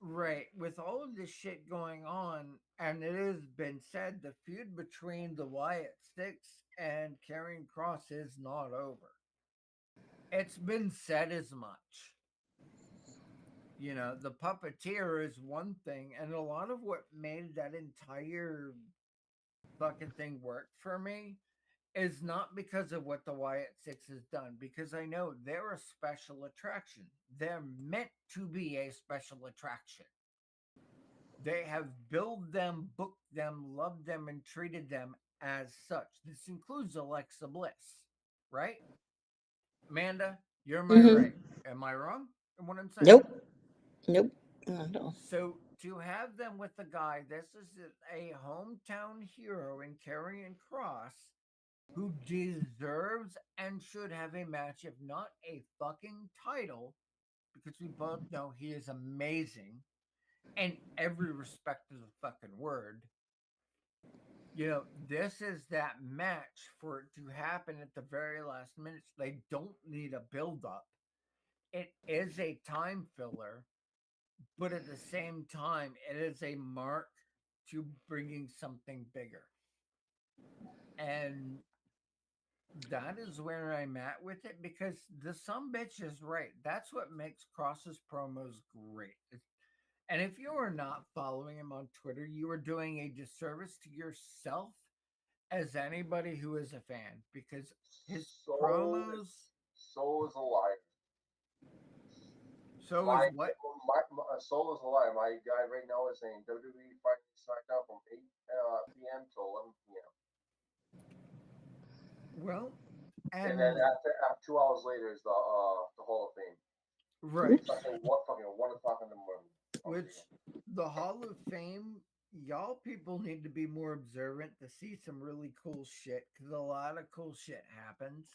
right, with all of this shit going on, and it has been said the feud between the Wyatt Sticks and Karrion Cross is not over. It's been said as much. The puppeteer is one thing, and a lot of what made that entire fucking thing work for me is not because of what the Wyatt Six has done, because I know they're a special attraction. They're meant to be a special attraction. They have billed them, booked them, loved them, and treated them as such. This includes Alexa Bliss, right? Amanda, you're my Mm-hmm. right. Am I wrong in what I'm saying? Nope. Nope. Not at all. So to have them with a guy, this is a hometown hero in Karrion Cross who deserves and should have a match, if not a fucking title, because we both know he is amazing in every respect of the fucking word. This is that match for it to happen at the very last minutes. They don't need a build up. It is a time filler, but at the same time, it is a mark to bringing something bigger. And that is where I'm at with it because the some bitch is right. That's what makes Cross's promos great. And if you are not following him on Twitter, you are doing a disservice to yourself as anybody who is a fan because his Soul, promos. Soul is a liar. So is My, what? my Soul is a liar. My guy right now is saying WWE fighting SmackDown from 8 p.m. to 11 p.m. Well, And then and after 2 hours later is the Hall of Fame. right, It's like what fucking 1 o'clock in the morning. which the Hall of Fame, y'all people need to be more observant to see some really cool shit because a lot of cool shit happens.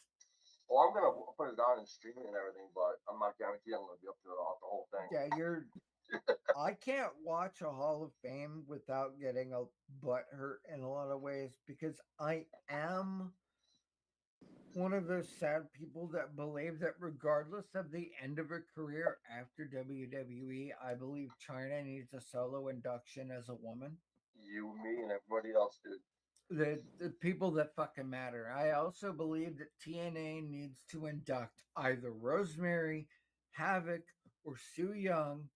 Well, I'm gonna put it on and stream it and everything, but I'm not guaranteed I'm gonna be up to the whole thing. Yeah, I can't watch a Hall of Fame without getting a butt hurt in a lot of ways because I am one of those sad people that believe that regardless of the end of her career after WWE, I believe China needs a solo induction as a woman. You, me, and everybody else, dude. The people that fucking matter. I also believe that TNA needs to induct either Rosemary, Havoc, or Sue Young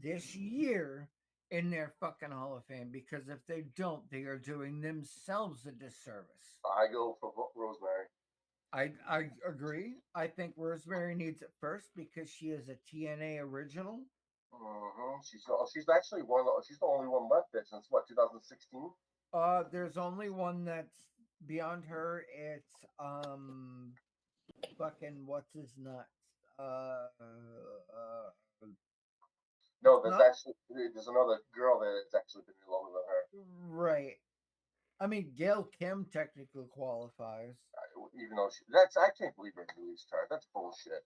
this year in their fucking Hall of Fame because if they don't, they are doing themselves a disservice. I go for Rosemary. I agree. I think Rosemary needs it first because she is a TNA original. She's actually she's the only one left there since what 2016. There's only one that's beyond her. It's fucking what's his nuts. No, Not there's another girl that's actually been longer than her. right. I mean, Gail Kim technically qualifies. Even though I can't believe they released her. That's bullshit.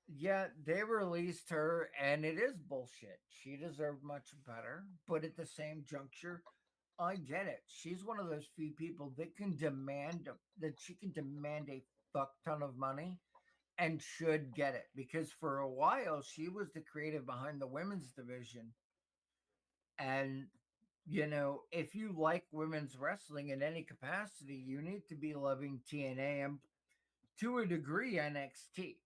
Yeah, they released her, and it is bullshit. She deserved much better, but at the same juncture, I get it. She's one of those few people that she can demand a fuck ton of money and should get it because for a while she was the creative behind the women's division And, you know, if you like women's wrestling in any capacity, you need to be loving TNA and to a degree NXT.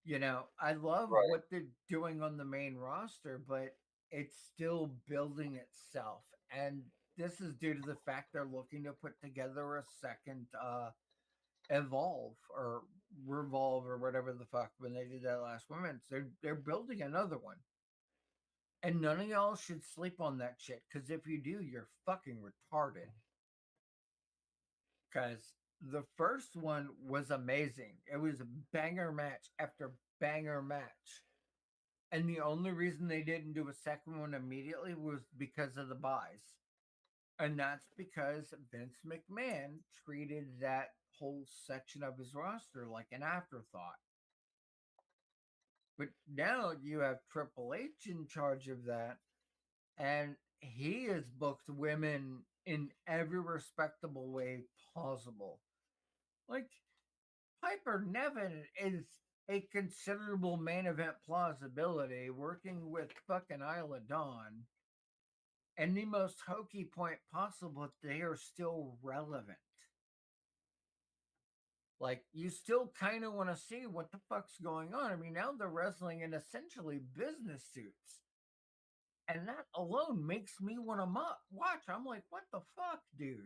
You know, I love Right. what they're doing on the main roster, but it's still building itself. And this is due to the fact they're looking to put together a second Evolve or Revolve or whatever the fuck when they did that last Women's. They're building another one. And none of y'all should sleep on that shit, because if you do, you're fucking retarded. Because the first one was amazing. It was banger match after banger match. And the only reason they didn't do a second one immediately was because of the buys. And that's because Vince McMahon treated that whole section of his roster like an afterthought. But now you have Triple H in charge of that, and he has booked women in every respectable way possible. Like, Piper Niven is a considerable main event plausibility working with fucking Isla Dawn. And the most hokey point possible, they are still relevant. Like, you still kind of want to see what the fuck's going on. I mean, now they're wrestling in essentially business suits. And that alone makes me want to watch. I'm like, what the fuck, dude?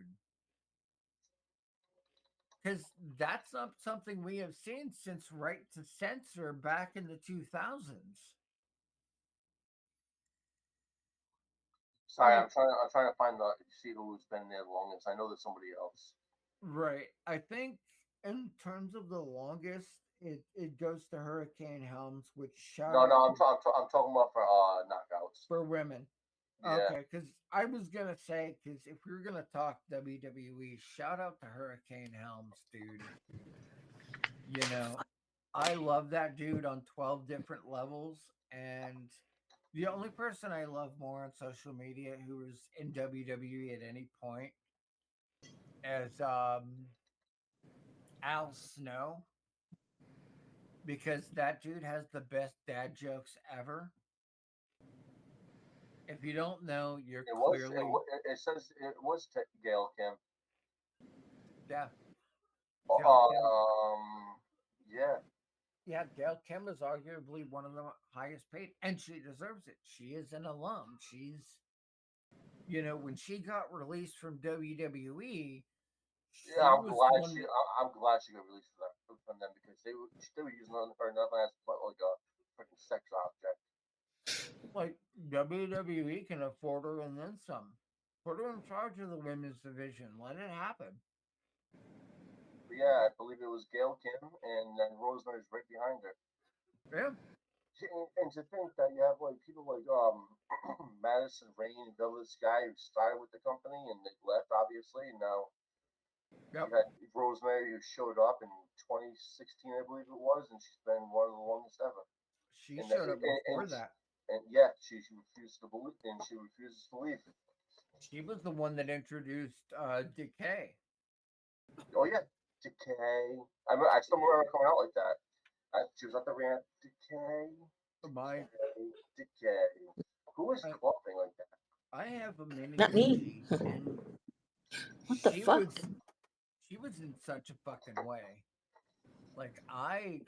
Because that's not something we have seen since Right to Censor back in the 2000s. Sorry, Hmm. I'm trying to find the see who's been there the longest. I know there's somebody else. Right. I think in terms of the longest, it goes to Hurricane Helms, which shout No, out no, I'm talking about for knockouts. for women. Yeah. Okay, because I was gonna say, because if we're gonna talk WWE, shout out to Hurricane Helms, dude. You know, I love that dude on 12 different levels, and the only person I love more on social media who is in WWE at any point is Al Snow, because that dude has the best dad jokes ever. If you don't know, you're clearly It says it was Gail Kim. yeah. Gail Kim, Um. Yeah. yeah, Gail Kim is arguably one of the highest paid, and she deserves it. She is an alum. She's, you know, when she got released from WWE, Yeah, she was the one. I'm glad she got released from them because they were using her nothing as but like a freaking sex object. Like, WWE can afford her and then some. Put her in charge of the women's division. Let it happen. But yeah, I believe it was Gail Kim and then Rosemary's right behind her. Yeah, And to think that you have like people like Madison Rain and this guy who started with the company and they left obviously, and now yep. you had Rosemary who showed up in 2016, I believe it was, and she's been one of the longest ever. She And showed up before that. and yeah, she refused to believe, and she refuses to leave. She was the one that introduced Decay. Oh yeah, Decay. I still remember her coming out like that. She was at the ramp. Decay, My, Decay. Who is I, coughing like that? I have a mini Not me. Gigi, and What the fuck? she was in such a fucking way. Like, I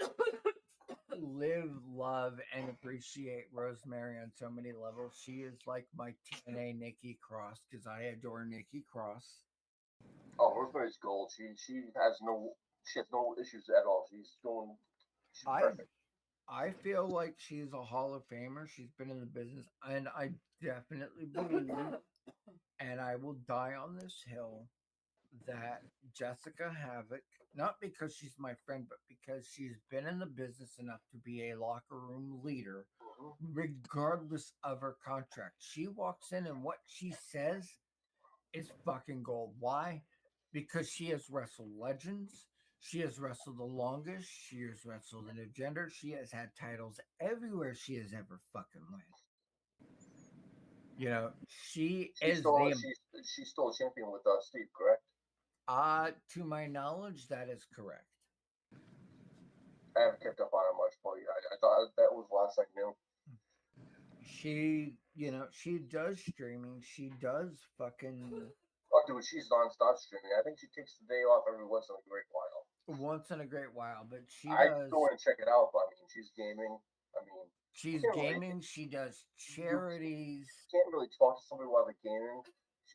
live, love, and appreciate Rosemary on so many levels. She is like my TNA Nikki Cross, because I adore Nikki Cross. Oh, Rosemary's gold. She has no issues at all. She's I perfect. I feel like she's a Hall of Famer. She's been in the business, and I definitely believe, and I will die on this hill, that Jessica Havoc, not because she's my friend, but because she's been in the business enough to be a locker room leader, Mm-hmm. regardless of her contract. She walks in, and what she says is fucking gold. Why? Because she has wrestled legends. She has wrestled the longest. She has wrestled in a gender. She has had titles everywhere she has ever fucking went. You know, she She's is still the she's still a champion with Steve, correct? to my knowledge, that is correct. I haven't kept up on it much, but I thought that was the last I knew. She, she does streaming. She does fucking Oh, dude, she's non-stop streaming. I think she takes the day off every once in a great while. once in a great while, but she I does. go in and check it out, but I mean, she's gaming. I mean, She's can't really, gaming. She does charities. can't really talk to somebody while they're gaming,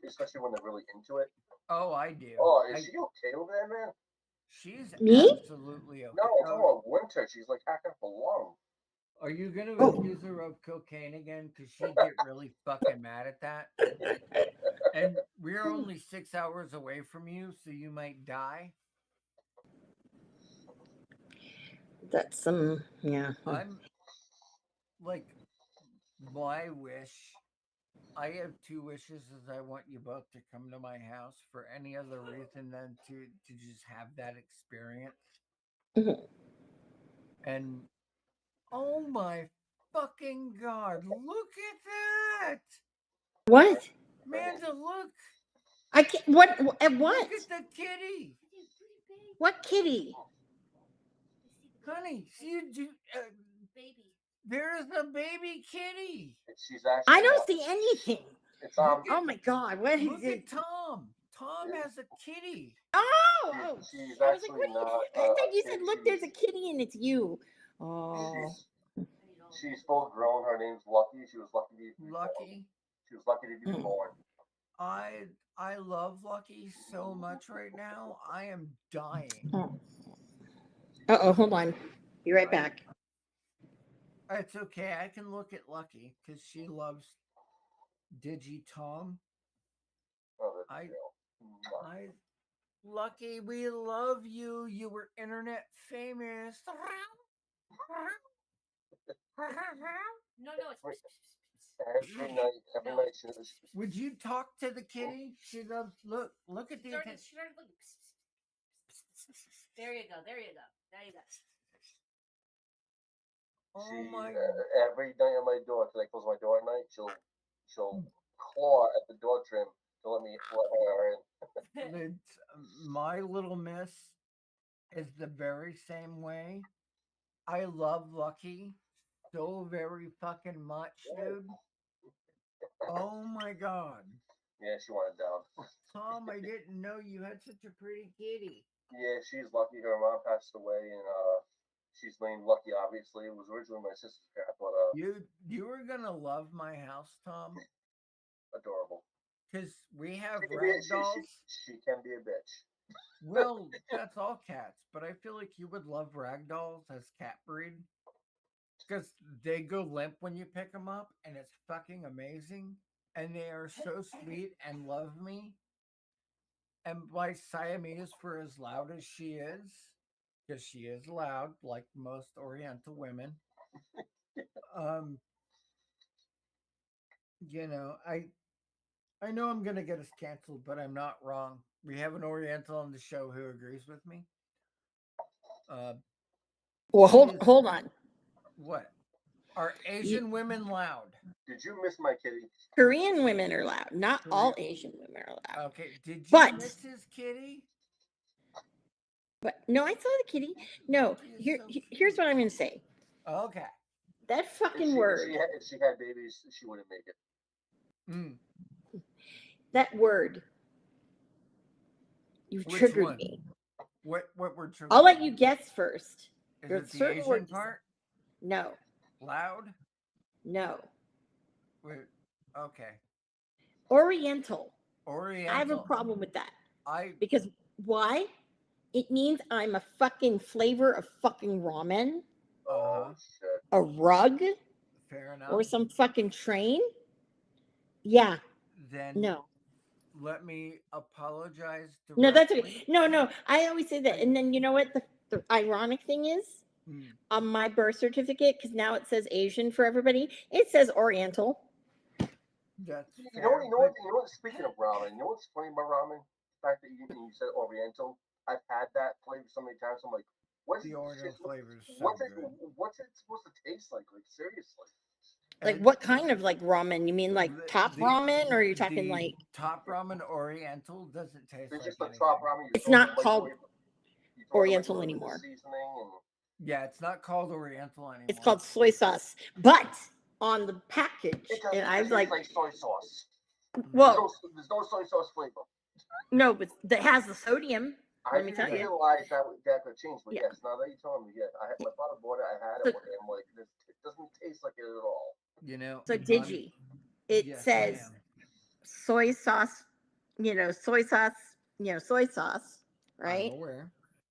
especially when they're really into it. Oh, I do. Oh, is she okay over there, man? She's Me? absolutely okay. No, I'm talking about Winter. She's like hacking up a lung. Are you gonna Oh. accuse her of cocaine again? Because she'd get really fucking mad at that. And we're only 6 hours away from you, so you might die. That's some, yeah. I'm like, my wish. I have two wishes: is I want you both to come to my house for any other reason than to just have that experience. Mhm. And oh my fucking god, look at that! What? Amanda, look! I can't. What? At what? Look at the kitty! What kitty? Honey, see you do. Baby. There's a baby kitty. She's actually. I don't see anything. It's Look Oh my God! What is Look it? at Tom. Tom has a kitty. Oh! She's I was like, actually what? not. I thought you a said, kid. "Look, there's a kitty, and it's you." Oh. She's full grown. Her name's Lucky. She was lucky to be born. Lucky. She was lucky to be Mm. born. I love Lucky so much right now. I am dying. Uh-oh, hold on. Be right back. It's okay. I can look at Lucky because she loves Digi Tom. Oh, that's I- real. I Lucky, we love you. You were internet famous. No, it's. Every night she was. Would you talk to the kitty? She loves look at the attention. Started looking. There you go. There you go. Oh She, my every night on my door, because I close my door at night, she'll claw at the door trim to let her in. it's, my little miss is the very same way. I love Lucky so very fucking much, dude. Oh my god. Yeah, she wanted down. Tom, I didn't know you had such a pretty kitty. Yeah, she's lucky. Her mom passed away, and she's named Lucky. Obviously, it was originally my sister's cat, but You were gonna love my house, Tom, adorable. because we have She can be a- rag dolls. she can be a bitch. Well, that's all cats, but I feel like you would love rag dolls as cat breed because they go limp when you pick them up, and it's fucking amazing. And they are so sweet and love me. And my Siamese, for as loud as she is, because she is loud, like most Oriental women. Um, I know I'm gonna get us canceled, but I'm not wrong. We have an Oriental on the show who agrees with me. Well, She is- hold on. What? Are Asian women loud? Did you miss my kitty? Korean women are loud. Not all Korea- Asian women are loud. Okay, did you But- miss his kitty? But no, I saw the kitty. No, here's what I'm going to say. Okay. That If fucking word. if she had babies, she wouldn't make it. Mm. That word. You've Which triggered one? me. What were true? I'll let you guess first. Is there's it the certain Asian words- part? No, Loud? no. Wait, okay. Oriental. Oriental. I have a problem with that. I Because why? It means I'm a fucking flavor of fucking ramen, Oh shit! a rug, fair enough. or some fucking train. Yeah, Then no. let me apologize. No, that's directly. okay. No. I always say that. And then you know what? The ironic thing is, Mm. on my birth certificate, because now it says Asian for everybody, it says Oriental. That's You fair, know what? but Speaking of ramen, you know what's funny about ramen? The fact that you said Oriental. I've had that flavor so many times. I'm like, what's the Oriental flavor is so what's it? good. What's it supposed to taste like? Like seriously? Like And what kind of like ramen? You mean like the- top the- ramen, or you're talking the like? top ramen Oriental doesn't taste It's like just a anything. top ramen. You It's throw it in not the called microwave, you throw it in the Oriental microwave with anymore. the seasoning and Yeah, it's not called Oriental anymore. It's called soy sauce. But on the package, It doesn't and I was taste like, soy sauce. well, There's no soy sauce flavor. no, but that has the sodium. I Let me didn't tell you. realize that could change, but Yeah. yes, now that you're telling me, yeah, my father bought it. I had it So- one day. I'm like, it doesn't taste like it at all. You know, So Digi, it yes, says ma'am. soy sauce, soy sauce, I'm right? aware.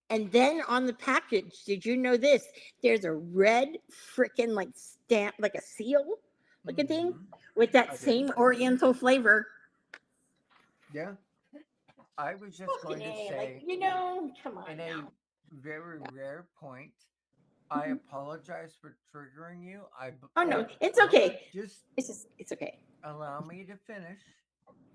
And then on the package, did you know this? There's a red freaking like stamp, like a seal looking thing Mhm. with that I did. same Oriental flavor. Yeah. I was just going to Okay, say, come on in a now. very Yeah. rare point, I Mhm. apologize for triggering you. Oh no, it's okay. Just It's okay. allow me to finish.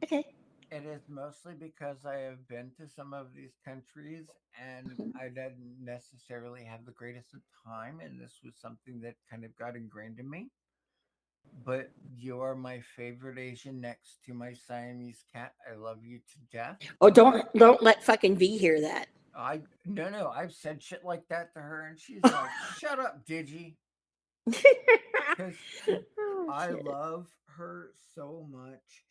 Okay. It is mostly because I have been to some of these countries and Mhm. I didn't necessarily have the greatest of time, and this was something that kind of got ingrained in me. But you are my favorite Asian next to my Siamese cat. I love you to death. Oh, don't let fucking V hear that. No, I've said shit like that to her, and she's like, "Shut up, Digi," because Oh, I shit. love her so much.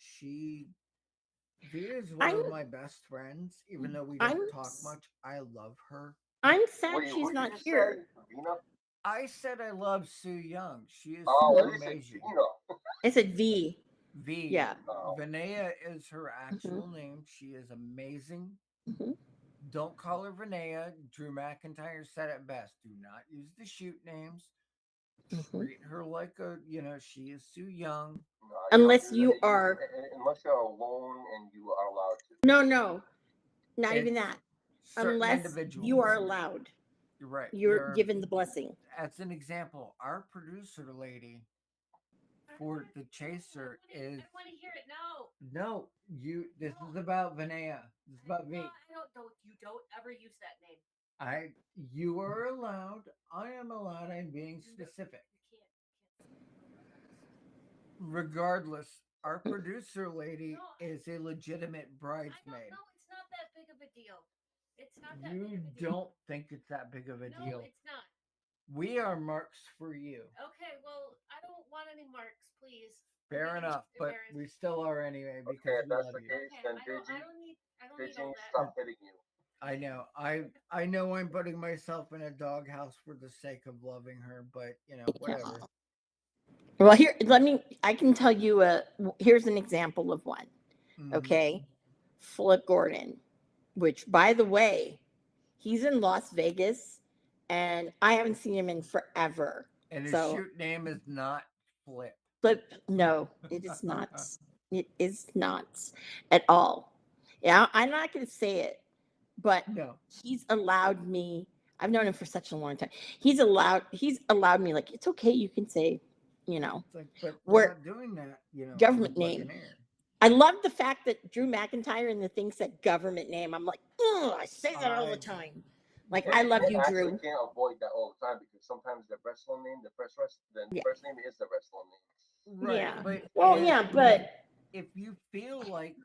V is one I'm of my best friends, even though we I'm don't talk much. I love her. I'm sad Wait, she's what did not you here. say, Vina? I said I love Sue Young. She is Oh, so at least say amazing. Vina. I said V. V. Yeah. Oh, Vinaya is her Mhm. actual name. She is amazing. Mhm. Don't call her Vinaya. Drew McIntyre said it best. Do not use the shoot names. Mhm. Treat her like she is Sue Young. no, Unless you are unless you're alone and you are allowed to. no, not even It's that. certain Unless you are individuals. allowed, You're right. you're given the blessing. As an example, our producer lady for the Chaser is I don't want to hear it. No. no. This is about Vinaya. This is about me. You don't ever use that name. You are allowed. I am allowed. I'm being specific. You can't. Regardless, our producer lady is a legitimate bridesmaid. No, it's not that big of a deal. It's not that big You of a deal. don't think it's that big of a No, deal. it's not. We are marks for you. Okay, well, I don't want any marks, please. Fair enough, but we still are anyway Okay, because if we that's love the you. case, then I don't need Digi all needs to that. stop hitting you. I know. I know I'm putting myself in a doghouse for the sake of loving her, but whatever. Well, I can tell you here's an example of one. Mhm. Okay. Flip Gordon, which by the way, he's in Las Vegas and I haven't seen him in forever. And his So shoot name is not Flip. Flip, no, it is not. It is not at all. Yeah, I'm not going to say it, but No. he's allowed me. I've known him for such a long time. He's allowed me, like, it's okay. You can say, It's like, but we're where not doing that, on government the name. fucking air. I love the fact that Drew McIntyre and the thing said government name. I'm like, oh, I say that all the time. Like, I love you, actually Drew. can't avoid that all the time because sometimes the wrestling name, the first name is the wrestling name. Right. Yeah. But Well, yeah, but if you feel like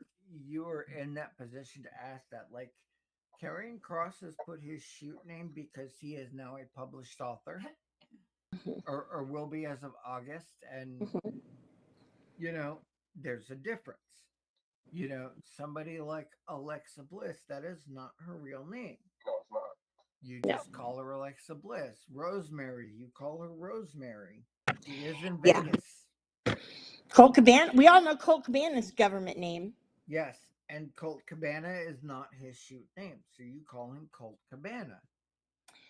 you're in that position to ask that, like Karrion Kross has put his shoot name because he is now a published author, or will be as of August, and there's a difference. Somebody like Alexa Bliss, that is not her real name. No, it's not. You No. just call her Alexa Bliss. Rosemary, you call her Rosemary. She is in Yeah. Vegas. Colt Cabana, we all know Colt Cabana's government name. Yes, and Colt Cabana is not his shoot name, so you call him Colt Cabana.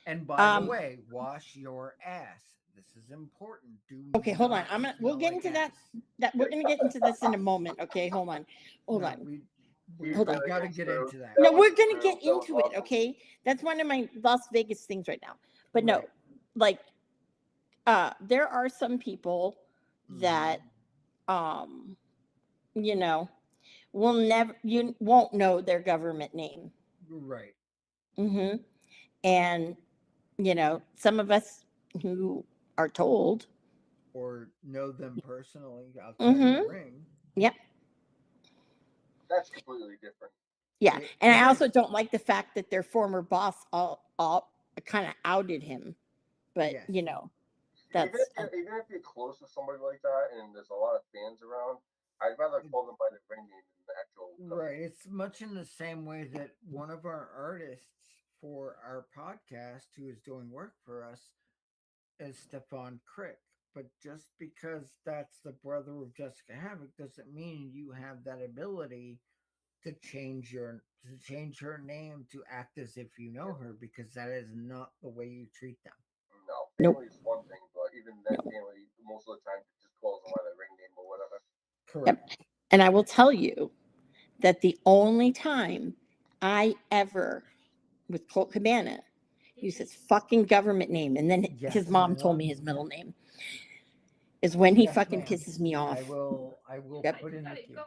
And by the way, wash your ass. This is important. Okay, hold on. We'll get into that. We're gonna get into this in a moment. Okay, hold on. Hold on. We Hold on. got to get into that. No, we're gonna get into it. Okay, that's one of my Las Vegas things right now. But no, Right. like, there are some people that, you won't know their government name. Right. Mm-hmm. And some of us who are told or know them personally outside the ring. Yep. That's completely different. Yeah, and I also don't like the fact that their former boss all kind of outed him, but Yes. That's even if you're close to somebody like that and there's a lot of fans around, I'd rather call them by their ring name than the actual company. Right. It's much in the same way that one of our artists for our podcast who is doing work for us is Stefan Crick. But just because that's the brother of Jessica Havoc doesn't mean you have that ability to change her name to act as if you know her, because that is not the way you treat them. No, Nope. family is one thing, but even that No. family, most of the time, just calls them by their ring name or whatever. Correct. And I will tell you that the only time I ever, with Colt Cabana, use his fucking government name, and then Yes, his mom told me his middle name, is when he Yes, fucking ma'am. pisses me off. I will Yep. put in the Got it. queue. Go.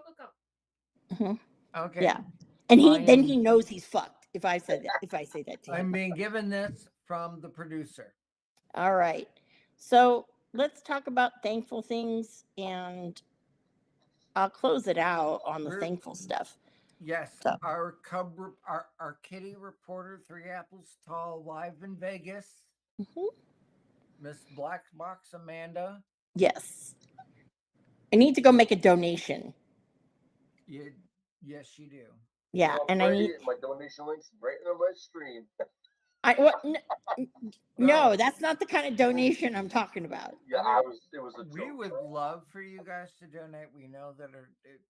Mhm. Okay. Yeah, and I then am- he knows he's fucked if I say that. If I say that to him. I'm being given this from the producer. All right. So let's talk about thankful things, and I'll close it out on the We're- thankful stuff. Yes, So- our our kitty reporter, 3 Apples Tall, live in Vegas. Mhm. Miss Black Box Amanda. Yes. I need to go make a donation. Yes, you do. Yeah, Well, and I need. my donation links right in my stream. No, that's not the kind of donation I'm talking about. Yeah, I mean, it was a We joke. would love for you guys to donate. We know that,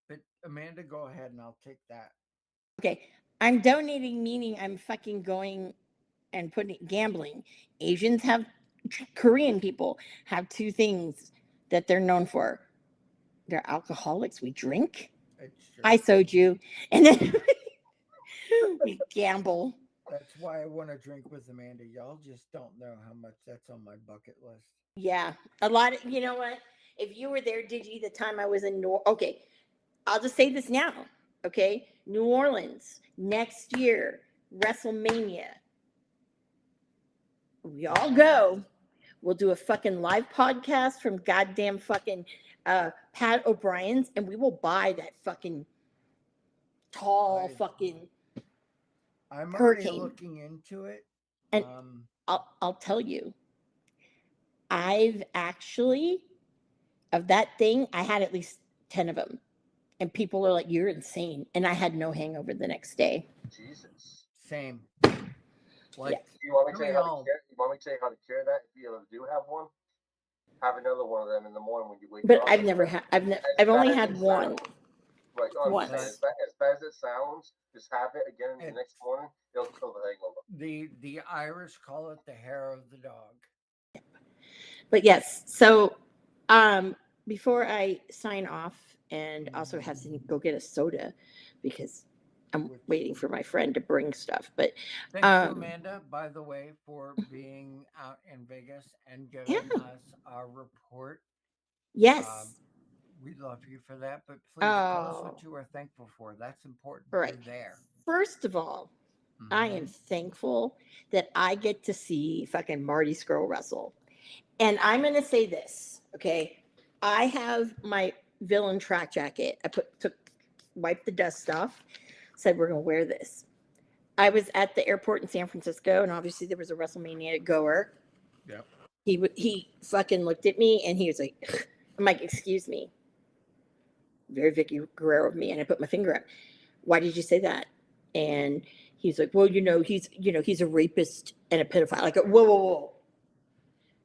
but Amanda, go ahead and I'll take that. Okay, I'm donating, meaning I'm fucking going and putting gambling. Asians have, Korean people have two things that they're known for. They're alcoholics. We drink. It's true. I soju, and then we gamble. That's why I want to drink with Amanda. Y'all just don't know how much that's on my bucket list. Yeah, a lot of, you know what? If you were there, Digi, the time I was in okay, I'll just say this now. Okay, New Orleans next year, WrestleMania. We all go. We'll do a fucking live podcast from goddamn fucking Pat O'Brien's, and we will buy that fucking tall fucking. I'm Hurricane. already looking into it. And I'll tell you, I've actually, of that thing, I had at least 10 of them. And people are like, you're insane. And I had no hangover the next day. Jesus. Same. Like, Yeah. You want me to Tell tell me you how all. to cure? You want me to tell you how to cure that? If you ever do have one, have another one of them in the morning when you wake But up. I've never had. I've only had one. Right. Once. As bad as it sounds, just have it again the next morning. It'll kill the hangover. The Irish call it the hair of the dog. But yes, so before I sign off, and also have to go get a soda because I'm waiting for my friend to bring stuff. But Thank you, Amanda, by the way, for being out in Vegas and giving us a report. Yes. We love you for that, but please tell us what you are thankful for. That's important. Right. You're there. First of all, I am thankful that I get to see fucking Marty Scurll wrestle. And I'm going to say this, okay? I have my villain track jacket. I wiped the dust off, said we're going to wear this. I was at the airport in San Francisco, and obviously there was a WrestleMania goer. Yep. He fucking looked at me, and he was like, I'm like, excuse me. Very Vicky Guerrero of me. And I put my finger up. Why did you say that? And he's like, well, he's a rapist and a pedophile. Like, whoa.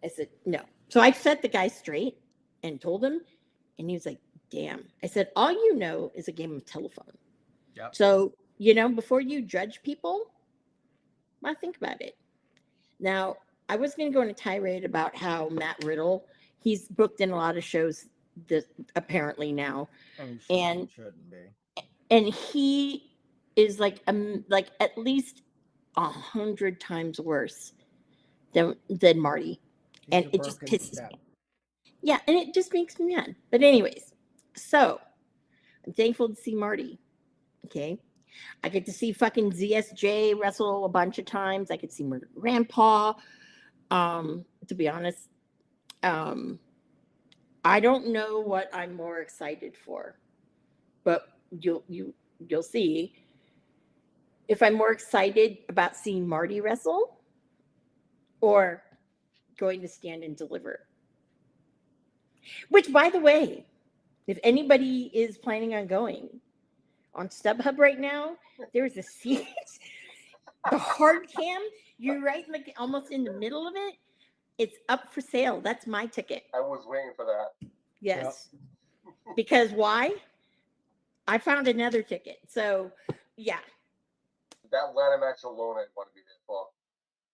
I said, no. So I set the guy straight and told him, and he was like, damn. I said, all you know is a game of telephone. Yep. So, before you judge people, well, think about it. Now, I was going to go on a tirade about how Matt Riddle, he's booked in a lot of shows apparently now. And shouldn't be. And he is like at least 100 times worse than Marty. And it just pisses me. Yeah, and it just makes me mad. But anyways, so I'm thankful to see Marty. Okay. I get to see fucking ZSJ wrestle a bunch of times. I could see Murder Grandpa. To be honest, I don't know what I'm more excited for, but you'll see. If I'm more excited about seeing Marty wrestle or going to Stand and Deliver. Which, by the way, if anybody is planning on going on StubHub right now, there's a seat. The hard cam, you're right, like almost in the middle of it. It's up for sale. That's my ticket. I was waiting for that. Yes. Because why? I found another ticket. So, yeah. That ladder match alone, I want to be there for.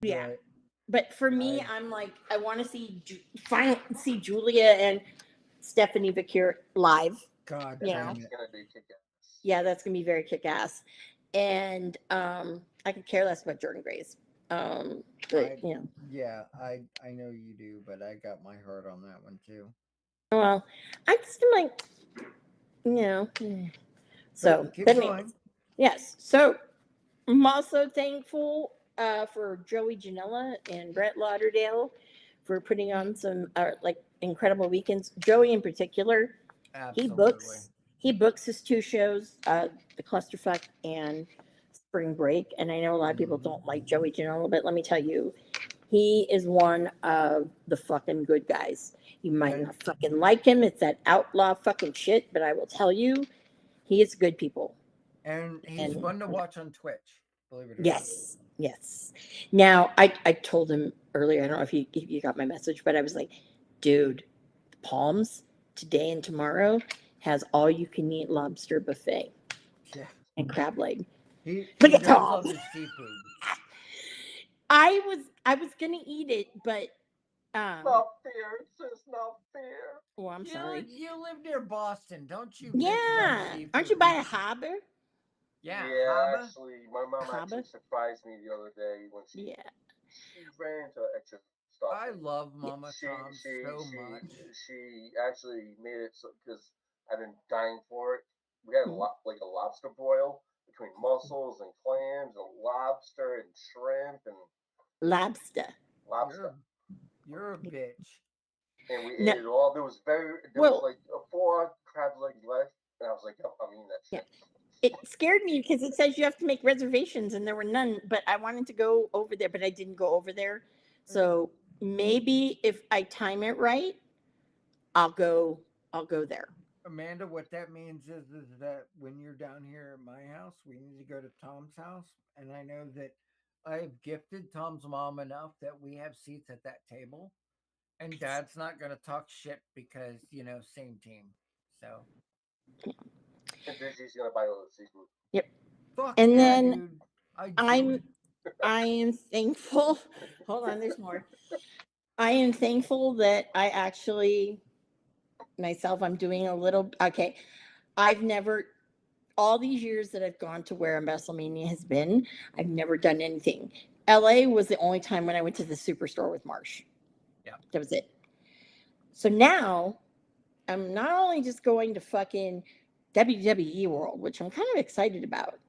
Yeah. Right. But for me, I'm like, I want to finally see Julia and Stephanie Vicure live. God You damn know? It's it. gonna be kick-ass. Yeah, that's gonna be very kick-ass. And I could care less about Jordan Grace. But you know, Yeah, I know you do, but I got my heart on that one too. well, I just am like, you know. So, Keep but going. anyways, yes. So I'm also thankful for Joey Janela and Brett Lauderdale for putting on some like incredible weekends. Joey in particular, Absolutely. he books his two shows, the Clusterfuck and Spring Break. And I know a lot of people don't like Joey Janela, but let me tell you, he is one of the fucking good guys. You might not fucking like him. It's that outlaw fucking shit, but I will tell you, he is good people. And he's fun to watch on Twitch, believe it or Yes, yes. Now, I told him earlier, I don't know if you got my message, but I was like, dude, Palms today and tomorrow has all you can eat lobster buffet not. Yeah. and crab leg. He Look at does Tom. love his seafood. I was gonna eat it, but Not fair. It's just not fair. oh, I'm sorry. You live near Boston, don't you? bitch about Yeah, seafood? aren't you by a harbor? Yeah, Yeah, Haba? actually, my mom Haba? actually surprised me the other day when she Yeah. ran into extra stuff. I and love Mama Tom's so much. She actually made it so because I've been dying for it. We had like a lobster broil between mussels and clams and lobster and shrimp and Lobster. lobster. You're a bitch. And we No. ate it all. There was like 4 crab legs left, and I was like, yep, I'm eating that shit. It scared me because it says you have to make reservations and there were none, but I wanted to go over there, but I didn't go over there. So maybe if I time it right, I'll go there. Amanda, what that means is that when you're down here at my house, we need to go to Tom's house. And I know that I've gifted Tom's mom enough that we have seats at that table. And Dad's not going to talk shit because, same team. So. And then she's gonna buy all the seafood. Yep. Fuck And yeah, then dude. I am thankful. Hold on, there's more. I am thankful that I actually myself I'm doing a little okay. I've never all these years that I've gone to where WrestleMania has been, I've never done anything. LA was the only time when I went to the Superstore with Marsh. Yeah. That was it. So now I'm not only just going to fucking WWE World, which I'm kind of excited about.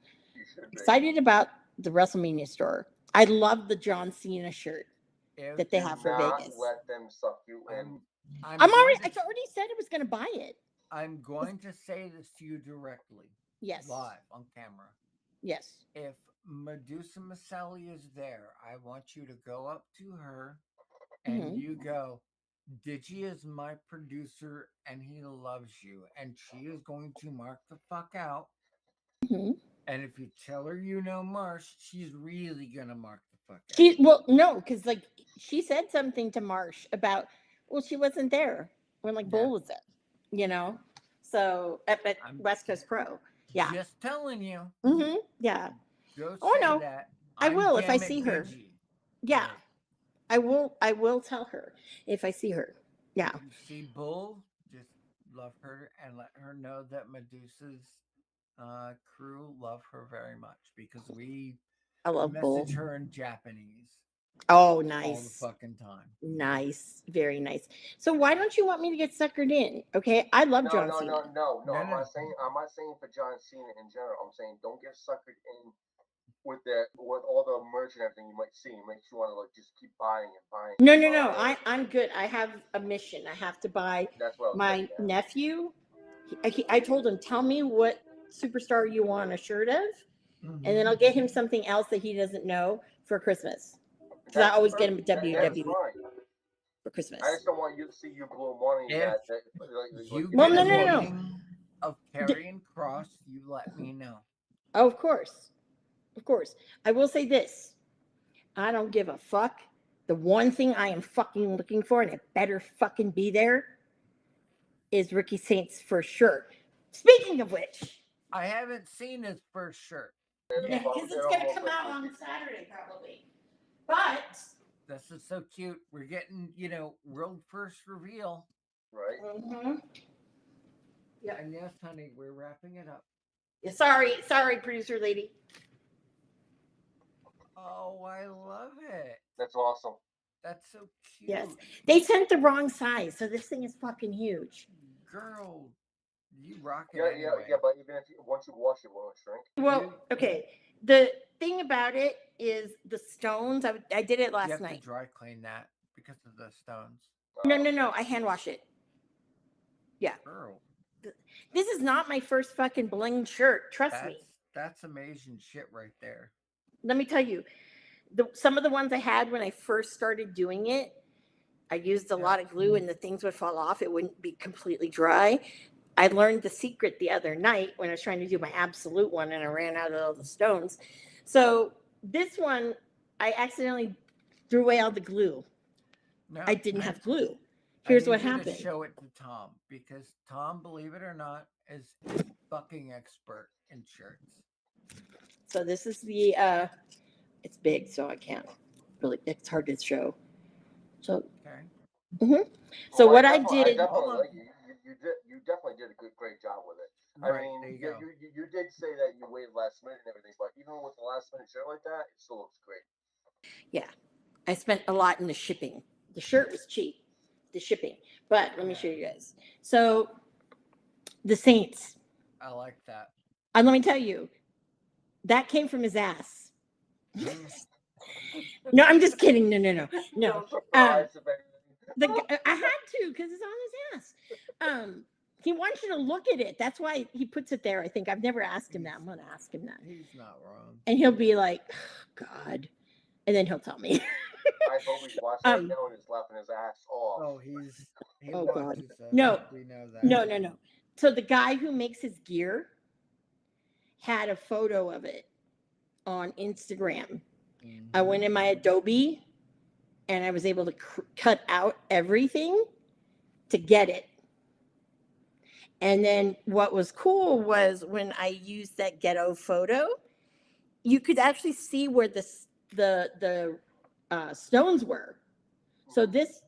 Excited about the WrestleMania store. I love the John Cena shirt that they have for Vegas. Let them suck you in. I already said I was going to buy it. I'm going to say this to you directly. Yes. Live on camera. Yes. If Medusa Maselli is there, I want you to go up to her and you go, Digi is my producer and he loves you. And she is going to mark the fuck out. And if you tell her you know Marsh, she's really going to mark the fuck out. Well, no, because like she said something to Marsh about, well, she wasn't there when like Bull was there, So at West Coast Pro. Yeah. Just telling you. Yeah. Go oh say no. that. I will if I see her. Yeah. I will tell her if I see her. Yeah. If you see Bull, just love her and let her know that Medusa's crew love her very much because I love Bull. message her in Japanese. Oh, nice. All the fucking time. Nice. Very nice. So why don't you want me to get suckered in? Okay. I love John Cena. No. I'm not saying for John Cena in general. I'm saying don't get suckered in with all the merch and everything you might see. It makes you want to like just keep buying and buying. No. I'm good. I have a mission. I have to buy my nephew. I told him, tell me what superstar you want a shirt of, and then I'll get him something else that he doesn't know for Christmas. Because I always get him WWE. for Christmas. I just don't want you to see you blow money If you Well, get no, a no, no. meeting of carrying cross, you let me know. Oh, of course. Of course. I will say this. I don't give a fuck. The one thing I am fucking looking for, and it better fucking be there, is Ricky Saint's first shirt. Speaking of which, I haven't seen his first shirt. yeah, because it's going to come out on Saturday probably. But This is so cute. We're getting, world first reveal. Right. Yeah. And yes, honey, we're wrapping it up. Yeah, sorry, producer lady. Oh, I love it. That's awesome. That's so cute. Yes. They sent the wrong size, so this thing is fucking huge. Girl, you rock it Yeah, anyway. but even if once you wash it, won't shrink. Well, okay. The thing about it is the stones. I did it You last have night. to dry clean that because of the stones. No. I hand wash it. Yeah. Girl, This is not my first fucking bling shirt. Trust me. that's amazing shit right there. Let me tell you, some of the ones I had when I first started doing it, I used a lot of glue and the things would fall off. It wouldn't be completely dry. I learned the secret the other night when I was trying to do my absolute one and I ran out of all the stones. So this one, I accidentally threw away all the glue. No, I didn't have glue. Here's what I need you happened. to show it to Tom because Tom, believe it or not, is fucking expert in shirts. So this is the, it's big, so I can't really, it's hard to show. So, Okay. So Well, what I I did, definitely like you definitely did a great job with it. Right, I mean, there you did say that you waited last minute and everything, but even with the last minute shirt like that, it still looks great. yeah, I spent a lot in the shipping. The shirt was cheap, the shipping. But let me show you guys. So the Saints, I like that. let me tell you, that came from his ass. No, I'm just kidding. No. I'm surprised if anything. I had to because it's on his ass. He wants you to look at it. That's why he puts it there. I think I've never asked him that. I'm gonna ask him that. He's not wrong. And he'll be like, oh, God. And then he'll tell me. I hope he's watching right now and he's laughing his ass off. Oh, Oh, God. watches us. No. We know that. No. So the guy who makes his gear had a photo of it on Instagram. I went in my Adobe and I was able to cut out everything to get it. And then what was cool was when I used that ghetto photo, you could actually see where the stones were. So this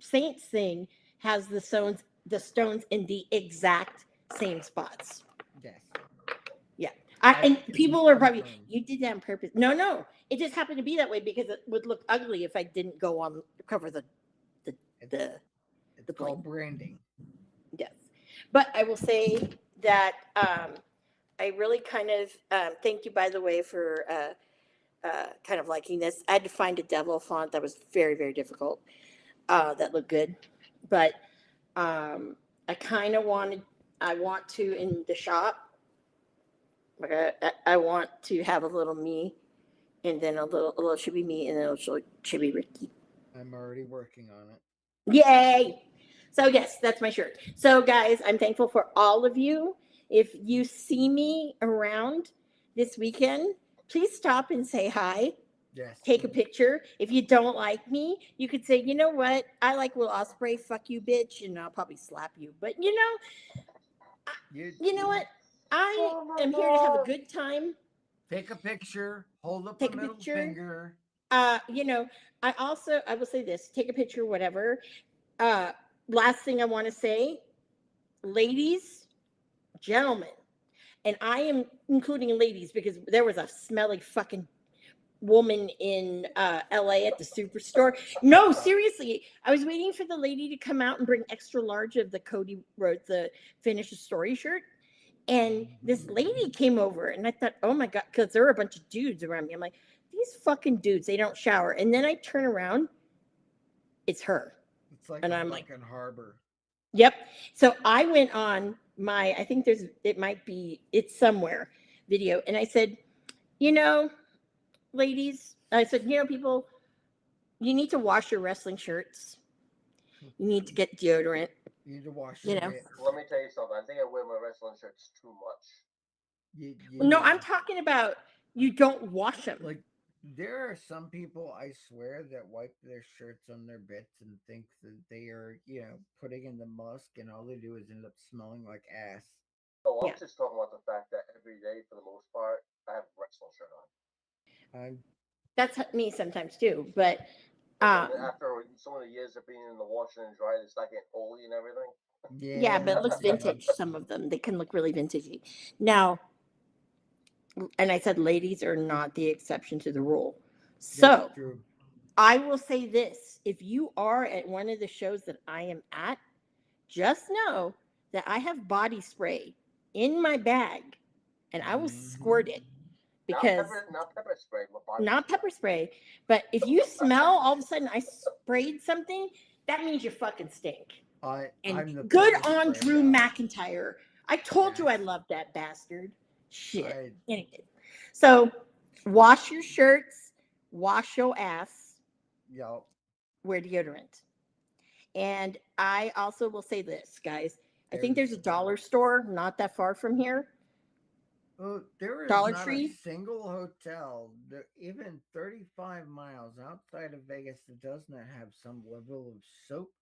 Saints thing has the stones in the exact same spots. Yes. Yeah. And people are probably, you did that on purpose. No. It just happened to be that way because it would look ugly if I didn't go on cover the It's called branding. Yes. But I will say that I really kind of thank you, by the way, for kind of liking this. I had to find a devil font that was very, very difficult. That looked good. But I kind of want to, in the shop, I want to have a little me, and then a little should be me, and then a little should be Ricky. I'm already working on it. Yay! So yes, that's my shirt. So guys, I'm thankful for all of you. If you see me around this weekend, please stop and say hi. Yes. Take a picture. If you don't like me, you could say, you know what? I like Will Ospreay. Fuck you, bitch. And I'll probably slap you. But you know what? I am here to have a good time. Take a picture. Hold up Take a a middle picture. finger. I will say this, take a picture, whatever. Last thing I want to say, ladies, gentlemen, and I am including ladies because there was a smelly fucking woman in LA at the Superstore. No, seriously, I was waiting for the lady to come out and bring extra large of the Cody wrote the Finish a Story shirt. And this lady came over and I thought, oh my God, because there were a bunch of dudes around me. I'm like, these fucking dudes, they don't shower. And then I turn around, it's her. It's like and a I'm like, fucking harbor. Yep. So I went on I think it's somewhere video. And I said, ladies, people, you need to wash your wrestling shirts. You need to get deodorant. You need to wash You your know. bits. Let me tell you something. I think I wear my wrestling shirts too much. No, do. I'm talking about you don't wash them. Like, there are some people, I swear, that wipe their shirts on their bits and think that they are, putting in the musk, and all they do is end up smelling like ass. Oh, I'm Yeah. just talking about the fact that every day, for the most part, I have a wrestling shirt on. I'm That's me sometimes too. But And then after so many years of being in the washer and dryer, they start getting oily and everything. yeah, but it looks vintage. Some of them, they can look really vintagey. Now, and I said ladies are not the exception to the rule. So That's true. I will say this: if you are at one of the shows that I am at, just know that I have body spray in my bag, and I will squirt it because Not pepper spray, but body not spray. pepper spray. But if you smell all of a sudden I sprayed something, that means you fucking stink. I'm And the good pepper on spray Drew guy. McIntyre. I told you I Yes. loved that bastard. Shit. I- Anyway, so wash your shirts, wash your ass, Yup. wear deodorant. And I also will say this, guys. I think there's a dollar store not that far from here. There is Dollar not Tree? a single hotel, even 35 miles outside of Vegas, that does not have some level of soap,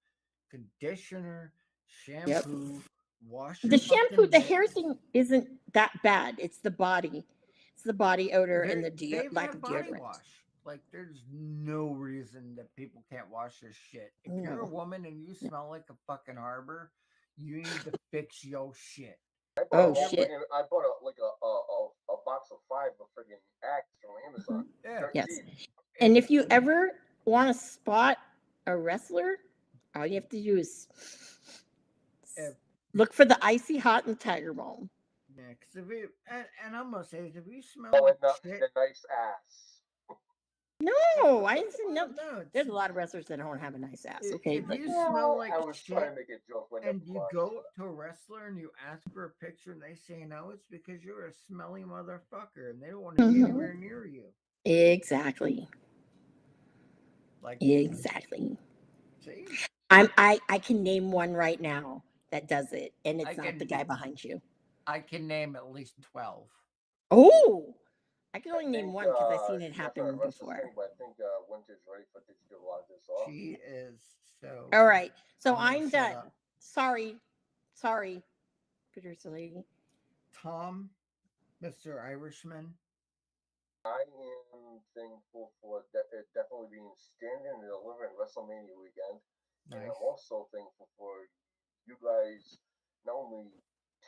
conditioner, shampoo, wash your The shampoo, fucking the hair bits. thing isn't that bad. It's the body. It's the body odor and the They lack have of body deodorant. wash. Like, there's no reason that people can't wash their shit. If you're a No. woman and you smell like a fucking harbor, you need to fix your shit. I bought Oh, a whole shit. friggin' I bought a box of 5 of friggin' Axe from Amazon. Yeah. Dirt Yes. cheap. And if you ever want to spot a wrestler, all you have to do is If- look for the icy hot and tiger balm. Yeah, because if you, and I'm gonna say, if you smell Oh, like and shit, the nice ass. No, I didn't say no. no, There's a lot of wrestlers that don't have a nice ass. If Okay, if but you smell like I was shit trying to make a joke, but and never you mind. go up to a wrestler and you ask for a picture and they say no, it's because you're a smelly motherfucker and they don't want to be anywhere near you. exactly. Like, Exactly. see, I can name one right now that does it, and I it's not can- the guy behind you. I can name at least 12. Oh, I can only I name think, one because I've seen it she's not happen trying to rush this before. thing, but I think Winter's ready for this to do a lot of this off. She is so. All right, so I'm gonna I'm shut done. up. Sorry, producer lady. Tom, Mr. Irishman, I am thankful for it definitely being standing and delivering WrestleMania weekend. And nice. I'm also thankful for you guys not only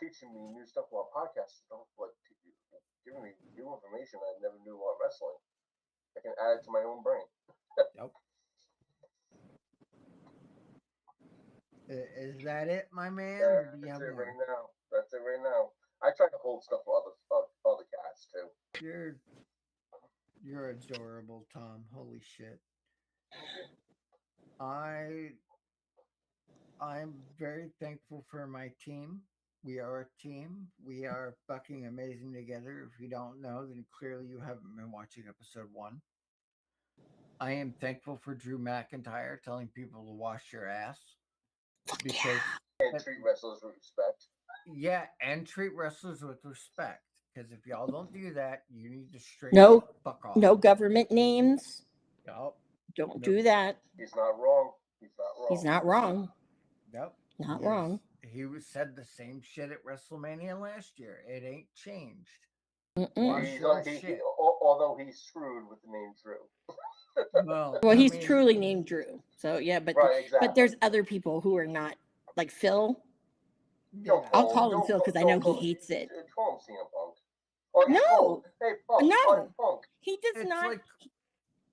teaching me new stuff about podcast stuff, but giving me new information I never knew about wrestling. I can add it to my own brain. Yep. Is that it, my man? Or do you That's have it more? right now. That's it right now. I try to hold stuff for other cats too. You're adorable, Tom. Holy shit. Thank you. I'm very thankful for my team. We are a team. We are fucking amazing together. If you don't know, then clearly you haven't been watching episode 1. I am thankful for Drew McIntyre telling people to wash your ass. Because And treat wrestlers with respect. yeah, and treat wrestlers with respect. Because if y'all don't do that, you need to straight No, fuck off. no government names. Yep. Don't Nope. do that. He's not wrong. He's not wrong. He's not wrong. Yep. Not wrong. He was said the same shit at WrestleMania last year. It ain't changed. Mm-mm. Although he's screwed with the name Drew. Well, Well, he's truly named Drew. So yeah, but Right, exactly. but there's other people who are not like Phil. Don't I'll call him Phil because I know he hates it. Call him CM Punk. Or No. Punk. Hey, Punk. No. Punk. He does It's not like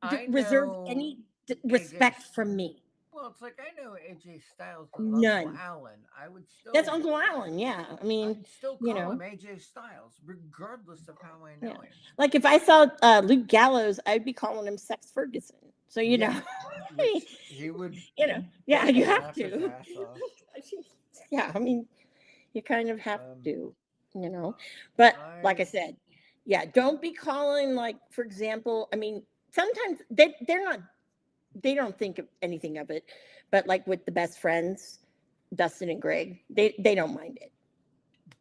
I reserve know any AJ respect from me. Well, it's like I know AJ Styles is None. Uncle Alan. I would still. That's Uncle Alan. Yeah, I mean, I'd still you call know. him AJ Styles, regardless of how I know him. Like if I saw Luke Gallows, I'd be calling him Sex Ferguson. So you know, Which he would. you know, yeah, you have laugh his to. ass off. Yeah, I mean, you kind of have Um, to, you know. But like I said, yeah, don't be calling like, for example, I mean, sometimes they're not they don't think of anything of it. But like with the best friends, Dustin and Greg, they don't mind it.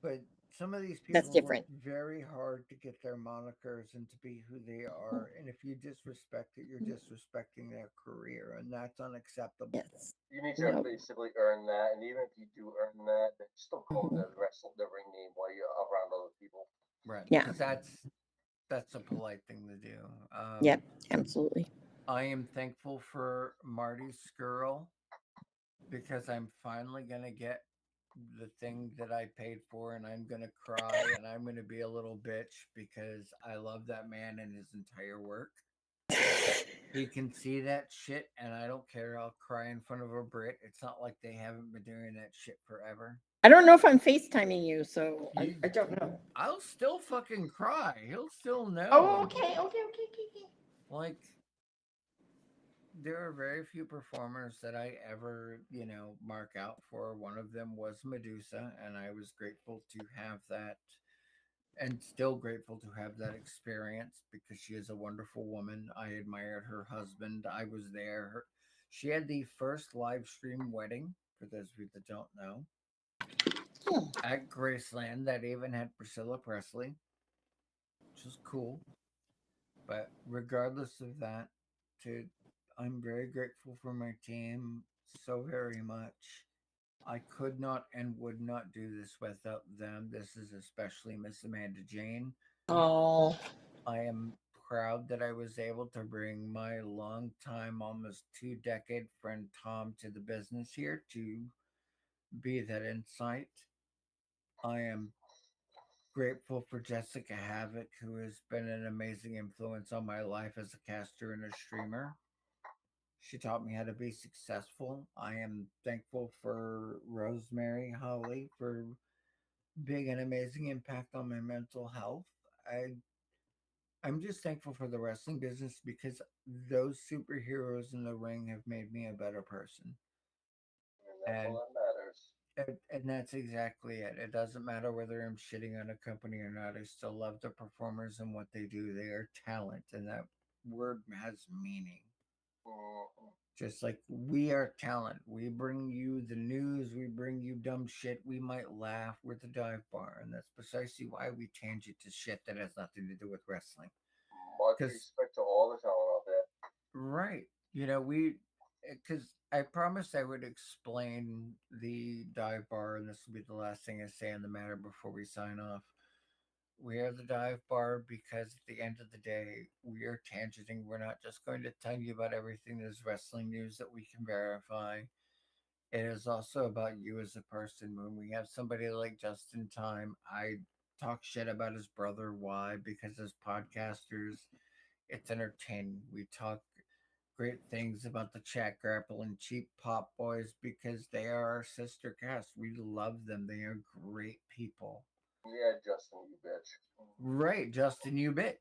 But some of these That's people work different. very hard to get their monikers and to be who they are. And if you disrespect it, you're disrespecting their career, and that's unacceptable. Yes. You need to Yep. basically earn that, and even if you do earn that, then still call Mhm. the ring name while you're around other people. Right. Yeah. Because that's a polite thing to do. Yep. Absolutely. I am thankful for Marty Skrull because I'm finally gonna get the thing that I paid for, and I'm gonna cry and I'm gonna be a little bitch because I love that man and his entire work. He can see that shit, and I don't care. I'll cry in front of a Brit. It's not like they haven't been doing that shit forever. I don't know if I'm FaceTiming you, so You, I don't know. I'll still fucking cry. He'll still Oh, know. okay, okay. Like, there are very few performers that I ever, mark out for. One of them was Medusa, and I was grateful to have that, and still grateful to have that experience because she is a wonderful woman. I admired her husband. I was there. She had the first live stream wedding, for those of you that don't know, Hmm. at Graceland that even had Priscilla Presley, which is cool. But regardless of that, to I'm very grateful for my team so very much. I could not and would not do this without them. This is especially Miss Amanda Jane. Oh, I am proud that I was able to bring my long-time, almost 2 decade friend Tom to the business here to be that insight. I am grateful for Jessica Havoc, who has been an amazing influence on my life as a caster and a streamer. She taught me how to be successful. I am thankful for Rosemary Holly for being an amazing impact on my mental health. I I'm just thankful for the wrestling business because those superheroes in the ring have made me a better person. And that's all And that matters. and that's exactly it. It doesn't matter whether I'm shitting on a company or not. I still love the performers and what they do. They are talent, and that word has meaning. Mm-hmm. Just like we are talent. We bring you the news, we bring you dumb shit. We might laugh. We're the dive bar. And that's precisely why we tangent to shit that has nothing to do with wrestling. Much Because, respect to all the talent out there. right, because I promised I would explain the dive bar, and this will be the last thing I say on the matter before we sign off. We are the dive bar because at the end of the day, we are tangenting. We're not just going to tell you about everything that's wrestling news that we can verify. It is also about you as a person. When we have somebody like Justin Time, I talk shit about his brother. Why? Because as podcasters, it's entertaining. We talk great things about the Chat Grapple and Cheap Pop Boys because they are our sister cast. We love them. They are great people. Yeah, Justin, you bitch. Right, Justin, you bitch.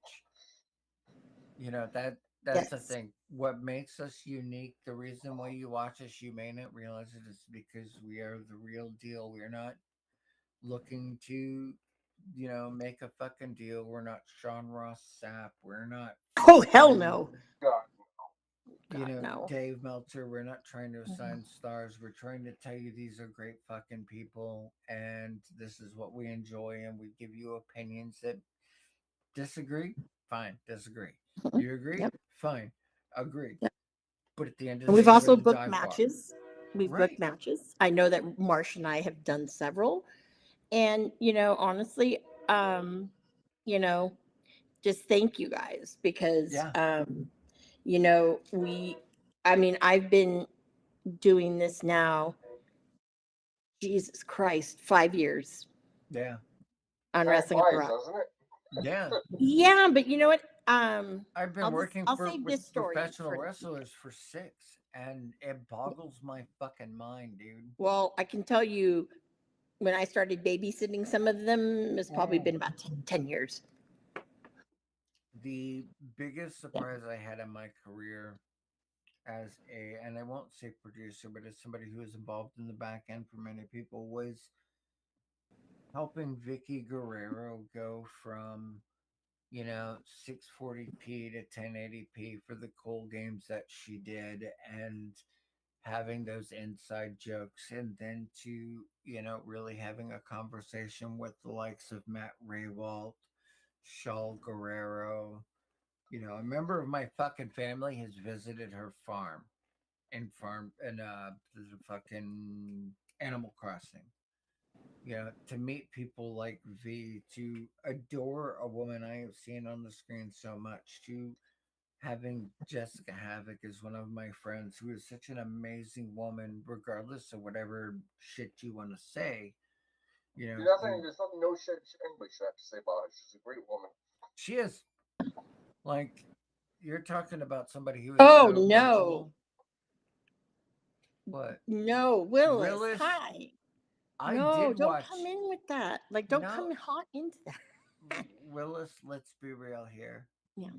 That's the yes. thing. What makes us unique, the reason why you watch us, you may not realize it, is because we are the real deal. We're not looking to, make a fucking deal. We're not Sean Ross Sapp. We're not Oh, hell fucking, no. God, God, no. Dave Meltzer. We're not trying to Mhm. assign stars. We're trying to tell you these are great fucking people and this is what we enjoy, and we give you opinions that disagree. Fine, disagree. Mhm. You agree? Yep. Fine, agree. Yep. But at the end of And the we've day, we're also the booked dive bar. matches. We've booked Right. matches. I know that Marsh and I have done several. And, honestly, you know, just thank you guys because, Yeah. I mean, I've been doing this now, Jesus Christ, 5 years Yeah. on time Wrestling flies, Abroad. doesn't it? Yeah. Yeah, but you know what? I've been working I'll for save with this story professional for. wrestlers for 6, and it boggles my fucking mind, dude. Well, I can tell you when I started babysitting some of them, it's probably Mm. been about 10 years. The biggest Yeah. surprise I had in my career as and I won't say producer, but as somebody who was involved in the back end for many people, was helping Vicky Guerrero go from 640p to 1080p for the cool games that she did, and having those inside jokes, and then to, really having a conversation with the likes of Matt Raywalt, Shaul Guerrero. A member of my fucking family has visited her farm and the fucking Animal Crossing. To meet people like V, to adore a woman I have seen on the screen so much, to having Jessica Havoc as one of my friends, who is such an amazing woman, regardless of whatever shit you want to say. There's nothing. There's nothing. No shit anybody should have to say about her. She's a great woman. She is, like, you're talking about somebody who is Oh so no, approachable. What? no, Willis, Willis, hi. I No, did don't watch. come in with that. Like, don't No, come hot into that. Willis, let's be real here. Yeah.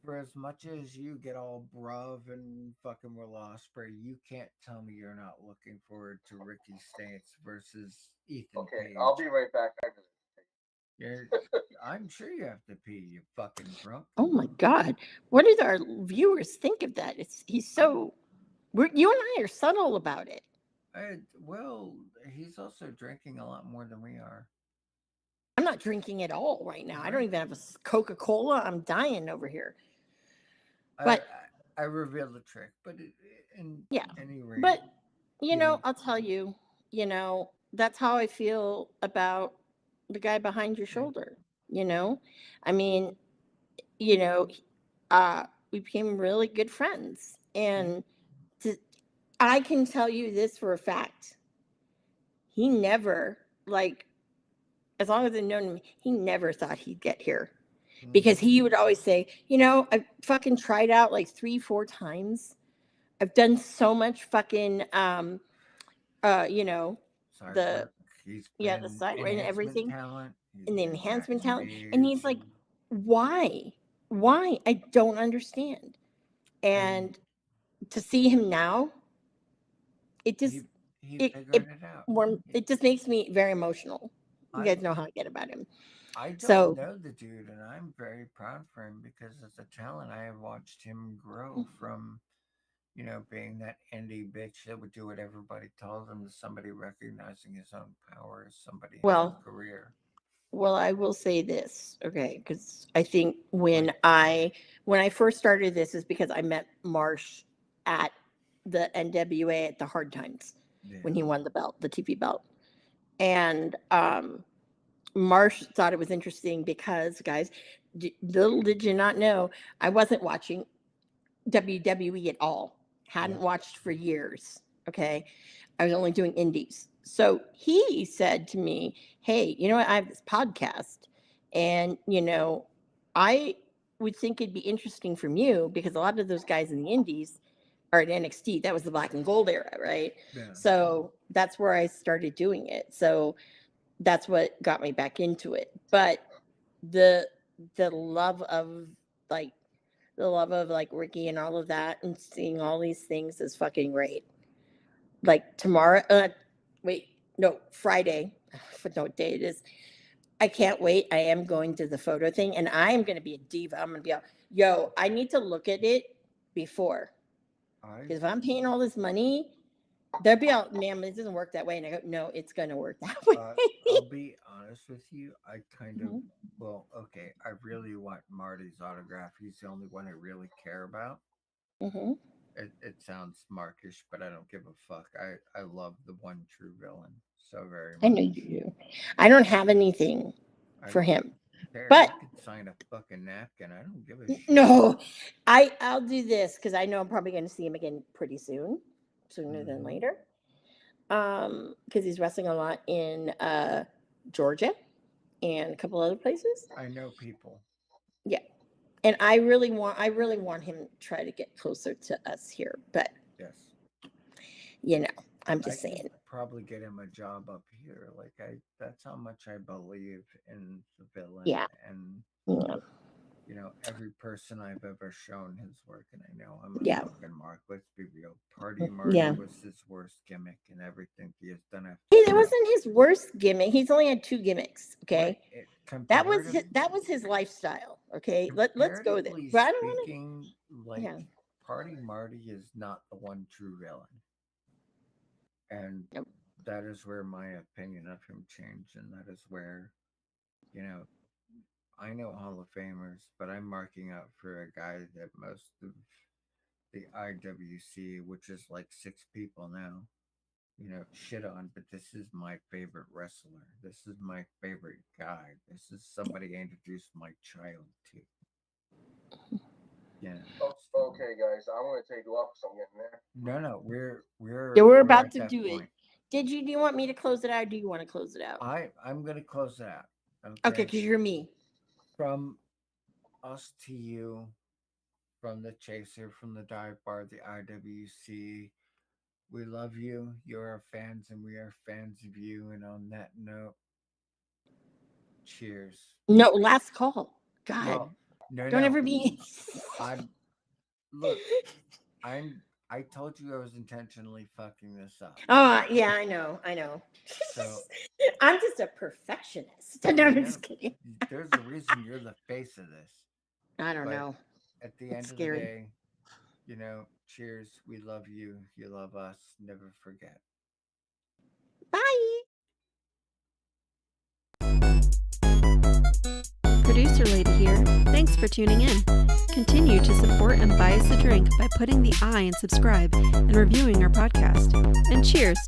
For as much as you get all bruv and fucking Will Ospreay, you can't tell me you're not looking forward to Ricky States versus Ethan Okay, Page. I'll be right back. You're, I'm sure you have to pee, you fucking drunk. Oh my God, what did our viewers think of that? He's so. You and I are subtle about it. Well, he's also drinking a lot more than we are. I'm not drinking at all right now. I don't Right. even have a Coca-Cola. I'm dying over here. I, But I revealed the trick, but in yeah, any rate, but Yeah. I'll tell you, that's how I feel about the guy behind your shoulder. I mean, you know, we became really good friends, and I can tell you this for a fact: he never, like, as long as I've known him, he never thought he'd get here. Because he would always say, I fucking tried out like 3-4 times. I've done so much fucking the Side he's the side and everything talent. and the enhancement talent. And he's like, why? Why? I don't understand. And to see him now, it just he it figured it out. it just makes me very emotional. You guys know how I get about him. I don't So know the dude, and I'm very proud for him because as a talent, I have watched him grow from, being that indie bitch that would do what everybody tells him, to somebody recognizing his own power as somebody has a career. Well, I will say this, okay, because I think when I first started this is because I met Marsh at the NWA at the Hard Times when he won the belt, the TV belt, and Marsh thought it was interesting because, guys, little did you not know, I wasn't watching WWE at all. Hadn't watched for years. Okay. I was only doing indies. So he said to me, hey, you know what? I have this podcast. And, I would think it'd be interesting from you because a lot of those guys in the indies are at NXT. That was the black and gold era, right? Yeah. So that's where I started doing it. So that's what got me back into it. But the love of like Ricky and all of that and seeing all these things is fucking great. Like tomorrow, Friday, what day it is. I can't wait. I am going to the photo thing and I am going to be a diva. I'm going to be like, yo, I need to look at it before. Because if I'm paying all this money, they'll be out, ma'am, it doesn't work that way. And I go, no, it's going to work that way. I'll be honest with you. I kind of, okay, I really want Marty's autograph. He's the only one I really care about. Mm-hmm. It sounds markish, but I don't give a fuck. I love the one true villain so very much. I know you do. I don't have anything for him. But I could sign a fucking napkin. I don't give a shit. No, I'll do this because I know I'm probably going to see him again pretty soon, sooner than later. Because he's wrestling a lot in Georgia and a couple other places. I know people. Yeah, and I really want him to try to get closer to us here, but yes, I'm just saying. Probably get him a job up here. Like that's how much I believe in the villain. Yeah. And Yeah. every person I've ever shown his work, and I know I'm a fucking mark. Let's be real. Party Marty was his worst gimmick, and everything he has done after. Hey, that wasn't his worst gimmick. He's only had 2 gimmicks. Okay. That was his lifestyle. Okay, let's go there. Comparatively But I don't want speaking, like Yeah. Party Marty is not the one true villain, and Yep. that is where my opinion of him changed, and that is where, you know, I know Hall of Famers, but I'm marking out for a guy that most of the IWC, which is like 6 people now, shit on, but this is my favorite wrestler. This is my favorite guy. This is somebody I introduced my child to. Yeah. Okay, guys, I'm gonna take you off because I'm getting there. No, we're we're about at to that do point. it. Do you want me to close it out? Or do you want to close it out? I'm gonna close it out. Okay, because you're me. From us to you, from the Chaser, from the Dive Bar, the IWC. We love you. You're our fans, and we are fans of you. And on that note, cheers. No, last call. God, Well, don't ever be. Look. I told you I was intentionally fucking this up. Oh yeah, I know. So I'm just a perfectionist. No, I'm just kidding. There's a reason you're the face of this. I don't know. At the It's end scary. of the day, cheers. We love you. You love us. Never forget. Bye. Producer Lady here. Thanks for tuning in. Continue to support and buy us a drink by putting the I in subscribe and reviewing our podcast. And cheers.